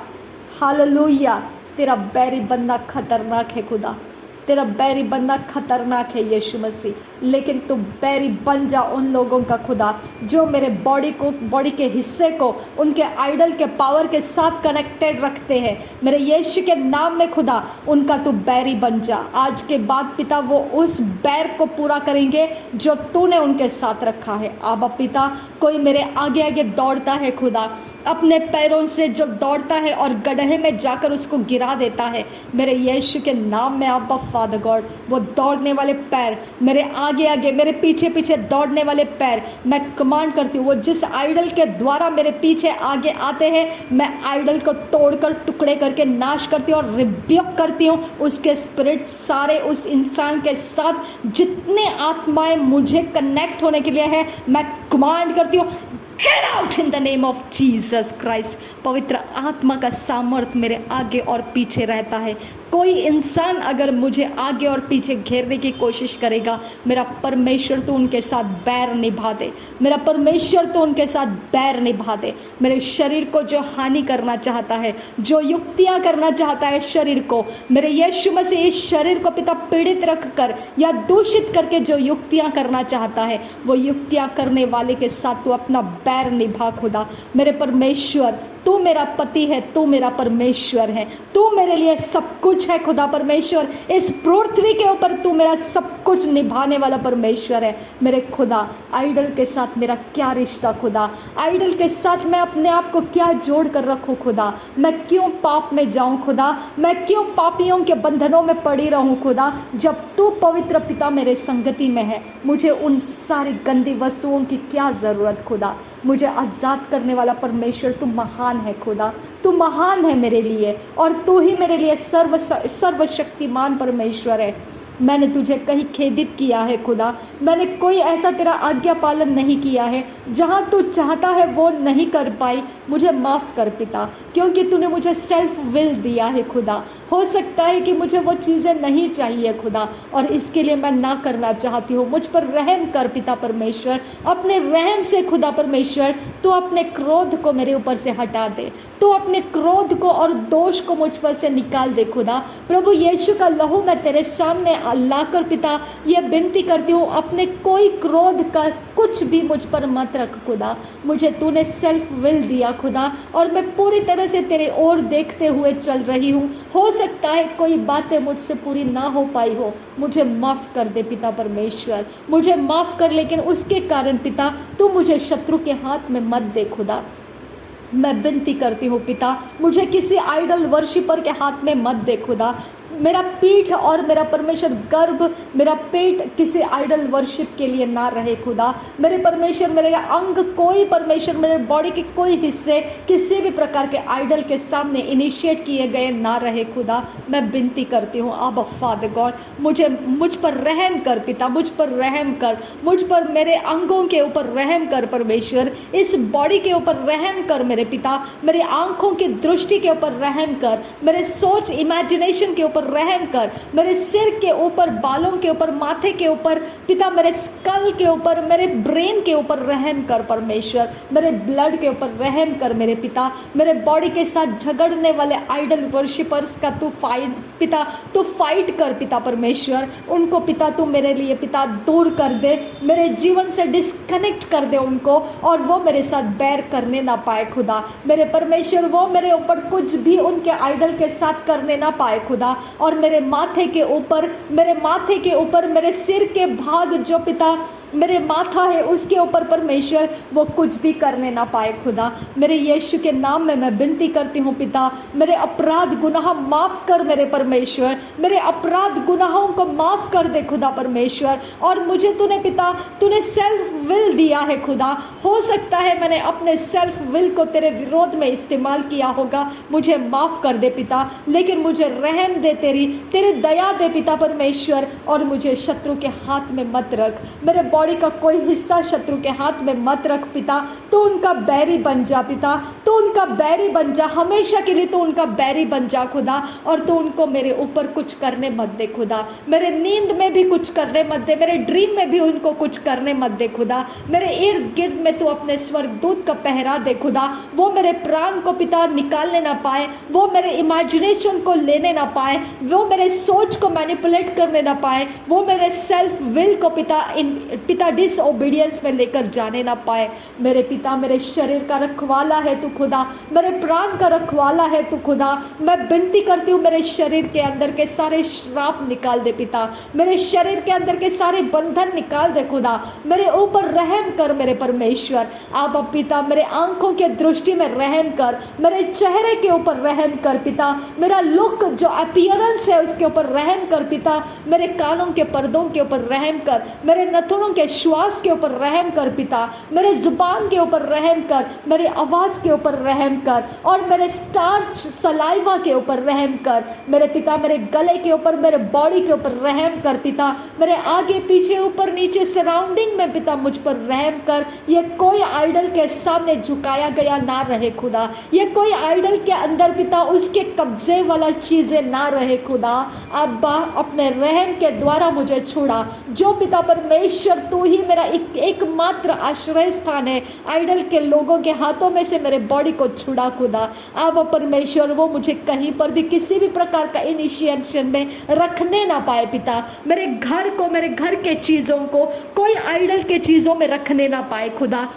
hallelujah. तेरा बैरी बनना खतरनाक है खुदा, तेरा बैरी बनना खतरनाक है यीशु मसीह, लेकिन तू बैरी बन जा उन लोगों का खुदा जो मेरे बॉडी के हिस्से को उनके आइडल के पावर के साथ कनेक्टेड रखते हैं। मेरे यीशु के नाम में खुदा उनका तू बैरी बन जा। आज के बाद पिता वो उस बैर को पूरा करेंगे जो तूने उनके साथ रखा है। आबा पिता, कोई मेरे आगे आगे दौड़ता है खुदा, अपने पैरों से जो दौड़ता है और गड्ढे में जाकर उसको गिरा देता है, मेरे यीशु के नाम में आबा फादर गॉड, वो दौड़ने वाले पैर, मेरे आगे आगे मेरे पीछे पीछे दौड़ने वाले पैर, मैं कमांड करती हूँ वो जिस आइडल के द्वारा मेरे पीछे आगे आते हैं, मैं आइडल को तोड़कर टुकड़े करके नाश करती हूँ और रिब्यूक करती हूँ। उसके स्पिरिट सारे उस इंसान के साथ जितने आत्माएं मुझे कनेक्ट होने के लिए है, मैं कमांड करती हूँ Get out in the name of Jesus Christ। पवित्र आत्मा का सामर्थ्य मेरे आगे और पीछे रहता है। कोई इंसान अगर मुझे आगे और पीछे घेरने की कोशिश करेगा, मेरा परमेश्वर तो उनके साथ बैर निभा दे, मेरा परमेश्वर तो उनके साथ बैर निभा दे। मेरे शरीर को जो हानि करना चाहता है, जो युक्तियाँ करना चाहता है शरीर को, मेरे यीशु मसीह इस शरीर को पिता पीड़ित रख कर या दूषित करके जो युक्तियाँ करना चाहता है, वो युक्तियाँ करने वाले के साथ तू अपना बैर निभा खुदा। मेरे परमेश्वर, तू मेरा पति है, तू मेरा परमेश्वर है, तू मेरे लिए सब कुछ है खुदा परमेश्वर। इस पृथ्वी के ऊपर तू मेरा सब कुछ निभाने वाला परमेश्वर है। मेरे खुदा, आइडल के साथ मेरा क्या रिश्ता खुदा, आइडल के साथ मैं अपने आप को क्या जोड़ कर रखूँ खुदा, मैं क्यों पाप में जाऊँ खुदा, मैं क्यों पापियों के बंधनों में पड़ी रहूँ खुदा, जब तू पवित्र पिता मेरे संगति में है। मुझे उन सारी गंदी वस्तुओं की क्या ज़रूरत खुदा, मुझे आज़ाद करने वाला परमेश्वर तू महान है खुदा, तू महान है मेरे लिए, और तू ही मेरे लिए सर्वशक्तिमान परमेश्वर है। मैंने तुझे कहीं खेदित किया है खुदा, मैंने कोई ऐसा तेरा आज्ञा पालन नहीं किया है, जहाँ तू चाहता है वो नहीं कर पाई, मुझे माफ़ कर पिता, क्योंकि तूने मुझे सेल्फ विल दिया है खुदा। हो सकता है कि मुझे वो चीज़ें नहीं चाहिए खुदा, और इसके लिए मैं ना करना चाहती हूँ। मुझ पर रहम कर पिता परमेश्वर, अपने रहम से खुदा परमेश्वर तो अपने क्रोध को मेरे ऊपर से हटा दे, तो अपने क्रोध को और दोष को मुझ पर से निकाल दे खुदा। प्रभु यीशु का लहू मैं तेरे सामने लाकर पिता ये विनती करती हूँ, अपने कोई क्रोध का कुछ भी मुझ पर मत रख खुदा। मुझे तूने सेल्फ विल दिया खुदा, और मैं पूरी तरह से तेरे ओर देखते हुए चल रही हूँ। हो सकता है कोई बातें मुझसे पूरी ना हो पाई हो, मुझे माफ़ कर दे पिता परमेश्वर, मुझे माफ़ कर, लेकिन उसके कारण पिता तू मुझे शत्रु के हाथ में मत दे खुदा। मैं विनती करती हूँ पिता, मुझे किसी आइडल वर्शिपर के हाथ में मत दे खुदा। मेरा पीठ और मेरा परमेश्वर गर्भ, मेरा पेट किसी आइडल वर्शिप के लिए ना रहे खुदा। मेरे परमेश्वर, मेरे अंग कोई परमेश्वर, मेरे बॉडी के कोई हिस्से किसी भी प्रकार के आइडल के सामने इनिशिएट किए गए ना रहे खुदा। मैं विनती करती हूँ अब फादर गॉड, मुझ पर रहम कर पिता, मुझ पर रहम कर, मुझ पर, मेरे अंगों के ऊपर रहम कर परमेश्वर, इस बॉडी के ऊपर रहम कर मेरे पिता, मेरी आंखों की दृष्टि के ऊपर रहम कर, मेरे सोच इमेजिनेशन के ऊपर रहम कर, मेरे सिर के ऊपर, बालों के ऊपर, माथे के ऊपर पिता, मेरे स्कल के ऊपर, मेरे ब्रेन के ऊपर रहम कर परमेश्वर, मेरे ब्लड के ऊपर रहम कर मेरे पिता। मेरे बॉडी के साथ झगड़ने वाले आइडल वर्शिपर्स का तू फाइट कर पिता परमेश्वर, उनको पिता तू मेरे लिए पिता दूर कर दे, मेरे जीवन से डिस्कनेक्ट कर दे उनको, और वो मेरे साथ बैर करने ना पाए खुदा। मेरे परमेश्वर, वो मेरे ऊपर कुछ भी उनके आइडल के साथ करने ना पाए खुदा। और मेरे माथे के ऊपर, मेरे सिर के भाग जो पिता मेरे माथा है उसके ऊपर परमेश्वर वो कुछ भी करने ना पाए खुदा। मेरे यीशु के नाम में मैं विनती करती हूँ पिता, मेरे अपराध गुनाह माफ़ कर मेरे परमेश्वर, मेरे अपराध गुनाहों को माफ़ कर दे खुदा परमेश्वर। और मुझे तूने सेल्फ विल दिया है खुदा। हो सकता है मैंने अपने सेल्फ विल को तेरे विरोध में इस्तेमाल किया होगा, मुझे माफ़ कर दे पिता, लेकिन मुझे रहम दे, तेरी दया दे पिता परमेश्वर, और मुझे शत्रु के हाथ में मत रख। मेरे बॉडी का कोई हिस्सा शत्रु के हाथ में मत रख पिता। तो उनका बैरी बन जा पिता, तो उनका बैरी बन जा, हमेशा के लिए तो उनका बैरी बन जा खुदा। और तो उनको मेरे ऊपर कुछ करने मत दे खुदा, मेरे नींद में भी कुछ करने मत दे, मेरे ड्रीम में भी उनको कुछ करने मत दे खुदा। मेरे इर्द गिर्द में तू अपने स्वर्गदूत का पहरा दे खुदा, वो मेरे प्राण को पिता निकालने ना पाए, वो मेरे इमेजिनेशन को लेने ना पाए, वो मेरे सोच को मैनिपुलेट करने ना पाए, वो मेरे सेल्फ विल को पिता डिसओबीडियंस में लेकर जाने ना पाए। मेरे पिता, मेरे शरीर का रखवाला है तू खुदा, मेरे प्राण का रखवाला है तू खुदा। मैं विनती करती हूँ, मेरे शरीर के अंदर के सारे श्राप निकाल दे पिता, मेरे शरीर के अंदर के सारे बंधन निकाल दे खुदा। मेरे ऊपर रहम कर मेरे परमेश्वर। आप पिता मेरे आंखों के दृष्टि में रहम कर, मेरे चेहरे के ऊपर रहम कर पिता, मेरा लुक जो अपीयरेंस है उसके ऊपर रहम कर पिता, मेरे कानों के पर्दों के ऊपर रहम कर, मेरे नथुनों के श्वास के ऊपर रहम कर पिता, मेरे जुबान के ऊपर रहम कर, मेरी आवाज़ के ऊपर रहम कर, और मेरे स्टार्च सलाइवा के ऊपर रहम कर मेरे पिता, मेरे गले के ऊपर, मेरे बॉडी के ऊपर रहम कर पिता, मेरे आगे पीछे ऊपर नीचे सराउंडिंग में पिता मुझ पर रहम कर। ये कोई आइडल के सामने झुकाया गया ना रहे खुदा, ये कोई आइडल के अंदर पिता उसके कब्जे वाला चीज़ें ना रहे खुदा। अब्बा अपने रहम के द्वारा मुझे छोड़ा, जो पिता परमेश्वर तू ही मेरा एकमात्र आश्रय स्थान है, आइडल के लोगों के हाथों में से मेरे बॉडी को छुड़ा खुदा। अब परमेश्वर वो मुझे कहीं पर भी किसी भी प्रकार का इनिशिएशन में रखने ना पाए पिता, मेरे घर को, मेरे घर के चीज़ों को कोई आइडल के चीज़ों में रखने ना पाए खुदा।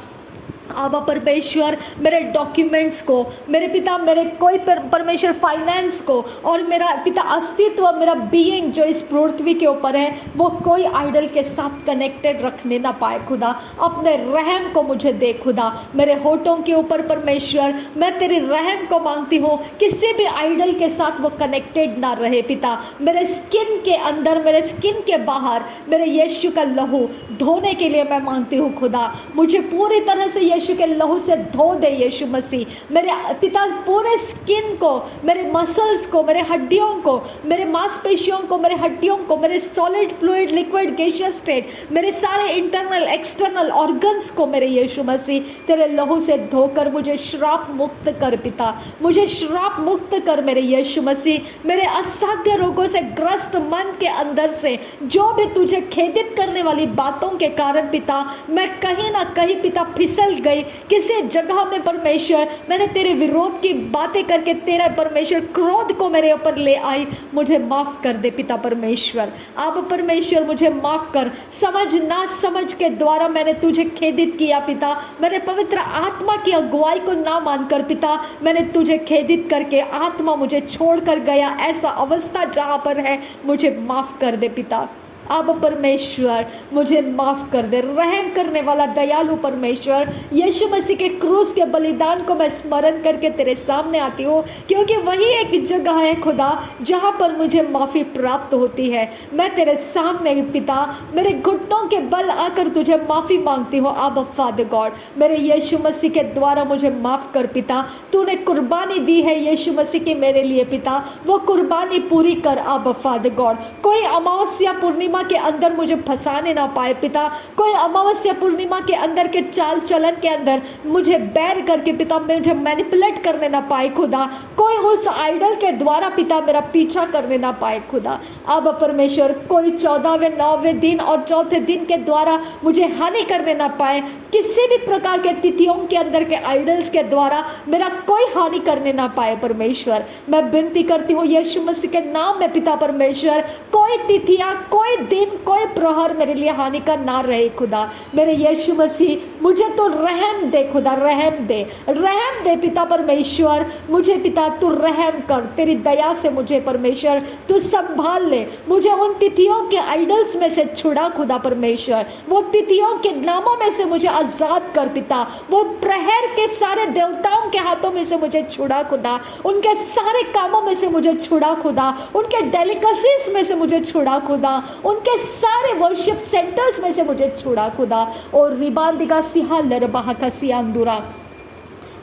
आबा परमेश्वर मेरे डॉक्यूमेंट्स को, मेरे पिता मेरे कोई परमेश्वर फाइनेंस को, और मेरा पिता अस्तित्व, मेरा बीइंग जो इस पृथ्वी के ऊपर है, वो कोई आइडल के साथ कनेक्टेड रखने ना पाए खुदा। अपने रहम को मुझे दे खुदा, मेरे होठों के ऊपर परमेश्वर मैं तेरी रहम को मांगती हूँ, किसी भी आइडल के साथ वो कनेक्टेड ना रहे पिता। मेरे स्किन के अंदर, मेरे स्किन के बाहर मेरे यीशु का लहू धोने के लिए मैं मांगती हूँ खुदा। मुझे पूरी तरह से यीशु के लहू से धो दे यीशु मसीह। मेरे पिता पूरे स्किन को, मेरे मसल्स को, मेरे हड्डियों को, मेरे मांसपेशियों को, मेरे हड्डियों को, मेरे solid, fluid, liquid, gaseous state, मेरे सारे इंटरनल एक्सटर्नल ऑर्गन्स को मेरे यीशु मसीह तेरे लहू से धोकर मुझे श्राप मुक्त कर पिता, मुझे श्राप मुक्त कर मेरे यीशु मसीह। मेरे असाध्य रोगों से ग्रस्त मन के अंदर से जो भी तुझे खेदित करने वाली बातों के कारण पिता मैं कहीं ना कहीं पिता फिसल गई, किसी जगह में परमेश्वर मैंने तेरे विरोध की बातें करके तेरा परमेश्वर क्रोध को मेरे ऊपर ले आई, मुझे माफ कर दे पिता परमेश्वर। आप परमेश्वर मुझे माफ कर, समझ ना समझ के द्वारा मैंने तुझे खेदित किया पिता, मैंने पवित्र आत्मा की अगुवाई को ना मानकर पिता मैंने तुझे खेदित करके आत्मा मुझे छोड़ कर गया, ऐसा अवस्था जहाँ पर है मुझे माफ कर दे पिता। अब परमेश्वर मुझे माफ कर दे, रहम करने वाला दयालु परमेश्वर, यीशु मसीह के क्रूस के बलिदान को मैं स्मरण करके तेरे सामने आती हूँ, क्योंकि वही एक जगह है खुदा जहाँ पर मुझे माफ़ी प्राप्त होती है। मैं तेरे सामने पिता मेरे घुटनों के बल आकर तुझे माफ़ी मांगती हूँ। अब फादर गॉड मेरे यीशु मसीह के द्वारा मुझे माफ़ कर पिता, तूने कुर्बानी दी है यीशु मसीह की मेरे लिए पिता, वो कुर्बानी पूरी कर। अब फादर गॉड कोई अमावस्या पूर्णिमा के अंदर मुझे फंसाने ना पाए पिता, कोई अमावस्या पूर्णिमा के अंदर के चाल चलन के अंदर मुझे बैर करके पिता मुझे मैनिपुलेट करने ना पाए खुदा, कोई उस आइडल के द्वारा पिता मेरा पीछा करने ना पाए खुदा। अब परमेश्वर कोई 14वें 9वें दिन और चौथे दिन के द्वारा मुझे हानि करने ना पाए, किसी भी प्रकार के तिथियों के अंदर के आइडल्स के द्वारा मेरा कोई हानि करने ना पाए परमेश्वर। मैं विनती करती हूँ यीशु मसीह के नाम में पिता परमेश्वर, कोई तिथियाँ, कोई दिन, कोई प्रहर मेरे लिए हानि का ना रहे खुदा। मेरे यीशु मसीह मुझे तो रहम दे खुदा, रहम दे पिता परमेश्वर, मुझे पिता तू रहम कर, तेरी दया से मुझे परमेश्वर तू संभाल ले, मुझे उन तिथियों के आइडल्स में से छुड़ा खुदा परमेश्वर, वो तिथियों के नामों में से मुझे आजाद कर पिता, वो प्रहर के सारे देवताओं के हाथों में से मुझे छुड़ा खुदा, उनके सारे कामों में से मुझे छुड़ा खुदा, उनके डेलिकेसीज में से मुझे छुड़ा खुदा, उनके सारे वर्शिप सेंटर्स में से मुझे छुड़ा खुदा। और रिबांदिका सिहा लरबाहा का सियांदुरा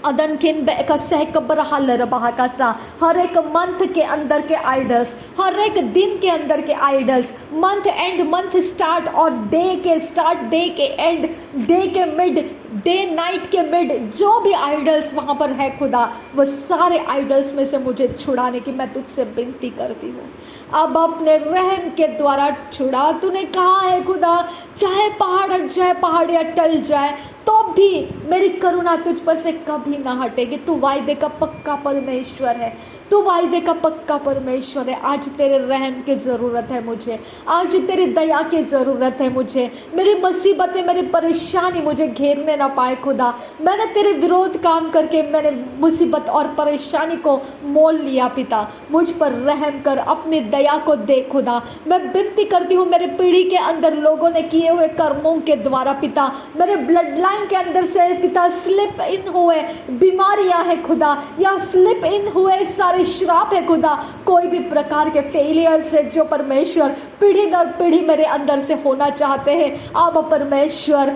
अदनकिन का सहकबर हलर बहाकासा, हर एक मंथ के अंदर के आइडल्स, हर एक दिन के अंदर के idols, month and month start और डे के स्टार्ट, डे के एंड, डे के मिड, डे नाइट के मिड, जो भी आइडल्स वहाँ पर है खुदा, वो सारे आइडल्स में से मुझे छुड़ाने की मैं तुझसे विनती करती हूँ। अब अपने रहम के द्वारा छुड़ा। तूने कहा है खुदा चाहे पहाड़ हट जाए, पहाड़ियाँ टल जाए, तो भी मेरी करुणा तुझ पर से कभी ना हटेगी। तू वायदे का पक्का परमेश्वर है, तू वायदे का पक्का परमेश्वर है। आज तेरे रहम की ज़रूरत है मुझे, आज तेरी दया की ज़रूरत है मुझे। मेरी मुसीबतें, मेरी परेशानी मुझे घेरने ना पाए खुदा। मैंने तेरे विरोध काम करके मैंने मुसीबत और परेशानी को मोल लिया पिता, मुझ पर रहम कर, अपनी दया को दे खुदा। मैं विनती करती हूँ मेरे पीढ़ी के अंदर लोगों ने किए हुए कर्मों के द्वारा पिता, मेरे ब्लड लाइन के अंदर से पिता स्लिप इन हुए बीमारियाँ हैं खुदा, या स्लिप इन हुए सारे श्राप है खुदा, कोई भी प्रकार के फेलियर से जो परमेश्वर पीढ़ी दर पीढ़ी मेरे अंदर से होना चाहते हैं, आप परमेश्वर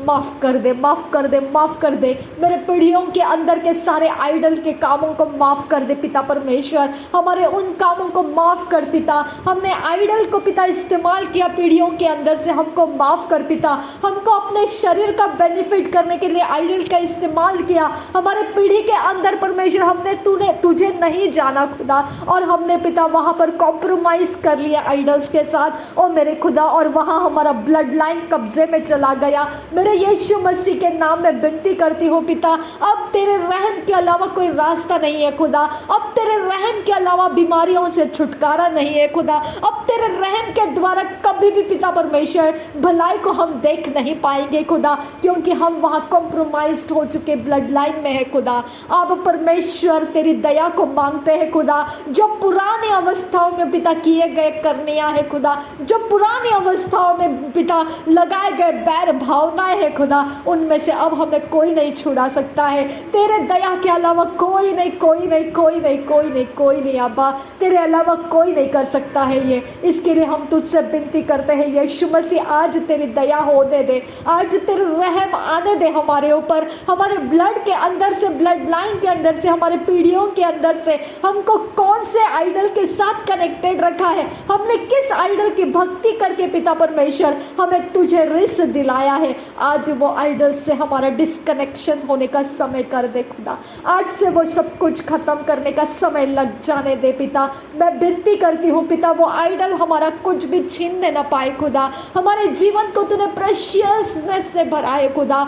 माफ़ कर दे, माफ़ कर दे, माफ़ कर दे। मेरे पीढ़ियों के अंदर के सारे आइडल के कामों को माफ़ कर दे पिता परमेश्वर, हमारे उन कामों को माफ़ कर पिता। हमने आइडल को पिता इस्तेमाल किया पीढ़ियों के अंदर से, हमको माफ़ कर पिता। हमको अपने शरीर का बेनिफिट करने के लिए आइडल का इस्तेमाल किया हमारे पीढ़ी के अंदर परमेश्वर, हमने तुझे नहीं जाना खुदा, और हमने पिता वहाँ पर कॉम्प्रोमाइज़ कर लिया आइडल्स के साथ, और मेरे खुदा, और वहाँ हमारा ब्लड लाइन कब्जे में चला गया। मेरे यीशु मसीह के नाम में विनती करती हूँ पिता, अब तेरे रहम के अलावा कोई रास्ता नहीं है खुदा, अब तेरे रहम के अलावा बीमारियों से छुटकारा नहीं है खुदा, अब तेरे रहम के द्वारा कभी भी पिता परमेश्वर भलाई को हम देख नहीं पाएंगे खुदा, क्योंकि हम वहाँ कॉम्प्रोमाइज्ड हो चुके ब्लड लाइन में है खुदा। अब परमेश्वर तेरी दया को मांगते हैं खुदा, जो पुरानी अवस्थाओं में पिता किए गए करनियाँ है खुदा, जो पुरानी अवस्थाओं में पिता लगाए गए बैर भावनाएं है खुदा, उनमें से अब हमें कोई नहीं छुड़ा सकता है। तेरे दया के अलावा कोई नहीं, कोई नहीं, कोई नहीं, कोई नहीं, कोई नहीं अब्बा, तेरे अलावा कोई नहीं कर सकता है ये। इसके लिए हम तुझसे विनती करते हैं यीशु मसीह, आज तेरी दया होने दे, आज तेरे रहम आने दे हमारे ऊपर, हमारे ब्लड के अंदर से, ब्लड लाइन के अंदर से, हमारे पीढ़ियों के अंदर से हमको कौन से आइडल के साथ कनेक्टेड रखा है, हमने किस आइडल की भक्ति करके पिता परमेश्वर हमें तुझे रिस दिलाया है, आज वो आइडल से हमारा डिस्कनेक्शन होने का समय कर दे खुदा। आज से वो सब कुछ खत्म करने का समय लग जाने दे पिता। मैं विनती करती हूँ पिता, वो आइडल हमारा कुछ भी छीनने ना पाए खुदा। हमारे जीवन को तूने प्रेशियसनेस से भरा है खुदा,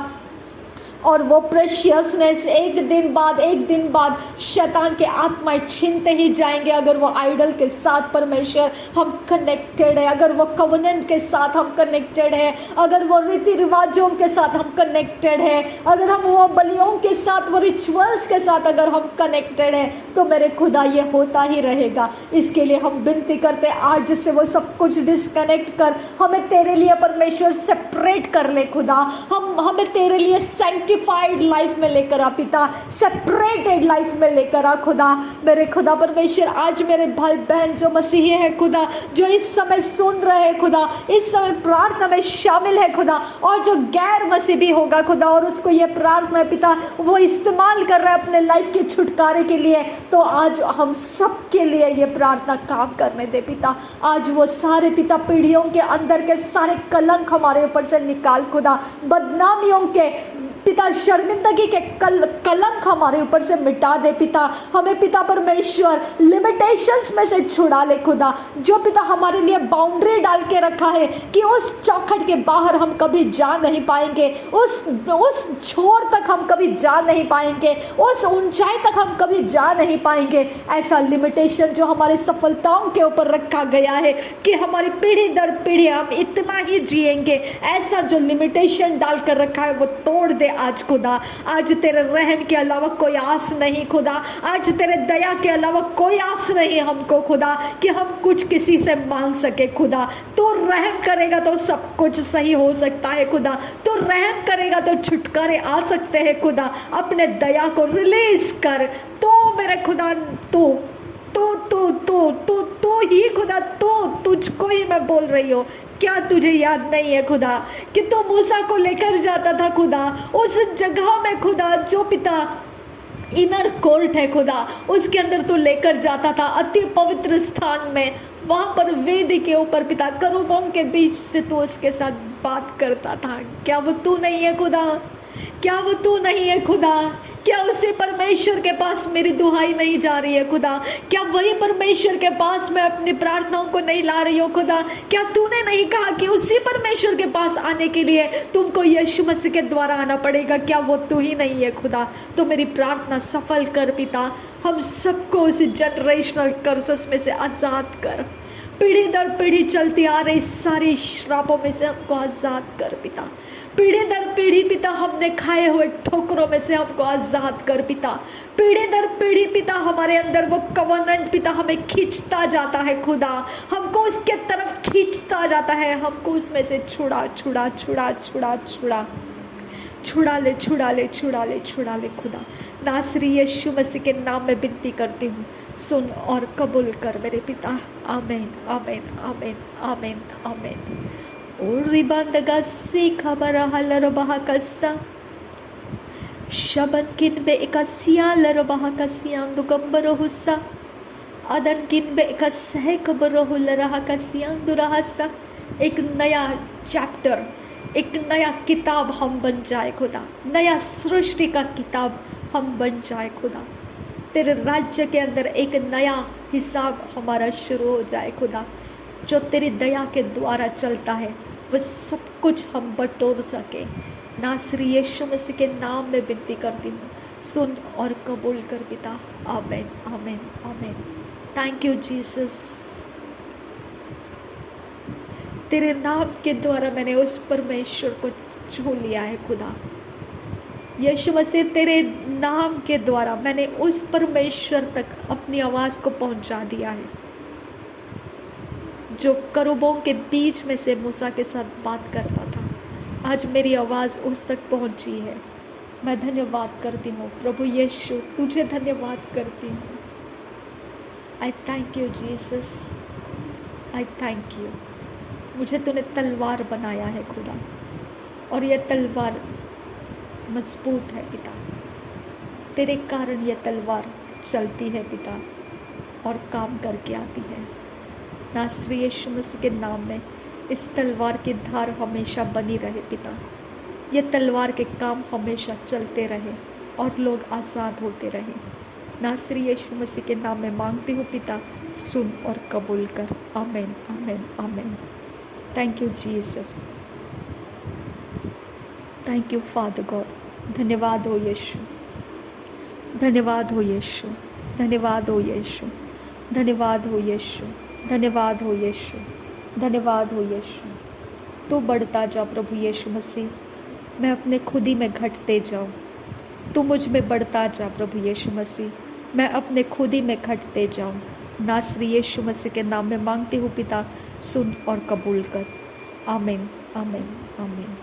और वो प्रेशियसनेस एक दिन बाद शैतान के आत्माएं छीनते ही जाएंगे अगर वो आइडल के साथ परमेश्वर हम कनेक्टेड है, अगर वो कवनेंट के साथ हम कनेक्टेड है, अगर वो रीति रिवाजों के साथ हम कनेक्टेड है, अगर हम वो बलियों के साथ, वो रिचुअल्स के साथ अगर हम कनेक्टेड है, तो मेरे खुदा ये होता ही रहेगा। इसके लिए हम विनती करते आज से वो सब कुछ डिस्कनेक्ट कर हमें तेरे लिए परमेश्वर सेपरेट कर ले खुदा। हमें तेरे लिए सेंटिफाइड लाइफ में लेकर आ पिता, सेपरेटेड लाइफ में लेकर आ खुदा। मेरे खुदा परमेश्वर, आज मेरे भाई बहन जो मसीही है खुदा, जो इस समय सुन रहे हैं खुदा, इस समय प्रार्थना में शामिल है खुदा, और जो गैर मसीह भी होगा खुदा और उसको ये प्रार्थना पिता वो इस्तेमाल कर रहा है अपने लाइफ के छुटकारे के लिए, तो आज हम सब के लिए ये प्रार्थना काम करने दे पिता। आज वो सारे पिता पीढ़ियों के अंदर के सारे कलंक हमारे ऊपर से निकाल खुदा, बदनामियों के पिता, शर्मिंदगी के कलंक हमारे ऊपर से मिटा दे पिता। हमें पिता परमेश्वर लिमिटेशंस में से छुड़ा ले खुदा, जो पिता हमारे लिए बाउंड्री डाल के रखा है कि उस चौखट के बाहर हम कभी जा नहीं पाएंगे, उस छोर तक हम कभी जा नहीं पाएंगे, उस ऊंचाई तक हम कभी जा नहीं पाएंगे। ऐसा लिमिटेशन जो हमारे सफलताओं के ऊपर रखा गया है कि हमारी पीढ़ी दर पीढ़ी हम इतना ही जिएंगे, ऐसा जो लिमिटेशन डाल कर रखा है वो तोड़ दे आज खुदा। आज तेरे रहम के अलावा कोई आस नहीं खुदा, आज तेरे दया के अलावा कोई आस नहीं हमको खुदा कि हम कुछ किसी से मांग सके खुदा। तू रहम करेगा तो सब कुछ सही हो सकता है खुदा, तू रहम करेगा तो छुटकारे आ सकते हैं खुदा। अपने दया को रिलीज कर तो मेरे खुदा, तू ही खुदा, तुझको ही मैं बोल रही हूँ। क्या तुझे याद नहीं है खुदा कि तू मूसा को लेकर जाता था खुदा उस जगह में खुदा, जो पिता इनर कोर्ट है खुदा, उसके अंदर तू लेकर जाता था, अति पवित्र स्थान में, वहाँ पर वेदी के ऊपर पिता करूबों के बीच से तू उसके साथ बात करता था। क्या वो तू नहीं है खुदा? क्या वो तू नहीं है खुदा? क्या उसी परमेश्वर के पास मेरी दुहाई नहीं जा रही है खुदा? क्या वही परमेश्वर के पास मैं अपनी प्रार्थनाओं को नहीं ला रही हूँ खुदा? क्या तूने नहीं कहा कि उसी परमेश्वर के पास आने के लिए तुमको यीशु मसीह के द्वारा आना पड़ेगा? क्या वो तू ही नहीं है खुदा? तो मेरी प्रार्थना सफल कर पिता, हम सबको उस जनरेशनल कर्सेस में से आज़ाद कर, पीढ़ी दर पीढ़ी चलती आ रही सारी श्रापों में से हमको आज़ाद कर पिता। पीढ़ी दर पीढ़ी पिता हमने खाए हुए ठोकरों में से हमको आज़ाद कर पिता। पीढ़ी दर पीढ़ी पिता हमारे अंदर वो कवनेंट पिता हमें खींचता जाता है खुदा, हमको उसके तरफ खींचता जाता है, हमको उसमें से छुड़ा छुड़ा छुड़ा छुड़ा छुड़ा छुड़ा ले छुड़ा ले छुड़ा ले छुड़ा ले खुदा। नासरी यीशु मसीह के नाम में विनती करती हूँ, सुन और कबूल कर मेरे पिता। आमीन आमीन आमीन आमीन आमीन। ओरी बंदगा सी खबर हलर बहा कस्सा शबन किन बे एकसिया लर बहा कसिया दुगंबर हुस्सा अदन किन बे एकसह खबर हुलर हा कसिया दुरहसा। एक नया चैप्टर, एक नया किताब हम बन जाए खुदा, नया सृष्टि का किताब हम बन जाए खुदा। तेरे राज्य के अंदर एक नया हिसाब हमारा शुरू हो जाए खुदा। जो तेरी दया के द्वारा चलता है वो सब कुछ हम बटोर सके। नासरी यीशु मसीह के नाम में विनती करती हूँ, सुन और कबूल कर पिता। आमीन आमीन आमीन। Thank you Jesus. तेरे नाम के द्वारा मैंने उस परमेश्वर को छू लिया है खुदा। यीशु मसीह तेरे नाम के द्वारा मैंने उस परमेश्वर तक अपनी आवाज़ को पहुंचा दिया है जो करूबों के बीच में से मूसा के साथ बात करता था। आज मेरी आवाज़ उस तक पहुंची है। मैं धन्यवाद करती हूँ प्रभु यीशु, तुझे धन्यवाद करती हूँ। आई thank you Jesus, I thank you. मुझे तूने तलवार बनाया है खुदा, और यह तलवार मजबूत है पिता। तेरे कारण यह तलवार चलती है पिता और काम करके आती है। नासरी यीशु मसीह के नाम में इस तलवार की धार हमेशा बनी रहे पिता। यह तलवार के काम हमेशा चलते रहे और लोग आज़ाद होते रहे। नासरी यीशु मसीह के नाम में मांगती हूँ पिता, सुन और कबूल कर। आमीन, आमीन, आमीन। Thank you Jesus, thank you father God. धन्यवाद हो यीशु, धन्यवाद हो यीशु, धन्यवाद हो यीशु, धन्यवाद हो यीशु, धन्यवाद हो यीशु, धन्यवाद हो यीशु। तू बढ़ता जा प्रभु यीशु मसीह, मैं अपने खुद ही में घटते जाऊँ। तू मुझ में बढ़ता जा प्रभु यीशु मसीह, मैं अपने खुद ही में घटते जाऊँ। नासरी यीशु मसीह के नाम में मांगती हूँ पिता, सुन और कबूल कर। आमीन, आमीन, आमीन।